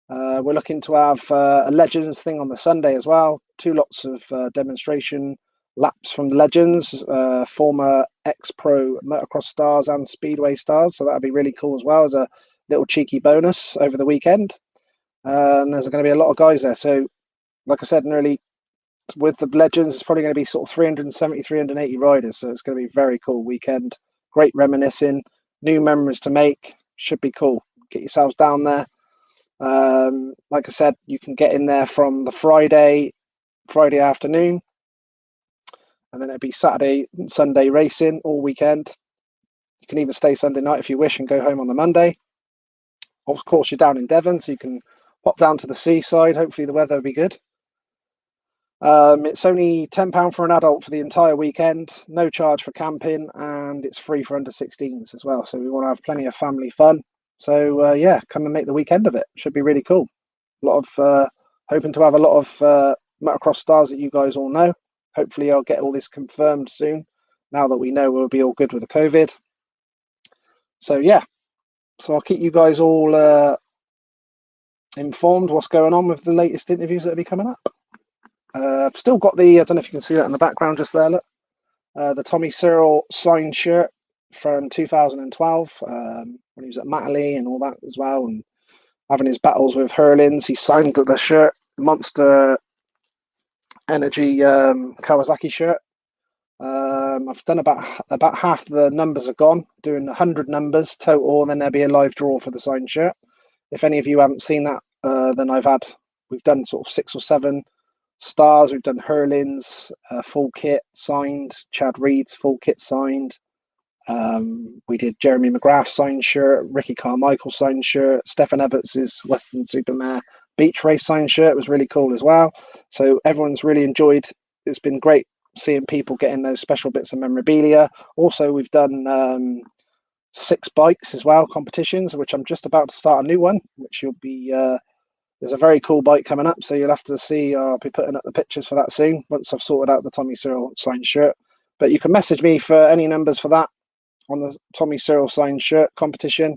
We're looking to have a Legends thing on the Sunday as well. 2 lots of demonstration laps from the Legends, former ex-pro motocross stars and speedway stars. So that'll be really cool as well as a little cheeky bonus over the weekend. And there's going to be a lot of guys there. So like I said, nearly with the Legends, it's probably going to be sort of 370, 380 riders. So it's going to be a very cool weekend. Great reminiscing, new memories to make. Should be cool. Get yourselves down there. Like I said, you can get in there from the Friday afternoon, and then it'll be Saturday and Sunday racing all weekend. You can even stay Sunday night if you wish and go home on the Monday. Of course, you're down in Devon, so you can pop down to the seaside. Hopefully the weather will be good. It's only £10 for an adult for the entire weekend, no charge for camping, and it's free for under 16s as well. So we want to have plenty of family fun. So yeah, come and make the weekend of it. Should be really cool. A lot of hoping to have a lot of motocross stars that you guys all know. Hopefully I'll get all this confirmed soon, now that we know we'll be all good with the COVID. So yeah, so I'll keep you guys all informed what's going on with the latest interviews that'll be coming up. I've still got the, I don't know if you can see that in the background just there, look, the Tommy Cyril signed shirt from 2012, when he was at Matterley and all that as well, and having his battles with Hurlins. He signed the shirt, Monster Energy Kawasaki shirt. I've done about half the numbers are gone, doing 100 numbers total, and then there'll be a live draw for the signed shirt. If any of you haven't seen that, then we've done sort of 6 or 7 stars. We've done Hurlins full kit signed, Chad Reed's full kit signed. We did Jeremy McGrath signed shirt, Ricky Carmichael signed shirt, Stefan Everts' Western Supermare Beach Race signed shirt was really cool as well. So everyone's really enjoyed. It's been great seeing people getting those special bits of memorabilia. Also, we've done 6 bikes as well, competitions, which I'm just about to start a new one, which you'll be there's a very cool bike coming up, so you'll have to see. I'll be putting up the pictures for that soon once I've sorted out the Tommy Cyril signed shirt. But you can message me for any numbers for that on the Tommy Cyril signed shirt competition.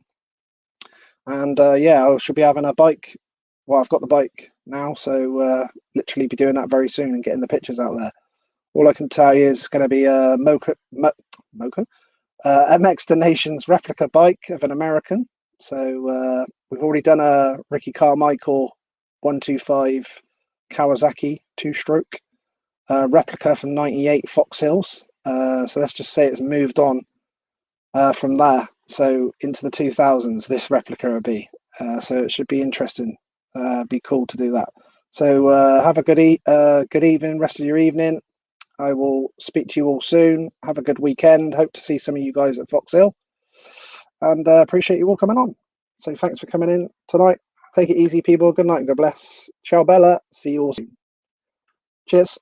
And yeah, I should be having a bike. Well, I've got the bike now, so literally be doing that very soon and getting the pictures out there. All I can tell you is it's going to be a MX Donations replica bike of an American. So we've already done a Ricky Carmichael 125 Kawasaki 2-stroke replica from 98 Fox Hills. So let's just say it's moved on from there. So into the 2000s, this replica will be. So it should be interesting. Be cool to do that. So have a good evening, rest of your evening. I will speak to you all soon. Have a good weekend. Hope to see some of you guys at Fox Hill. And appreciate you all coming on. So thanks for coming in tonight. Take it easy, people. Good night and God bless. Ciao, Bella. See you all soon. Cheers.